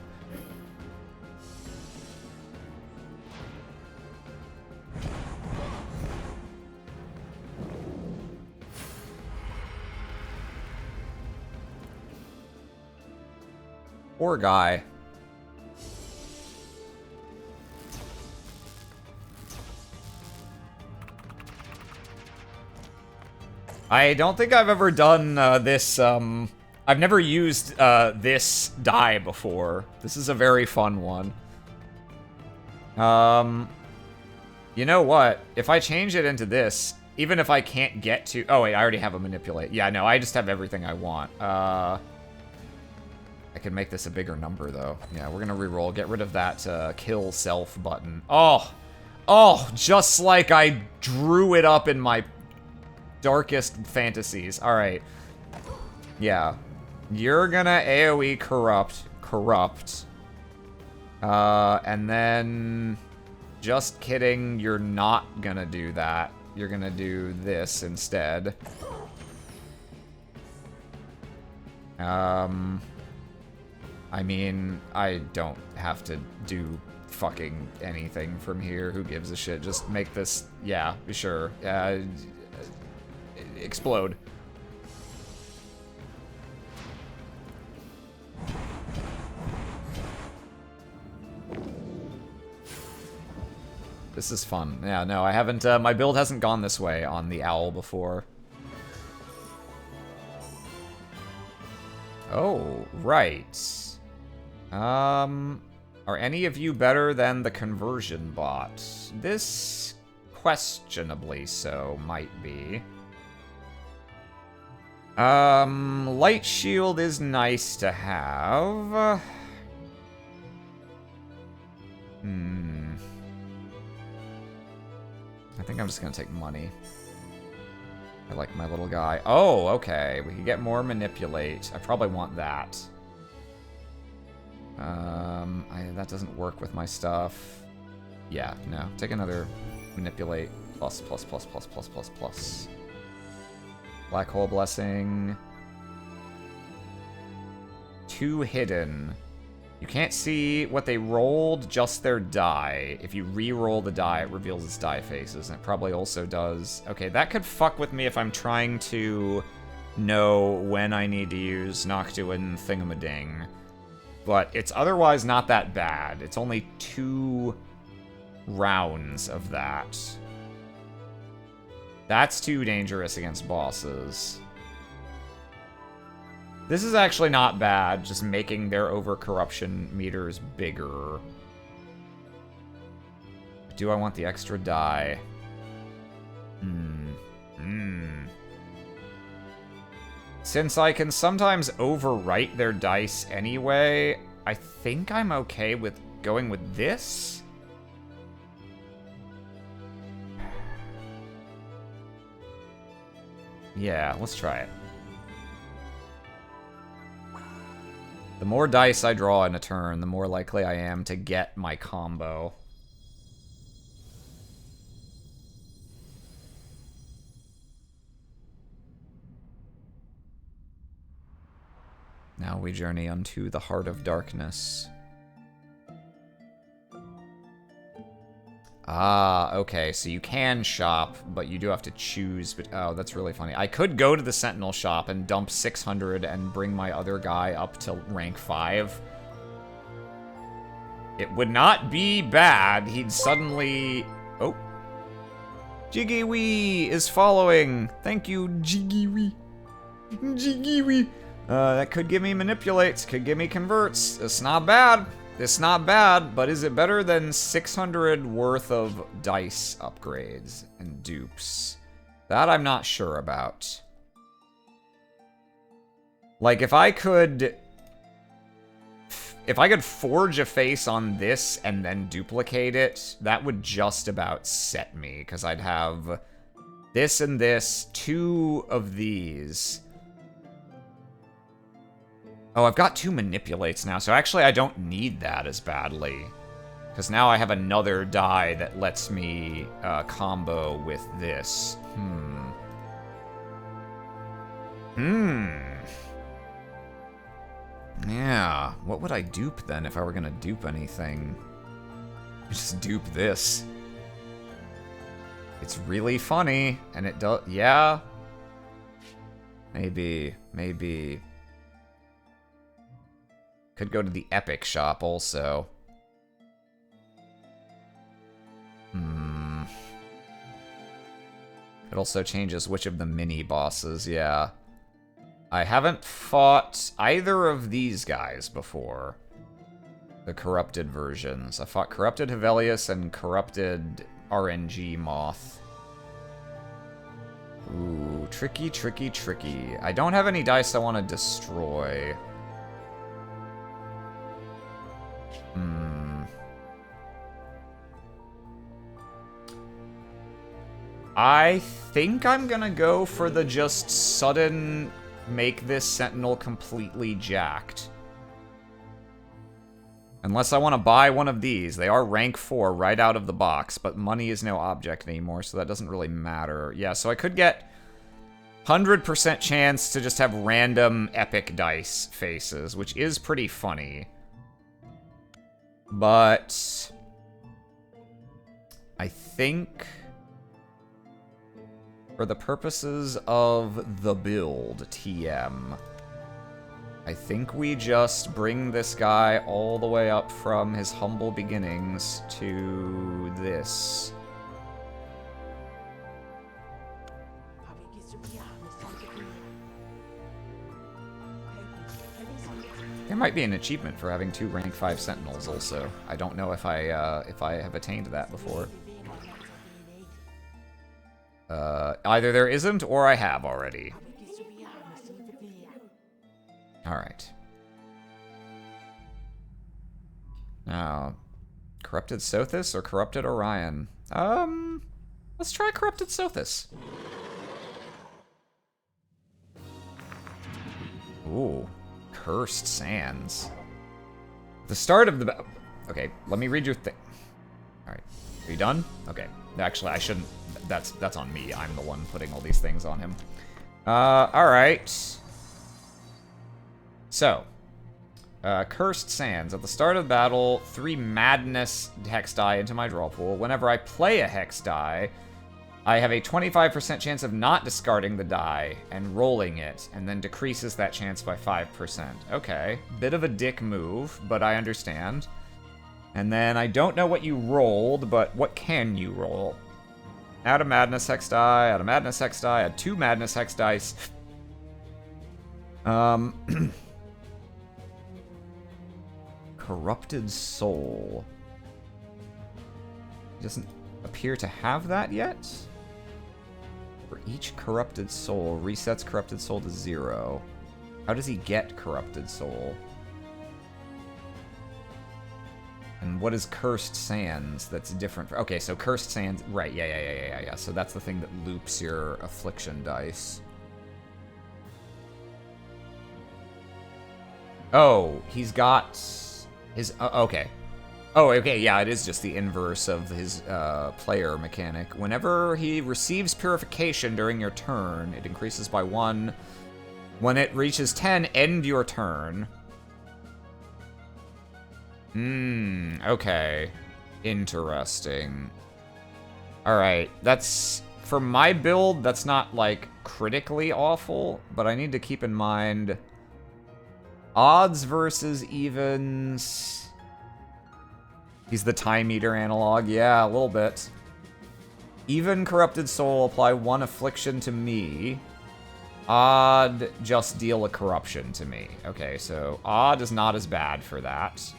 Speaker 1: Poor guy. I don't think I've ever done this, I've never used this die before. This is a very fun one. You know what? If I change it into this, even if I can't get to... Oh, wait, I already have a manipulate. Yeah, no, I just have everything I want. I can make this a bigger number, though. Yeah, we're gonna reroll. Get rid of that kill self button. Oh! Oh, just like I drew it up in my darkest fantasies. Alright. Yeah. You're gonna AoE corrupt. And then... Just kidding, you're not gonna do that. You're gonna do this instead. I mean, I don't have to do fucking anything from here. Who gives a shit? Just make this... Yeah, sure. Explode. This is fun. Yeah, no, I haven't, my build hasn't gone this way on the owl before. Oh, right. Are any of you better than the conversion bot? This, questionably so, might be. Light shield is nice to have. I think I'm just gonna take money. I like my little guy. Oh, okay. We can get more manipulate. I probably want that. That doesn't work with my stuff. Yeah, no. Take another manipulate. Plus. Black hole blessing. 2 hidden. You can't see what they rolled, just their die. If you re-roll the die, it reveals its die faces, and it probably also does... Okay, that could fuck with me if I'm trying to know when I need to use Noctuan Thingamading. But it's otherwise not that bad. It's only 2 rounds of that. That's too dangerous against bosses. This is actually not bad, just making their over-corruption meters bigger. Do I want the extra die? Since I can sometimes overwrite their dice anyway, I think I'm okay with going with this? Yeah, let's try it. The more dice I draw in a turn, the more likely I am to get my combo. Now we journey unto the heart of darkness. Ah, okay, so you can shop, but you do have to choose. But oh, that's really funny. I could go to the Sentinel shop and dump 600 and bring my other guy up to rank 5. It would not be bad. He'd suddenly... Oh. Jiggy-wee is following. Thank you, Jiggy-wee. Jiggy-wee. That could give me manipulates, could give me converts. It's not bad. It's not bad, but is it better than 600 worth of dice upgrades and dupes? That I'm not sure about. Like, if I could forge a face on this and then duplicate it, that would just about set me, because I'd have this and this, 2 of these. Oh, I've got 2 manipulates now, so actually I don't need that as badly. Because now I have another die that lets me combo with this. Yeah, what would I dupe then if I were gonna dupe anything? Just dupe this. It's really funny, and it does, yeah. Maybe. Could go to the Epic shop also. It also changes which of the mini-bosses, yeah. I haven't fought either of these guys before. The corrupted versions. I fought Corrupted Hevelius and Corrupted RNG Moth. Ooh, tricky, tricky, tricky. I don't have any dice I want to destroy. I think I'm gonna go for the just sudden make this Sentinel completely jacked. Unless I want to buy one of these. They are rank 4 right out of the box, but money is no object anymore, so that doesn't really matter. Yeah, so I could get 100% chance to just have random epic dice faces, which is pretty funny. But I think for the purposes of the build, TM, I think we just bring this guy all the way up from his humble beginnings to this. There might be an achievement for having 2 rank 5 Sentinels also. I don't know if I have attained that before. Either there isn't, or I have already. Alright. Now, Corrupted Sothis or Corrupted Orion? Let's try Corrupted Sothis. Ooh, Cursed Sands. The start of the... Okay, let me read your thing. Alright, are you done? Okay. Actually, I shouldn't... That's on me. I'm the one putting all these things on him. Alright. So, Cursed Sands. At the start of the battle, 3 Madness Hex die into my draw pool. Whenever I play a Hex die, I have a 25% chance of not discarding the die and rolling it, and then decreases that chance by 5%. Okay, bit of a dick move, but I understand. And then I don't know what you rolled, but what can you roll? Add a Madness Hex die, add a Madness Hex die, add 2 Madness Hex dice. Corrupted Soul. He doesn't appear to have that yet. For each Corrupted Soul, resets Corrupted Soul to 0. How does he get Corrupted Soul? And what is Cursed Sands that's different? Okay, so Cursed Sands, right, yeah. So that's the thing that loops your Affliction dice. Oh, he's got his, okay. Oh, okay, yeah, it is just the inverse of his player mechanic. Whenever he receives Purification during your turn, it increases by 1. When it reaches 10, end your turn. Okay. Interesting. Alright, that's... For my build, that's not, like, critically awful, but I need to keep in mind... Odds versus evens... He's the Time Eater analog. Yeah, a little bit. Even Corrupted Soul, apply 1 affliction to me. Odd, just deal a corruption to me. Okay, so odd is not as bad for that.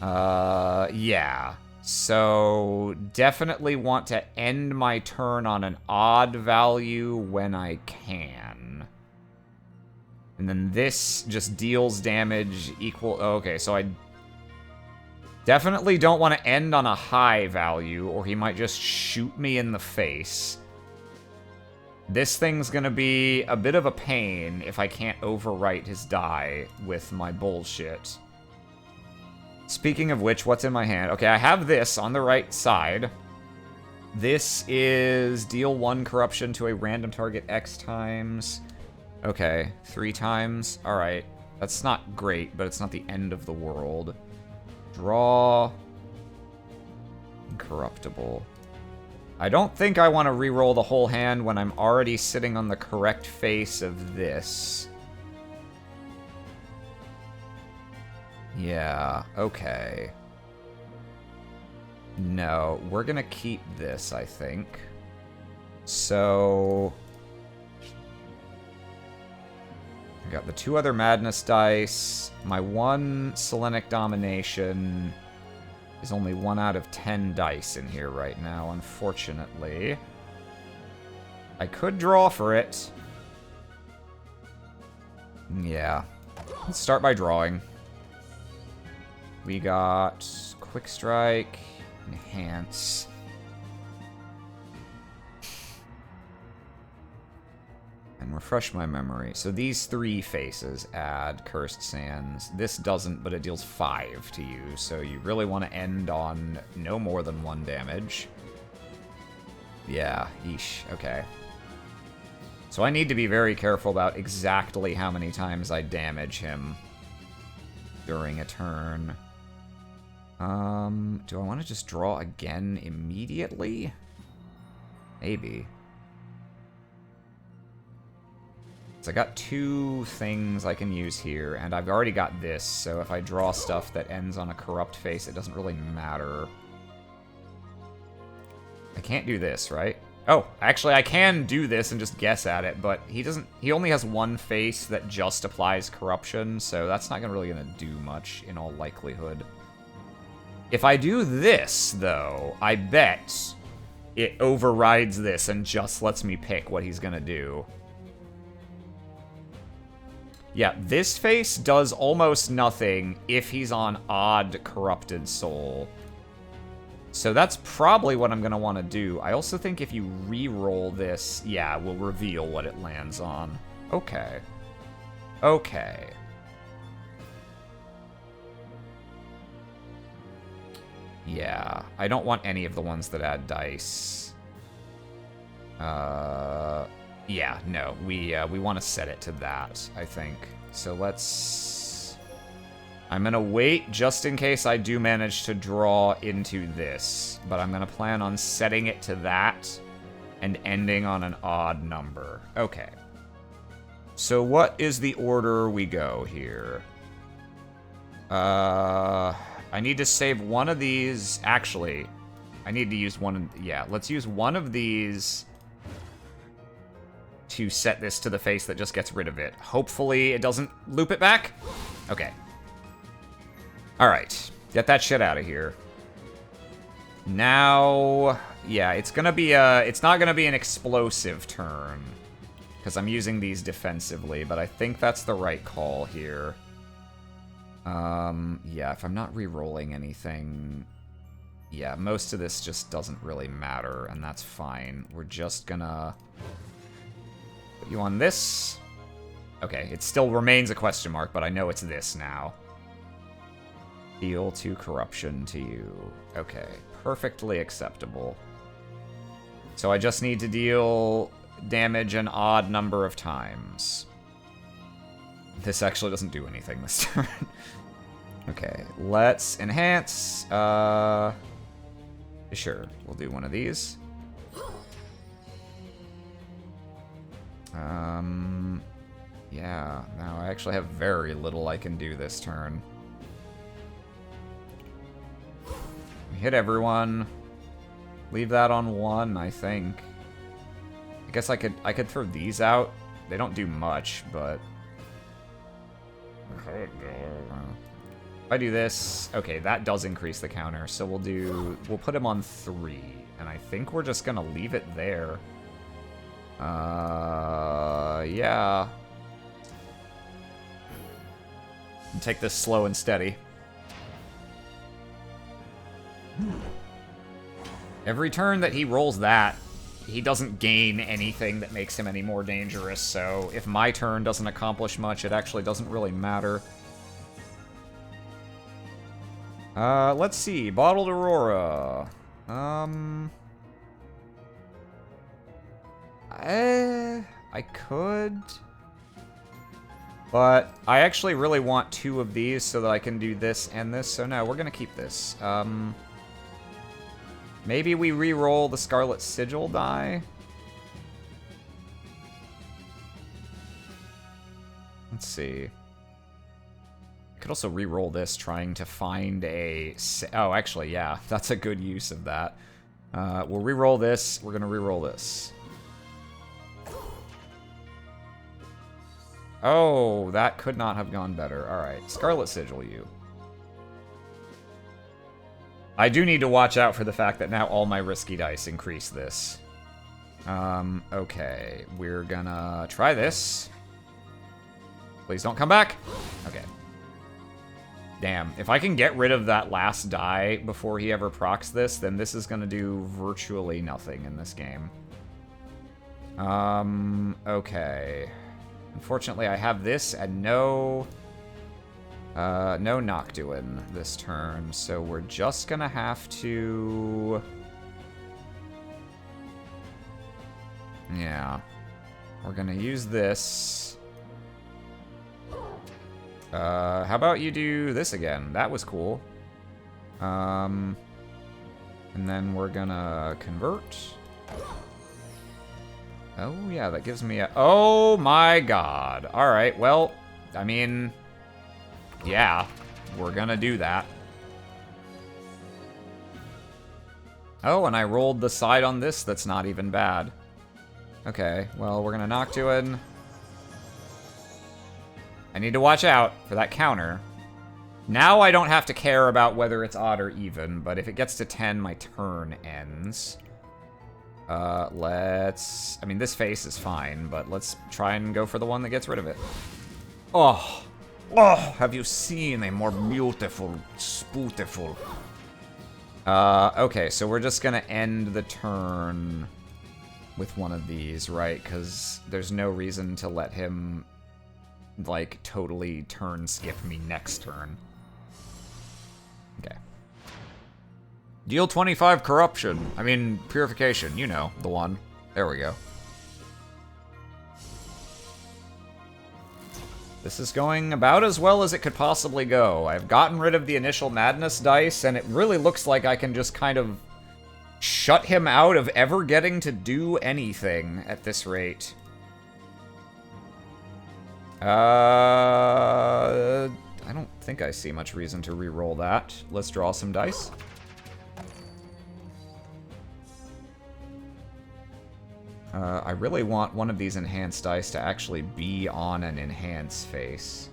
Speaker 1: Yeah. So, definitely want to end my turn on an odd value when I can. And then this just deals damage equal... Okay, so I definitely don't want to end on a high value, or he might just shoot me in the face. This thing's gonna be a bit of a pain if I can't overwrite his die with my bullshit. Speaking of which, what's in my hand? Okay, I have this on the right side. This is deal 1 corruption to a random target X times. Okay, 3 times. Alright. That's not great, but it's not the end of the world. Draw. Incorruptible. I don't think I want to re-roll the whole hand when I'm already sitting on the correct face of this. Yeah, okay. No, we're gonna keep this, I think. So... I got the 2 other Madness dice. My 1 Selenic Domination is only 1 out of 10 dice in here right now, unfortunately. I could draw for it. Yeah. Let's start by drawing. We got Quick Strike, Enhance. And refresh my memory. So these 3 faces add Cursed Sands. This doesn't, but it deals 5 to you. So you really want to end on no more than 1 damage. Yeah, yeesh. Okay. So I need to be very careful about exactly how many times I damage him during a turn. Do I want to just draw again immediately? Maybe. So I got 2 things I can use here, and I've already got this, so if I draw stuff that ends on a corrupt face, it doesn't really matter. I can't do this, right? Oh, actually I can do this and just guess at it, but he only has 1 face that just applies corruption, so that's not really gonna do much in all likelihood. If I do this, though, I bet it overrides this and just lets me pick what he's gonna do. Yeah, this face does almost nothing if he's on odd Corrupted Soul. So that's probably what I'm going to want to do. I also think if you re-roll this, yeah, we'll reveal what it lands on. Okay. Okay. Yeah, I don't want any of the ones that add dice. Yeah, no, we want to set it to that, I think. So let's... I'm going to wait just in case I do manage to draw into this. But I'm going to plan on setting it to that and ending on an odd number. Okay. So what is the order we go here? I need to save one of these. Actually, I need to use one. Yeah, let's use one of these to set this to the face that just gets rid of it. Hopefully it doesn't loop it back. Okay. All right, get that shit out of here. Now, yeah, it's gonna be it's not gonna be an explosive turn because I'm using these defensively, but I think that's the right call here. Yeah, if I'm not re-rolling anything, yeah, most of this just doesn't really matter, and that's fine. We're just gonna put you on this. Okay, it still remains a question mark, but I know it's this now. Deal 2 corruption to you. Okay, perfectly acceptable. So I just need to deal damage an odd number of times. This actually doesn't do anything this turn. Okay, let's enhance. Sure, we'll do one of these. Yeah, now I actually have very little I can do this turn. Hit everyone. Leave that on 1, I think. I guess I could throw these out. They don't do much, but if I do this, okay, that does increase the counter. So we'll put him on 3, and I think we're just gonna leave it there. Yeah. And take this slow and steady. Every turn that he rolls that, he doesn't gain anything that makes him any more dangerous, so if my turn doesn't accomplish much, it actually doesn't really matter. Let's see. Bottled Aurora. I could... But I actually really want 2 of these so that I can do this and this, so no, we're gonna keep this. Maybe we re-roll the Scarlet Sigil die? Let's see. I could could also re-roll this, trying to find a... Oh, actually, yeah. That's a good use of that. We'll re-roll this. We're going to re-roll this. Oh, that could not have gone better. Alright, Scarlet Sigil you. I do need to watch out for the fact that now all my risky dice increase this. Okay. We're gonna try this. Please don't come back. Okay. Damn. If I can get rid of that last die before he ever procs this, then this is gonna do virtually nothing in this game. Okay. Unfortunately, I have this and no Noctuin this turn, so we're just gonna have to... Yeah. We're gonna use this. How about you do this again? That was cool. And then we're gonna convert. Oh, yeah, that gives me a... Oh, my God. All right, well, I mean... Yeah, we're gonna do that. Oh, and I rolled the side on this that's not even bad. Okay, well, we're gonna Noctuin. I need to watch out for that counter. Now I don't have to care about whether it's odd or even, but if it gets to 10, my turn ends. Let's... I mean, this face is fine, but let's try and go for the one that gets rid of it. Oh. Oh, have you seen a more beautiful, spootiful? Okay, so we're just gonna end the turn with one of these, right? Because there's no reason to let him, like, totally turn skip me next turn. Okay. Deal 25 corruption. I mean, purification, you know, the one. There we go. This is going about as well as it could possibly go. I've gotten rid of the initial madness dice, and it really looks like I can just kind of shut him out of ever getting to do anything at this rate. I don't think I see much reason to re-roll that. Let's draw some dice. I really want one of these enhanced dice to actually be on an enhance face.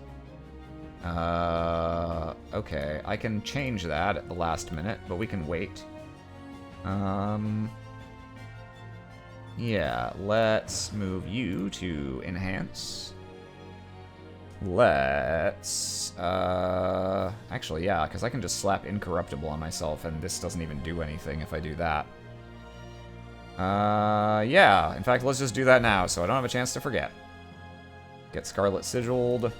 Speaker 1: Okay, I can change that at the last minute, but we can wait. Yeah, let's move you to enhance. Let's, actually, yeah, because I can just slap Incorruptible on myself, and this doesn't even do anything if I do that. Yeah, in fact, let's just do that now, so I don't have a chance to forget. Get Scarlet Sigiled.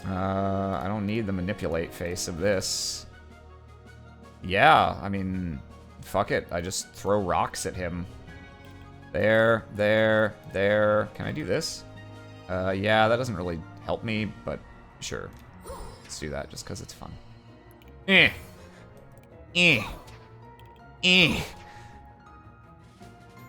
Speaker 1: I don't need the Manipulate face of this. Yeah, I mean, fuck it, I just throw rocks at him. There, there, there. Can I do this? Yeah, that doesn't really help me, but sure. Let's do that just because it's fun. Eh. Eh. Eh.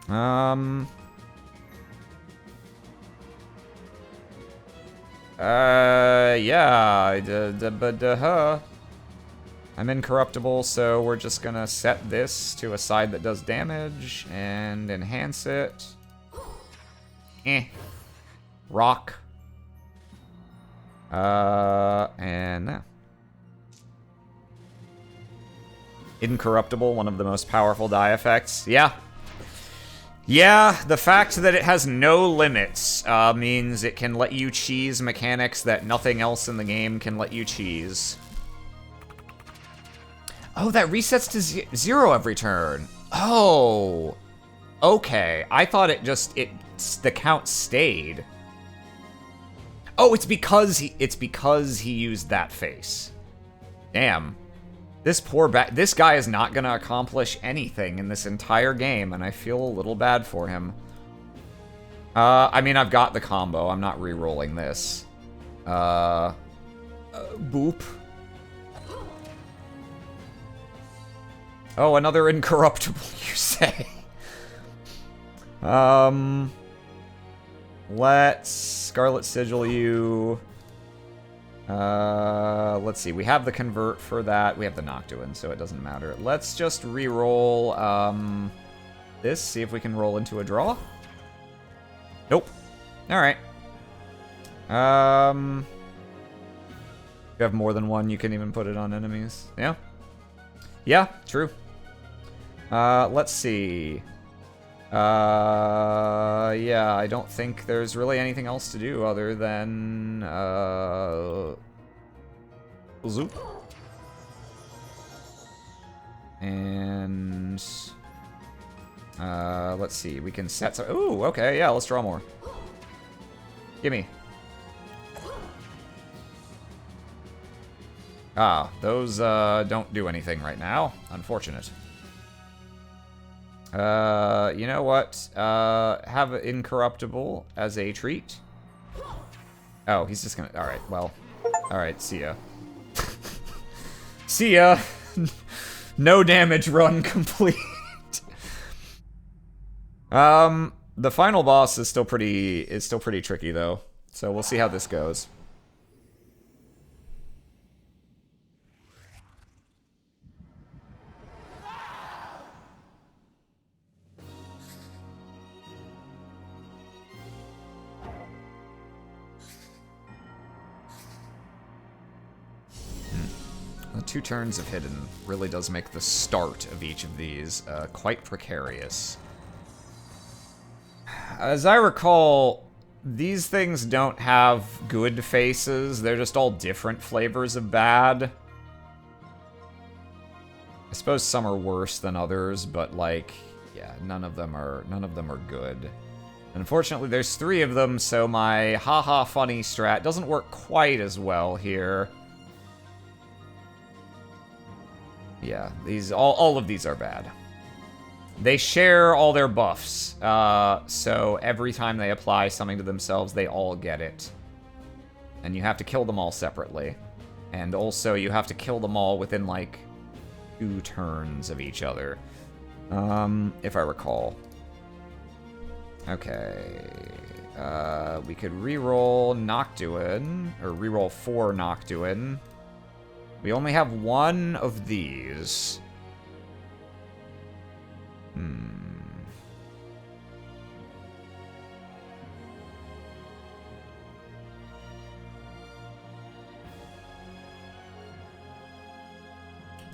Speaker 1: Yeah, I'm incorruptible, so we're just gonna set this to a side that does damage and enhance it. Rock. And now. Incorruptible, one of the most powerful die effects. Yeah. Yeah, the fact that it has no limits means it can let you cheese mechanics that nothing else in the game can let you cheese. Oh, that resets to 0 every turn. Oh. Okay, I thought the count stayed. Oh, it's because he used that face. Damn. This guy is not gonna accomplish anything in this entire game, and I feel a little bad for him. I mean, I've got the combo. I'm not re-rolling this. Boop. Oh, another incorruptible, you say? Let's Scarlet Sigil you. Let's see. We have the convert for that. We have the Noctuin, so it doesn't matter. Let's just re-roll this. See if we can roll into a draw. Nope. All right. If you have more than one, you can even put it on enemies. Yeah. Yeah. True. Let's see. Yeah, I don't think there's really anything else to do other than, zoop. And, let's see, we can set some, ooh, okay, yeah, let's draw more. Gimme. Ah, those, don't do anything right now. Unfortunate. You know what? Have Incorruptible as a treat. Oh, he's just gonna... Alright, well. Alright, see ya. See ya! No damage run complete. The final boss is still pretty tricky, though. So we'll see how this goes. The 2 turns of Hidden really does make the start of each of these quite precarious. As I recall, these things don't have good faces. They're just all different flavors of bad. I suppose some are worse than others, but like, yeah, none of them are good. Unfortunately, there's 3 of them, so my haha funny strat doesn't work quite as well here. Yeah, all of these are bad. They share all their buffs, so every time they apply something to themselves, they all get it. And you have to kill them all separately. And also, you have to kill them all within, like, 2 turns of each other. If I recall. Okay. We could reroll Noctuin, or reroll 4 Noctuin. We only have 1 of these.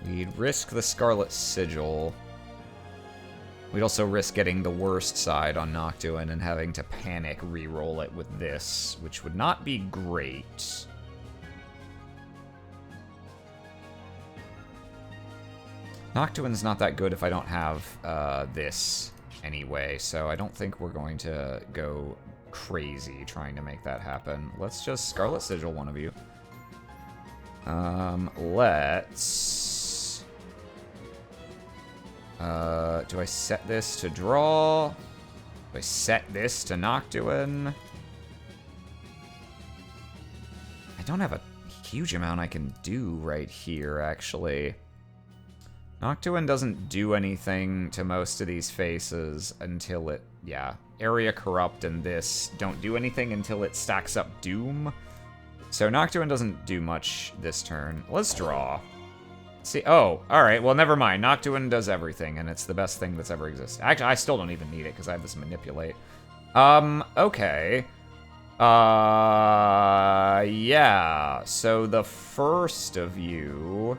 Speaker 1: We'd risk the Scarlet Sigil. We'd also risk getting the worst side on Noctuin and having to panic reroll it with this, which would not be great. Noctuin's not that good if I don't have this anyway, so I don't think we're going to go crazy trying to make that happen. Let's just Scarlet Sigil one of you. Let's... do I set this to draw? Do I set this to Noctuin? I don't have a huge amount I can do right here, actually. Noctuin doesn't do anything to most of these faces until it... Yeah, Area Corrupt and this don't do anything until it stacks up Doom. So Noctuin doesn't do much this turn. Let's draw. See, oh, alright, well, never mind. Noctuin does everything, and it's the best thing that's ever existed. Actually, I still don't even need it, because I have this Manipulate. Okay. Yeah. So the first of you...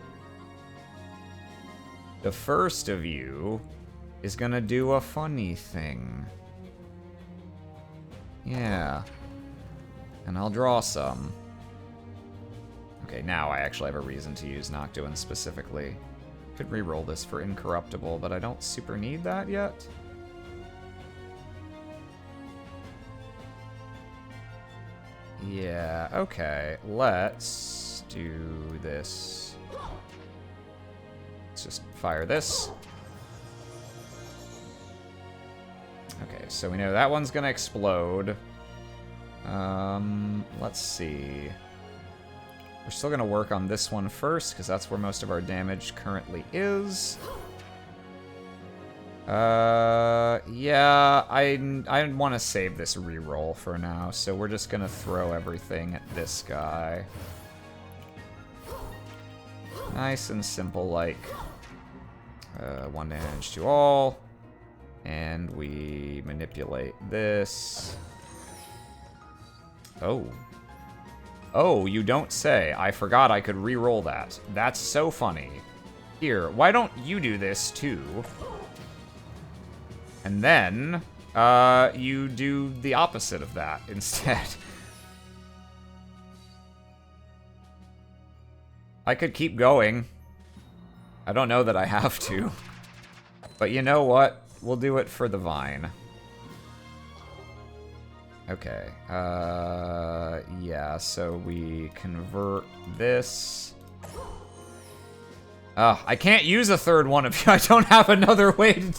Speaker 1: The first of you is gonna do a funny thing. Yeah. And I'll draw some. Okay, now I actually have a reason to use Noctuin specifically. Could reroll this for Incorruptible, but I don't super need that yet. Yeah, okay. Let's do this. Let's just fire this. Okay, so we know that one's gonna explode. Let's see. We're still gonna work on this one first, because that's where most of our damage currently is. Yeah, I want to save this reroll for now, so we're just gonna throw everything at this guy. Nice and simple, like. 1 damage to all. And we manipulate this. Oh. Oh, you don't say. I forgot I could re-roll that. That's so funny. Here, why don't you do this too? And then, you do the opposite of that instead. I could keep going. I don't know that I have to. But you know what? We'll do it for the vine. Okay. Yeah, so we convert this. I can't use a third one of you. I don't have another way to...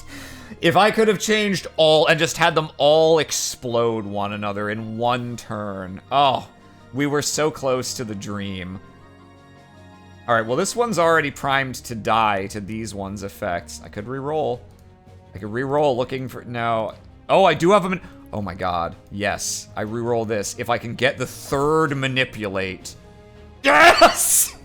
Speaker 1: If I could have changed all and just had them all explode one another in one turn. Oh, we were so close to the dream. Alright, well this one's already primed to die to these ones' effects. I could re-roll. I could re-roll looking for... No. Oh, I do have a... Oh my god. Yes. I re-roll this. If I can get the third manipulate. Yes!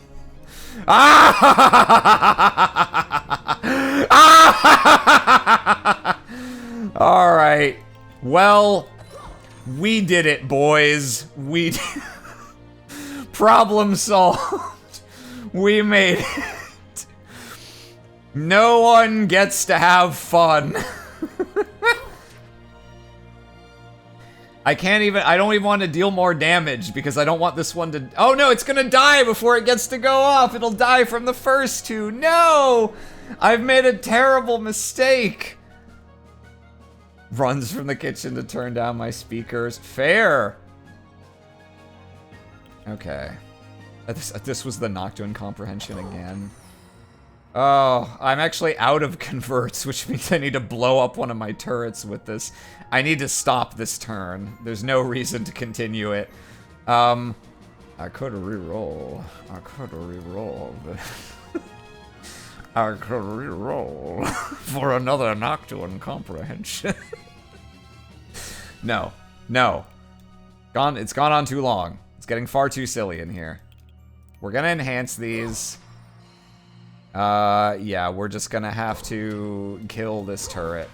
Speaker 1: Alright. Well, we did it, boys. We did... Problem solved. We made it. No one gets to have fun. I don't even want to deal more damage because I don't want this one to... Oh no, it's gonna die before it gets to go off. It'll die from the first two. No! I've made a terrible mistake. Runs from the kitchen to turn down my speakers. Fair. Okay. This was the Noctua comprehension again. Oh, I'm actually out of converts, which means I need to blow up one of my turrets with this. I need to stop this turn. There's no reason to continue it. I could re-roll. I could re-roll. I could re-roll for another Noctua comprehension. No. No. It's gone on too long. It's getting far too silly in here. We're gonna enhance these. Yeah, we're just gonna have to kill this turret.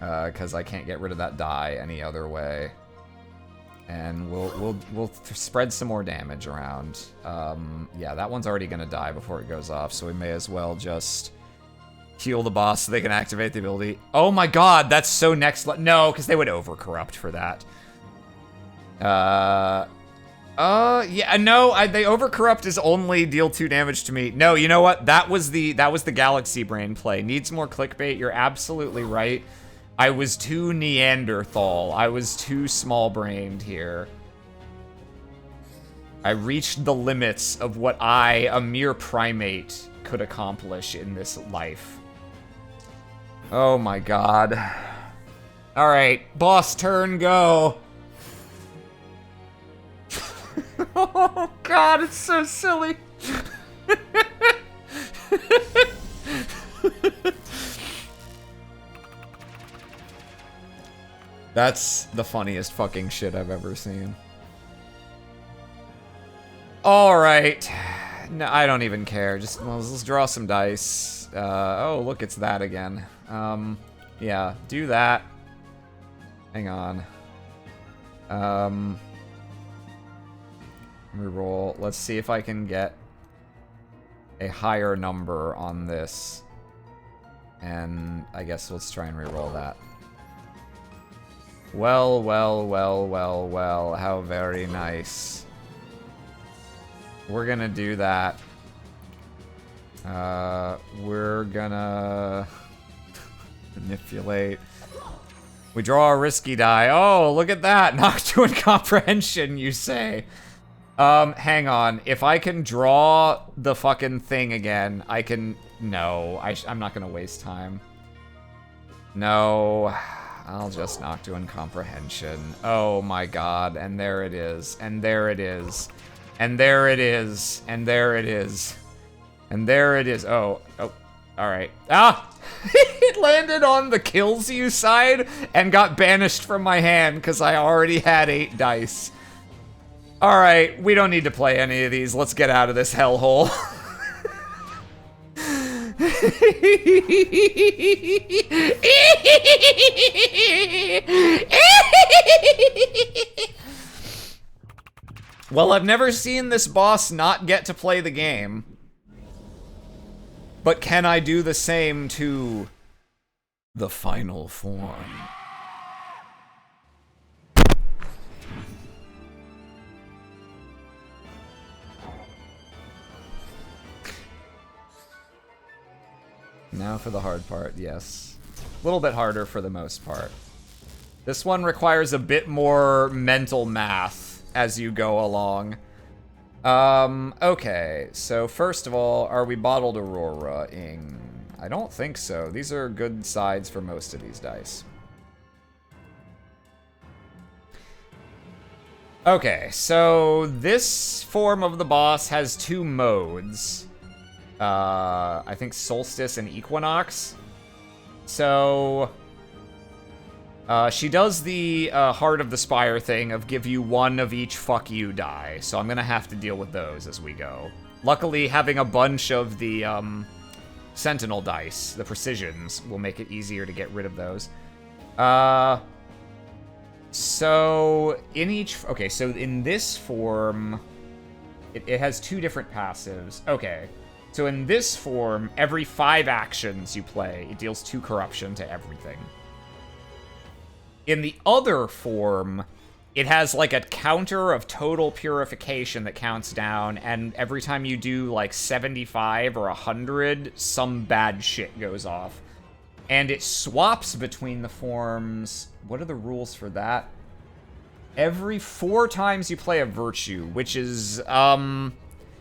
Speaker 1: Because I can't get rid of that die any other way. And we'll spread some more damage around. Yeah, that one's already gonna die before it goes off, so we may as well just heal the boss so they can activate the ability. Oh my god, that's so next no, because they would overcorrupt for that. Yeah, no, they overcorrupt is only deal 2 damage to me. No, you know what? That was the Galaxy Brain play. Needs more clickbait. You're absolutely right. I was too Neanderthal. I was too small-brained here. I reached the limits of what I, a mere primate, could accomplish in this life. Oh my god. Alright, boss turn, go. Oh god, it's so silly. That's the funniest fucking shit I've ever seen. Alright. No, I don't even care. Just, well, let's draw some dice. Oh, look, it's that again. Yeah, do that. Hang on. Reroll. Let's see if I can get a higher number on this. And I guess let's try and reroll that. Well, well, well, well, well. How very nice. We're gonna do that. We're gonna manipulate. We draw a risky die. Oh, look at that. Noctua comprehension, you say. Hang on. If I can draw the fucking thing again, I can... No, I'm not gonna waste time. No, I'll just Noctua comprehension. Oh my god, and there it is, and there it is, and there it is, and there it is, and there it is. Oh, alright. Ah! It landed on the kills you side and got banished from my hand because I already had 8 dice. Alright, we don't need to play any of these. Let's get out of this hellhole. Well, I've never seen this boss not get to play the game. But can I do the same to the final form? Now for the hard part, yes. A little bit harder for the most part. This one requires a bit more mental math as you go along. Okay, so first of all, are we bottled Aurora-ing? I don't think so. These are good sides for most of these dice. Okay, so this form of the boss has two modes. I think Solstice and Equinox. So, she does the Heart of the Spire thing of give you one of each fuck you die. So I'm gonna have to deal with those as we go. Luckily, having a bunch of the Sentinel dice, the Precisions, will make it easier to get rid of those. So in each, okay, so in this form, it has two different passives. Okay. So in this form, every 5 actions you play, it deals 2 corruption to everything. In the other form, it has like a counter of total purification that counts down, and every time you do like 75 or 100, some bad shit goes off. And it swaps between the forms. What are the rules for that? Every 4 times you play a virtue, which is,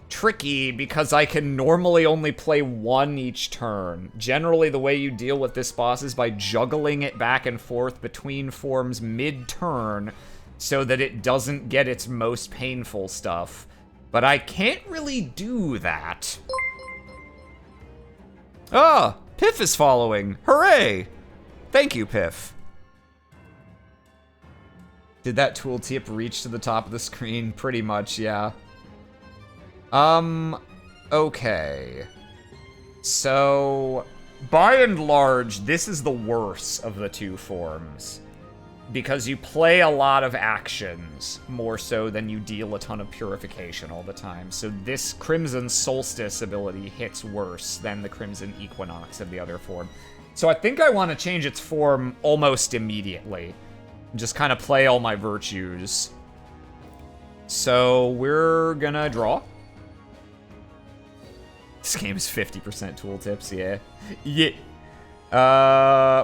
Speaker 1: tricky because I can normally only play 1 each turn. Generally, the way you deal with this boss is by juggling it back and forth between forms mid-turn so that it doesn't get its most painful stuff. But I can't really do that. Ah, Piff is following. Hooray! Thank you, Piff. Did that tooltip reach to the top of the screen? Pretty much, yeah. Okay. So, by and large, this is the worse of the 2 forms. Because you play a lot of actions, more so than you deal a ton of purification all the time. So this Crimson Solstice ability hits worse than the Crimson Equinox of the other form. So I think I want to change its form almost immediately. Just kind of play all my virtues. So we're gonna draw. This game is 50% tooltips, yeah. Yeah.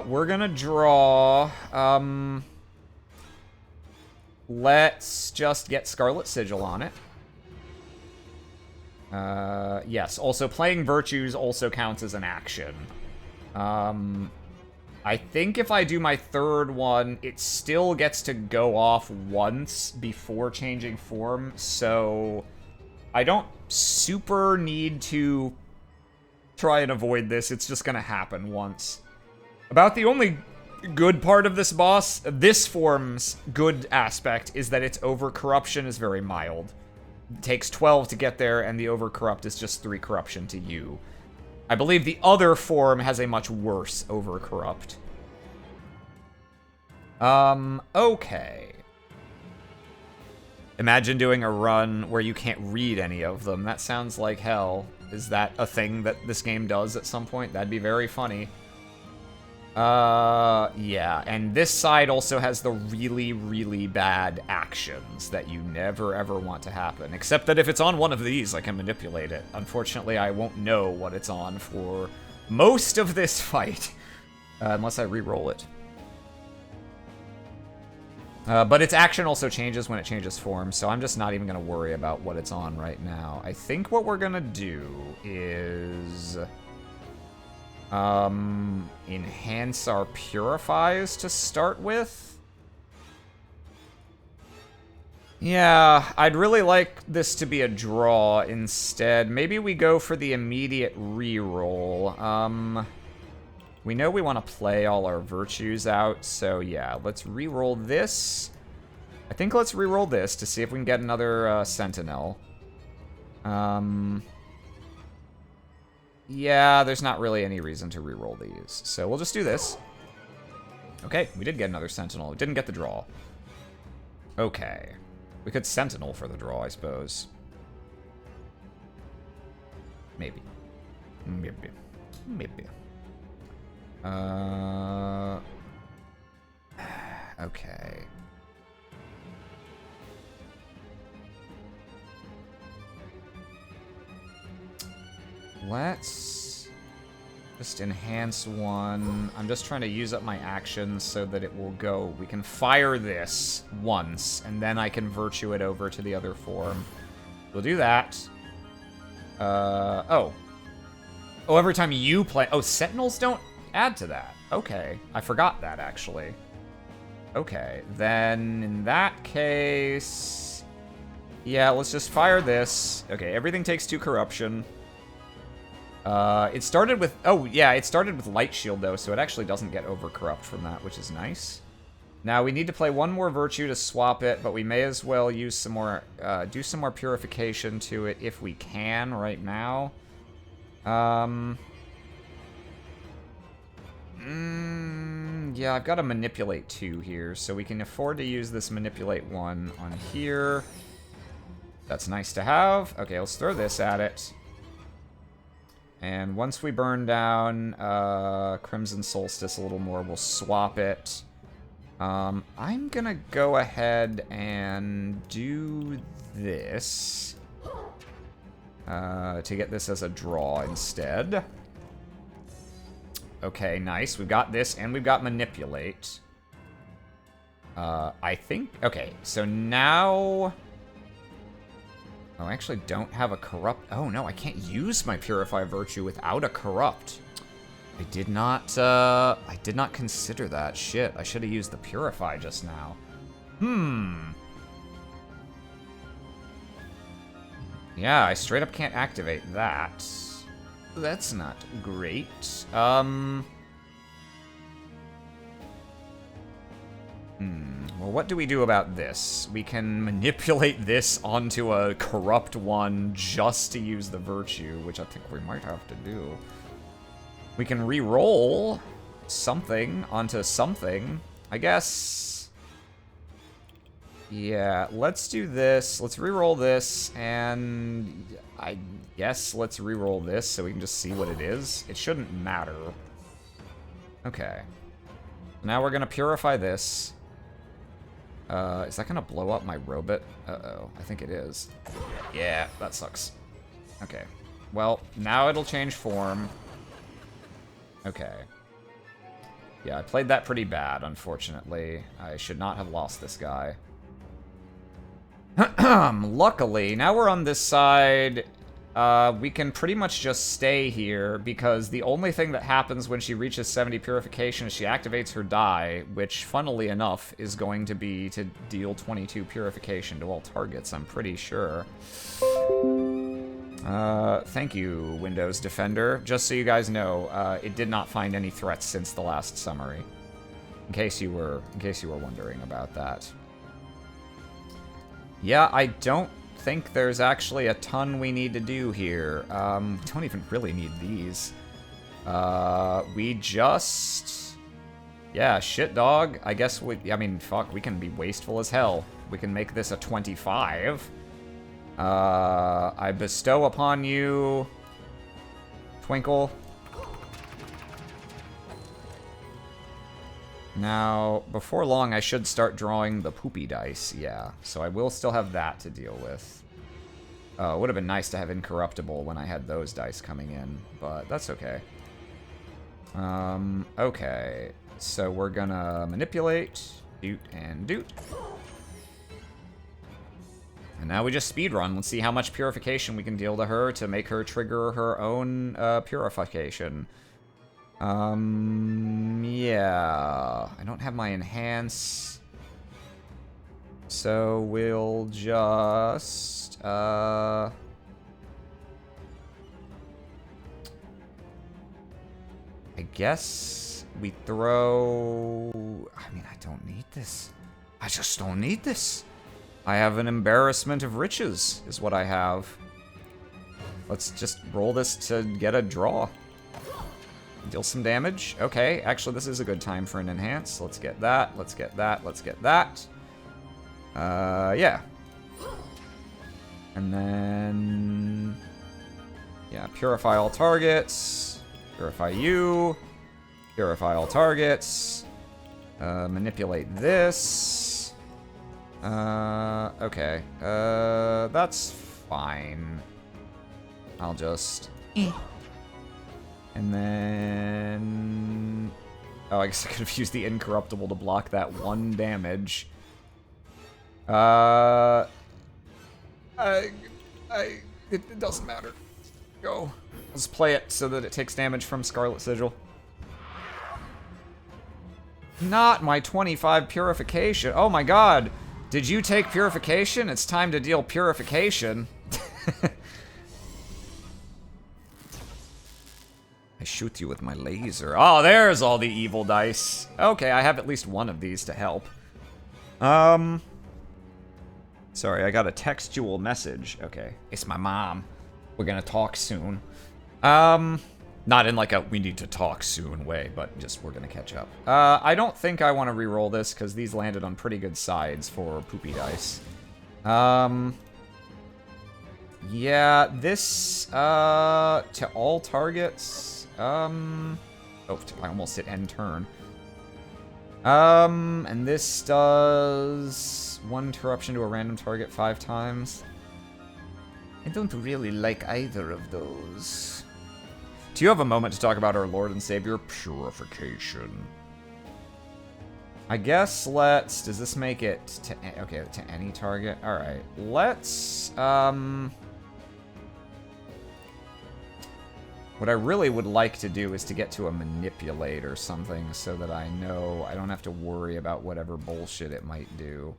Speaker 1: We're gonna draw. Let's just get Scarlet Sigil on it. Yes, also playing virtues also counts as an action. I think if I do my 3rd one, it still gets to go off once before changing form, so I don't super need to try and avoid this. It's just gonna happen once. About the only good part of this boss, this form's good aspect, is that its overcorruption is very mild. It takes 12 to get there, and the overcorrupt is just 3 corruption to you. I believe the other form has a much worse overcorrupt. Okay. Imagine doing a run where you can't read any of them. That sounds like hell. Is that a thing that this game does at some point? That'd be very funny. Yeah, and this side also has the really, really bad actions that you never ever want to happen. Except that if it's on one of these, I can manipulate it. Unfortunately, I won't know what it's on for most of this fight. Unless I re-roll it. But its action also changes when it changes form, so I'm just not even going to worry about what it's on right now. I think what we're going to do is enhance our purifies to start with. Yeah, I'd really like this to be a draw instead. Maybe we go for the immediate reroll. We know we want to play all our virtues out, so yeah, let's re-roll this. I think let's re-roll this to see if we can get another Sentinel. Yeah, there's not really any reason to reroll these. So we'll just do this. Okay, we did get another Sentinel. We didn't get the draw. Okay. We could Sentinel for the draw, I suppose. Maybe. Maybe. Maybe. Okay. Let's just enhance one. I'm just trying to use up my actions so that it will go. We can fire this once, and then I can virtue it over to the other form. We'll do that. Oh, every time you play... Oh, Sentinels don't add to that. Okay, I forgot that, actually. Okay, then in that case... Yeah, let's just fire this. Okay, everything takes 2 corruption. It started with... Oh, yeah, it started with Light Shield, though, so it actually doesn't get over-corrupt from that, which is nice. Now, we need to play one more Virtue to swap it, but we may as well use some more... do some more Purification to it if we can right now. Yeah, I've got to Manipulate 2 here, so we can afford to use this Manipulate 1 on here. That's nice to have. Okay, let's throw this at it. And once we burn down Crimson Solstice a little more, we'll swap it. I'm gonna go ahead and do this to get this as a draw instead. Okay, nice. We've got this, and we've got Manipulate. I think... Okay, so now... Oh, I actually don't have a Corrupt... Oh, no, I can't use my Purify Virtue without a Corrupt. I did not consider that. Shit, I should have used the Purify just now. Yeah, I straight up can't activate that. That's not great. Well, what do we do about this? We can manipulate this onto a corrupt one just to use the Virtue, which I think we might have to do. We can re-roll something onto something. I guess... Yeah, let's do this. Let's re-roll this, and I guess let's re-roll this so we can just see what it is. It shouldn't matter. Okay. Now we're gonna purify this. Is that gonna blow up my robot? Uh-oh, I think it is. Yeah, that sucks. Okay. Well, now it'll change form. Okay. Yeah, I played that pretty bad, unfortunately. I should not have lost this guy. Luckily, now we're on this side. We can pretty much just stay here, because the only thing that happens when she reaches 70 purification is she activates her die, which, funnily enough, is going to be to deal 22 purification to all targets, I'm pretty sure. Thank you, Windows Defender. Just so you guys know, it did not find any threats since the last summary. In case you were wondering about that. Yeah, I don't think there's actually a ton we need to do here. We don't even really need these. We just... Yeah, shit, dog. I guess I mean, fuck, we can be wasteful as hell. We can make this a 25. I bestow upon you... Twinkle. Now, before long, I should start drawing the poopy dice, yeah. So I will still have that to deal with. It would have been nice to have Incorruptible when I had those dice coming in, but that's okay. Okay. So we're gonna manipulate, doot, and doot. And now we just speedrun. Let's see how much purification we can deal to her to make her trigger her own purification. Yeah. I don't have my enhance. So we'll just, I guess we throw... I mean, I don't need this. I just don't need this. I have an embarrassment of riches, is what I have. Let's just roll this to get a draw. Deal some damage. Okay, actually this is a good time for an enhance. Let's get that, let's get that, let's get that. Yeah. And then... yeah, purify all targets. Purify you. Purify all targets. Manipulate this. Okay. That's fine. I'll just... and then... oh, I guess I could have used the Incorruptible to block that 1 damage. It doesn't matter. Go. Let's play it so that it takes damage from Scarlet Sigil. Not my 25 Purification. Oh my god. Did you take Purification? It's time to deal Purification. I shoot you with my laser. Oh, there's all the evil dice. Okay, I have at least one of these to help. Sorry, I got a textual message. Okay, it's my mom. We're gonna talk soon. Not in like a we need to talk soon way, but just we're gonna catch up. I don't think I want to re-roll this because these landed on pretty good sides for poopy dice. Yeah, this, to all targets, oh, I almost hit end turn. And this does 1 interruption to a random target 5 times. I don't really like either of those. Do you have a moment to talk about our Lord and Savior, Purification? I guess let's... does this make it to... okay, to any target? Alright, let's... what I really would like to do is to get to a Manipulate or something so that I know I don't have to worry about whatever bullshit it might do.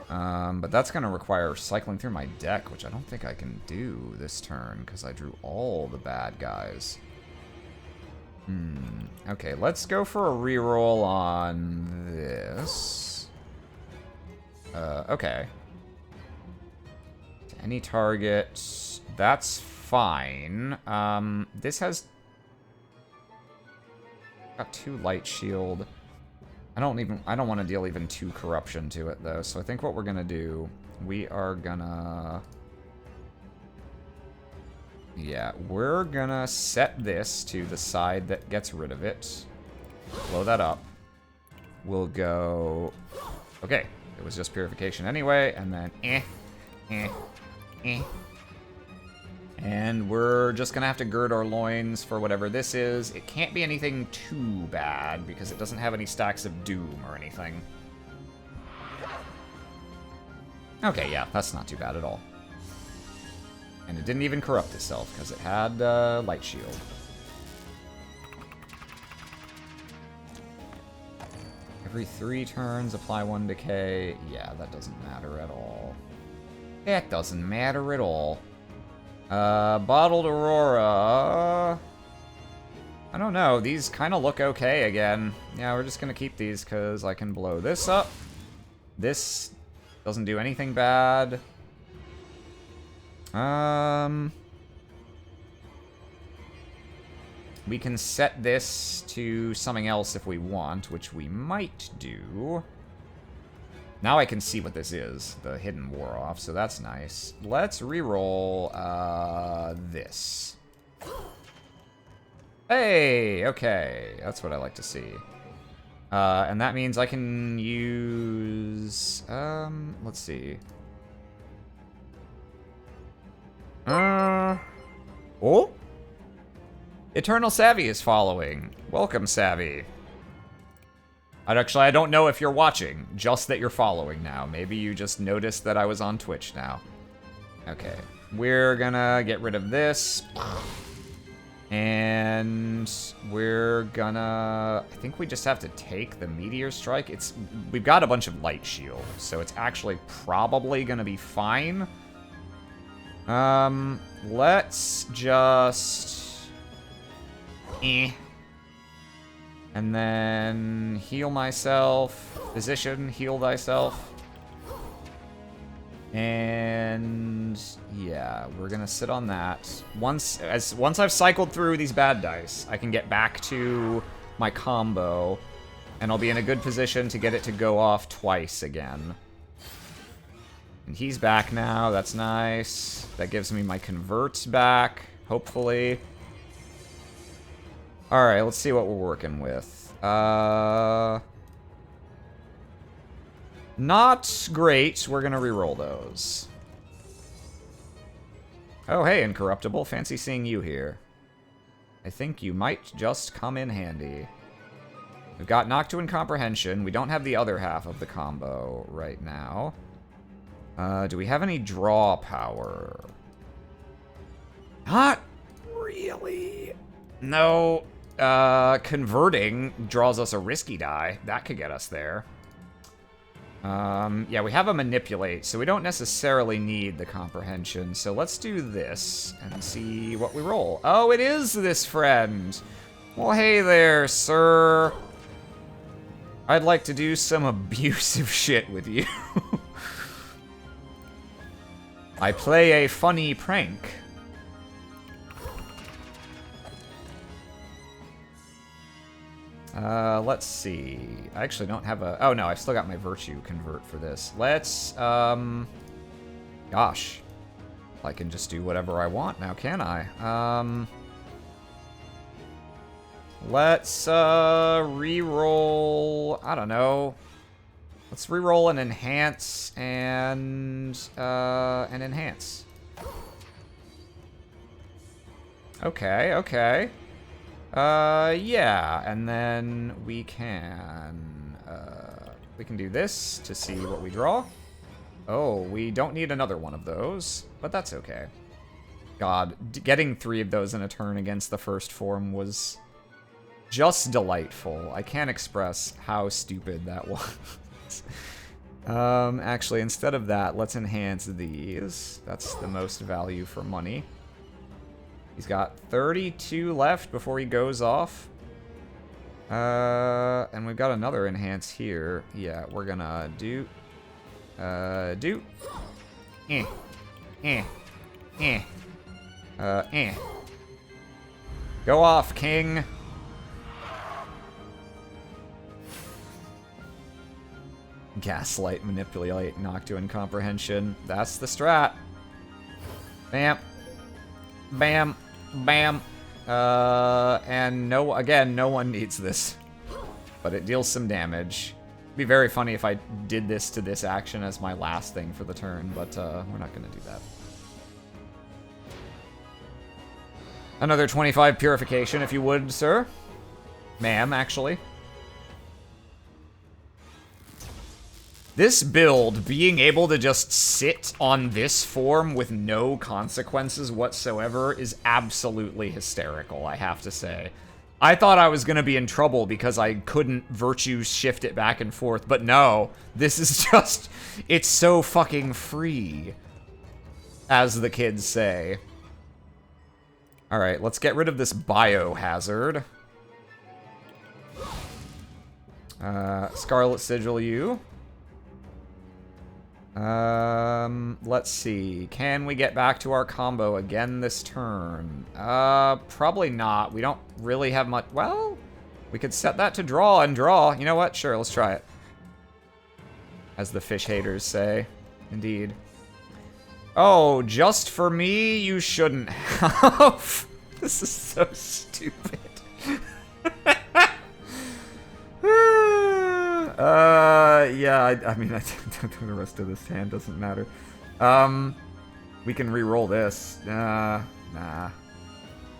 Speaker 1: But that's going to require cycling through my deck, which I don't think I can do this turn because I drew all the bad guys. Okay, let's go for a reroll on this. Okay. To any target, that's fine. This has got 2 light shield. I don't want to deal even 2 corruption to it though. So I think what we're gonna do, we are gonna, yeah, we're gonna set this to the side that gets rid of it. Blow that up. We'll go, okay, it was just Purification anyway, and then and we're just gonna have to gird our loins for whatever this is. It can't be anything too bad because it doesn't have any stacks of doom or anything. Okay, yeah, that's not too bad at all. And it didn't even corrupt itself because it had light shield. Every 3 turns, apply 1 decay. Yeah, that doesn't matter at all. That doesn't matter at all. Bottled Aurora. I don't know. These kind of look okay again. Yeah, we're just gonna keep these because I can blow this up. This doesn't do anything bad. We can set this to something else if we want, which we might do. Now I can see what this is. The hidden wore off, so that's nice. Let's reroll this. Hey, okay. That's what I like to see. And that means I can use... let's see. Oh? Eternal Savvy is following. Welcome, Savvy. I don't know if you're watching, just that you're following now. Maybe you just noticed that I was on Twitch now. Okay, we're gonna get rid of this. And we're gonna... I think we just have to take the Meteor Strike. We've got a bunch of light shield, so it's actually probably gonna be fine. Let's just... And then heal myself. Physician, heal thyself. And yeah, we're gonna sit on that. Once I've cycled through these bad dice, I can get back to my combo, and I'll be in a good position to get it to go off twice again. And he's back now, that's nice. That gives me my converts back, hopefully. Alright, let's see what we're working with. Not great. We're gonna reroll those. Oh, hey, Incorruptible. Fancy seeing you here. I think you might just come in handy. We've got Noctua Comprehension. We don't have the other half of the combo right now. Do we have any draw power? Not really. No. Converting draws us a risky die. That could get us there. Yeah, we have a Manipulate, so we don't necessarily need the Comprehension. So let's do this and see what we roll. Oh, it is this friend. Well, hey there, sir. I'd like to do some abusive shit with you. I play a funny prank. Let's see. I actually don't have a... Oh, no, I've still got my Virtue Convert for this. Let's, gosh. I can just do whatever I want now, can I? Let's, re-roll... I don't know. Let's re-roll an Enhance and, an Enhance. Okay, okay. Yeah, and then we can do this to see what we draw. Oh, we don't need another one of those, but that's okay. God, getting 3 of those in a turn against the first form was just delightful. I can't express how stupid that was. Actually, instead of that, let's enhance these. That's the most value for money. He's got 32 left before he goes off. And we've got another enhance here. Yeah, we're gonna do... Go off, king! Gaslight, Manipulate, Noctua Comprehension. That's the strat. Bam. Bam. Bam. And no, again, no one needs this. But it deals some damage. It'd be very funny if I did this to this action as my last thing for the turn, but we're not going to do that. Another 25 Purification, if you would, sir. Ma'am, actually. This build, being able to just sit on this form with no consequences whatsoever is absolutely hysterical, I have to say. I thought I was going to be in trouble because I couldn't virtue shift it back and forth, but no. This is just... It's so fucking free, as the kids say. Alright, let's get rid of this biohazard. Scarlet Sigil you. Let's see. Can we get back to our combo again this turn? Probably not. We don't really have much... Well, we could set that to draw and draw. You know what? Sure, let's try it. As the fish haters say. Indeed. Oh, just for me, you shouldn't have. This is so stupid. Yeah, I mean, I think the rest of this hand doesn't matter. We can re-roll this. Nah.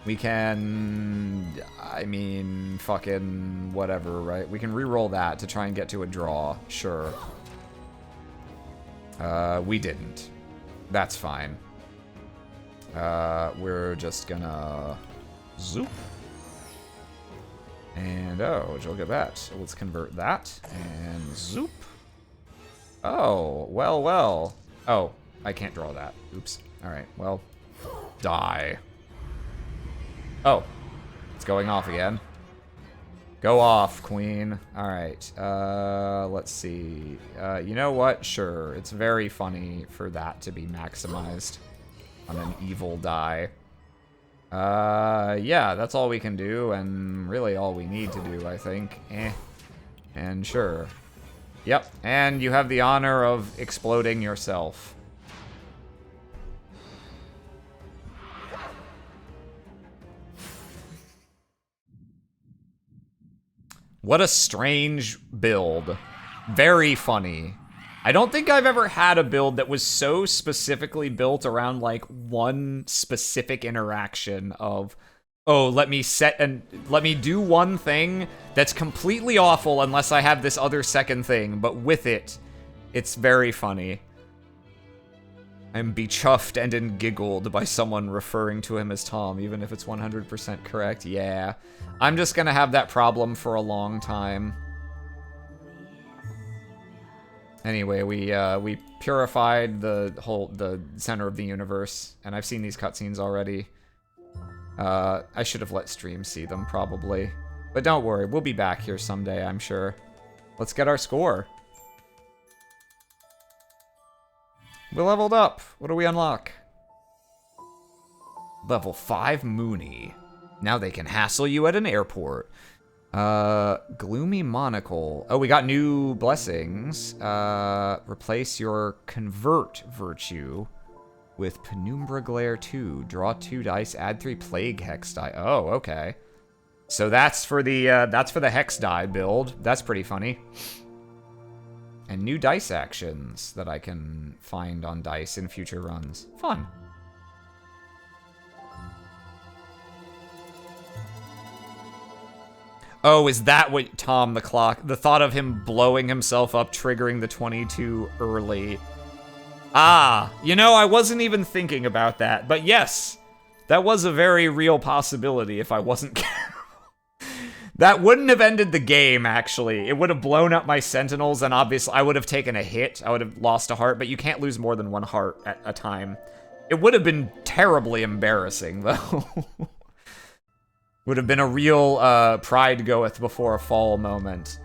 Speaker 1: We can... I mean, fucking whatever, right? We can re-roll that to try and get to a draw. Sure. We didn't. That's fine. We're just gonna... Zoop. And, oh, look at that. So let's convert that. And zoop. Oh, well. Oh, I can't draw that. Oops. Alright, well. Die. Oh. It's going off again. Go off, queen. Alright, let's see. You know what? Sure, it's very funny for that to be maximized on an evil die. Yeah, that's all we can do, and really all we need to do, I think. And sure. Yep, and you have the honor of exploding yourself. What a strange build. Very funny. I don't think I've ever had a build that was so specifically built around, like, one specific interaction of, oh, let me do one thing that's completely awful unless I have this other second thing, but with it, it's very funny. I'm bechuffed and engiggled by someone referring to him as Tom, even if it's 100% correct. Yeah. I'm just gonna have that problem for a long time. Anyway, we purified the center of the universe, and I've seen these cutscenes already. I should have let stream see them, probably. But don't worry, we'll be back here someday, I'm sure. Let's get our score. We leveled up. What do we unlock? Level 5 Mooney. Now they can hassle you at an airport. Gloomy Monocle. Oh, we got new blessings. Replace your Convert virtue with Penumbra Glare 2. Draw 2 dice, add 3 Plague Hex die. Oh, okay. So that's for the Hex die build. That's pretty funny. And new dice actions that I can find on dice in future runs. Fun. Oh, is that what Tom the Clock... The thought of him blowing himself up, triggering the 22 early. Ah, you know, I wasn't even thinking about that. But yes, that was a very real possibility if I wasn't careful. That wouldn't have ended the game, actually. It would have blown up my Sentinels, and obviously I would have taken a hit. I would have lost a heart, but you can't lose more than 1 heart at a time. It would have been terribly embarrassing, though. Would have been a real pride goeth before a fall moment.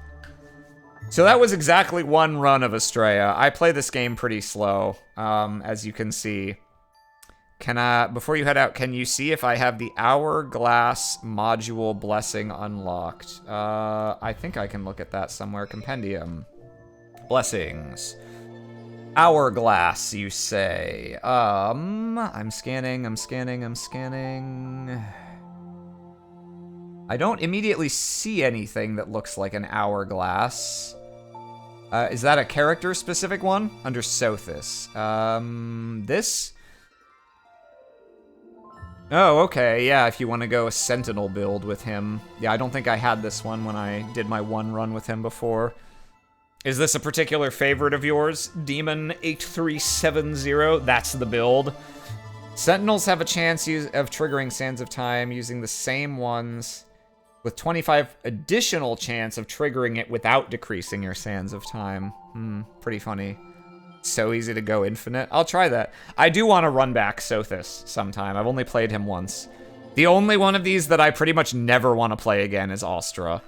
Speaker 1: So that was exactly 1 run of Estrella. I play this game pretty slow, as you can see. Before you head out, can you see if I have the Hourglass module blessing unlocked? I think I can look at that somewhere. Compendium. Blessings. Hourglass, you say. I'm scanning. I don't immediately see anything that looks like an hourglass. Is that a character-specific one? Under Sothis. This? Oh, okay, yeah, if you want to go a Sentinel build with him. Yeah, I don't think I had this one when I did my 1 run with him before. Is this a particular favorite of yours? Demon8370, that's the build. Sentinels have a chance of triggering Sands of Time using the same ones, with 25 additional chance of triggering it without decreasing your Sands of Time. Pretty funny. So easy to go infinite. I'll try that. I do want to run back Sothis sometime. I've only played him once. The only one of these that I pretty much never want to play again is Astra.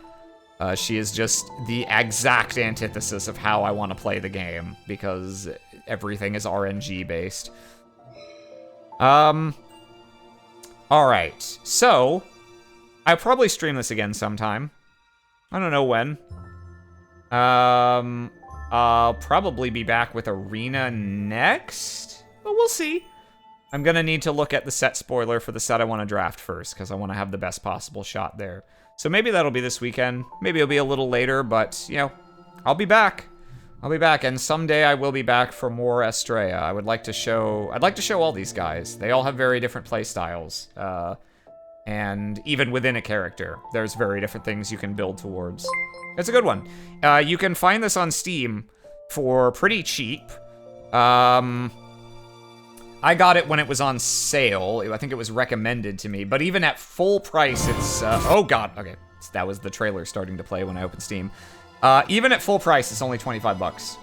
Speaker 1: She is just the exact antithesis of how I want to play the game, because everything is RNG based. Alright, so I'll probably stream this again sometime. I don't know when. I'll probably be back with Arena next, but we'll see. I'm gonna need to look at the set spoiler for the set I want to draft first, because I want to have the best possible shot there. So maybe that'll be this weekend. Maybe it'll be a little later, but, you know, I'll be back. I'll be back, and someday I will be back for more Estrella. I'd like to show all these guys. They all have very different play styles. And even within a character, there's very different things you can build towards. It's a good one. You can find this on Steam for pretty cheap. I got it when it was on sale. I think it was recommended to me. But even at full price, it's... oh, God. Okay. That was the trailer starting to play when I opened Steam. Even at full price, it's only 25 bucks.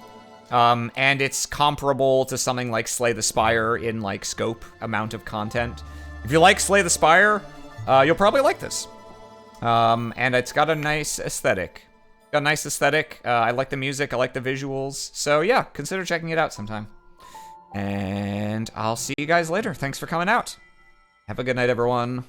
Speaker 1: And it's comparable to something like Slay the Spire in, like, scope, amount of content. If you like Slay the Spire, you'll probably like this. And it's got a nice aesthetic. Got a nice aesthetic. I like the music. I like the visuals. So yeah, consider checking it out sometime. And I'll see you guys later. Thanks for coming out. Have a good night, everyone.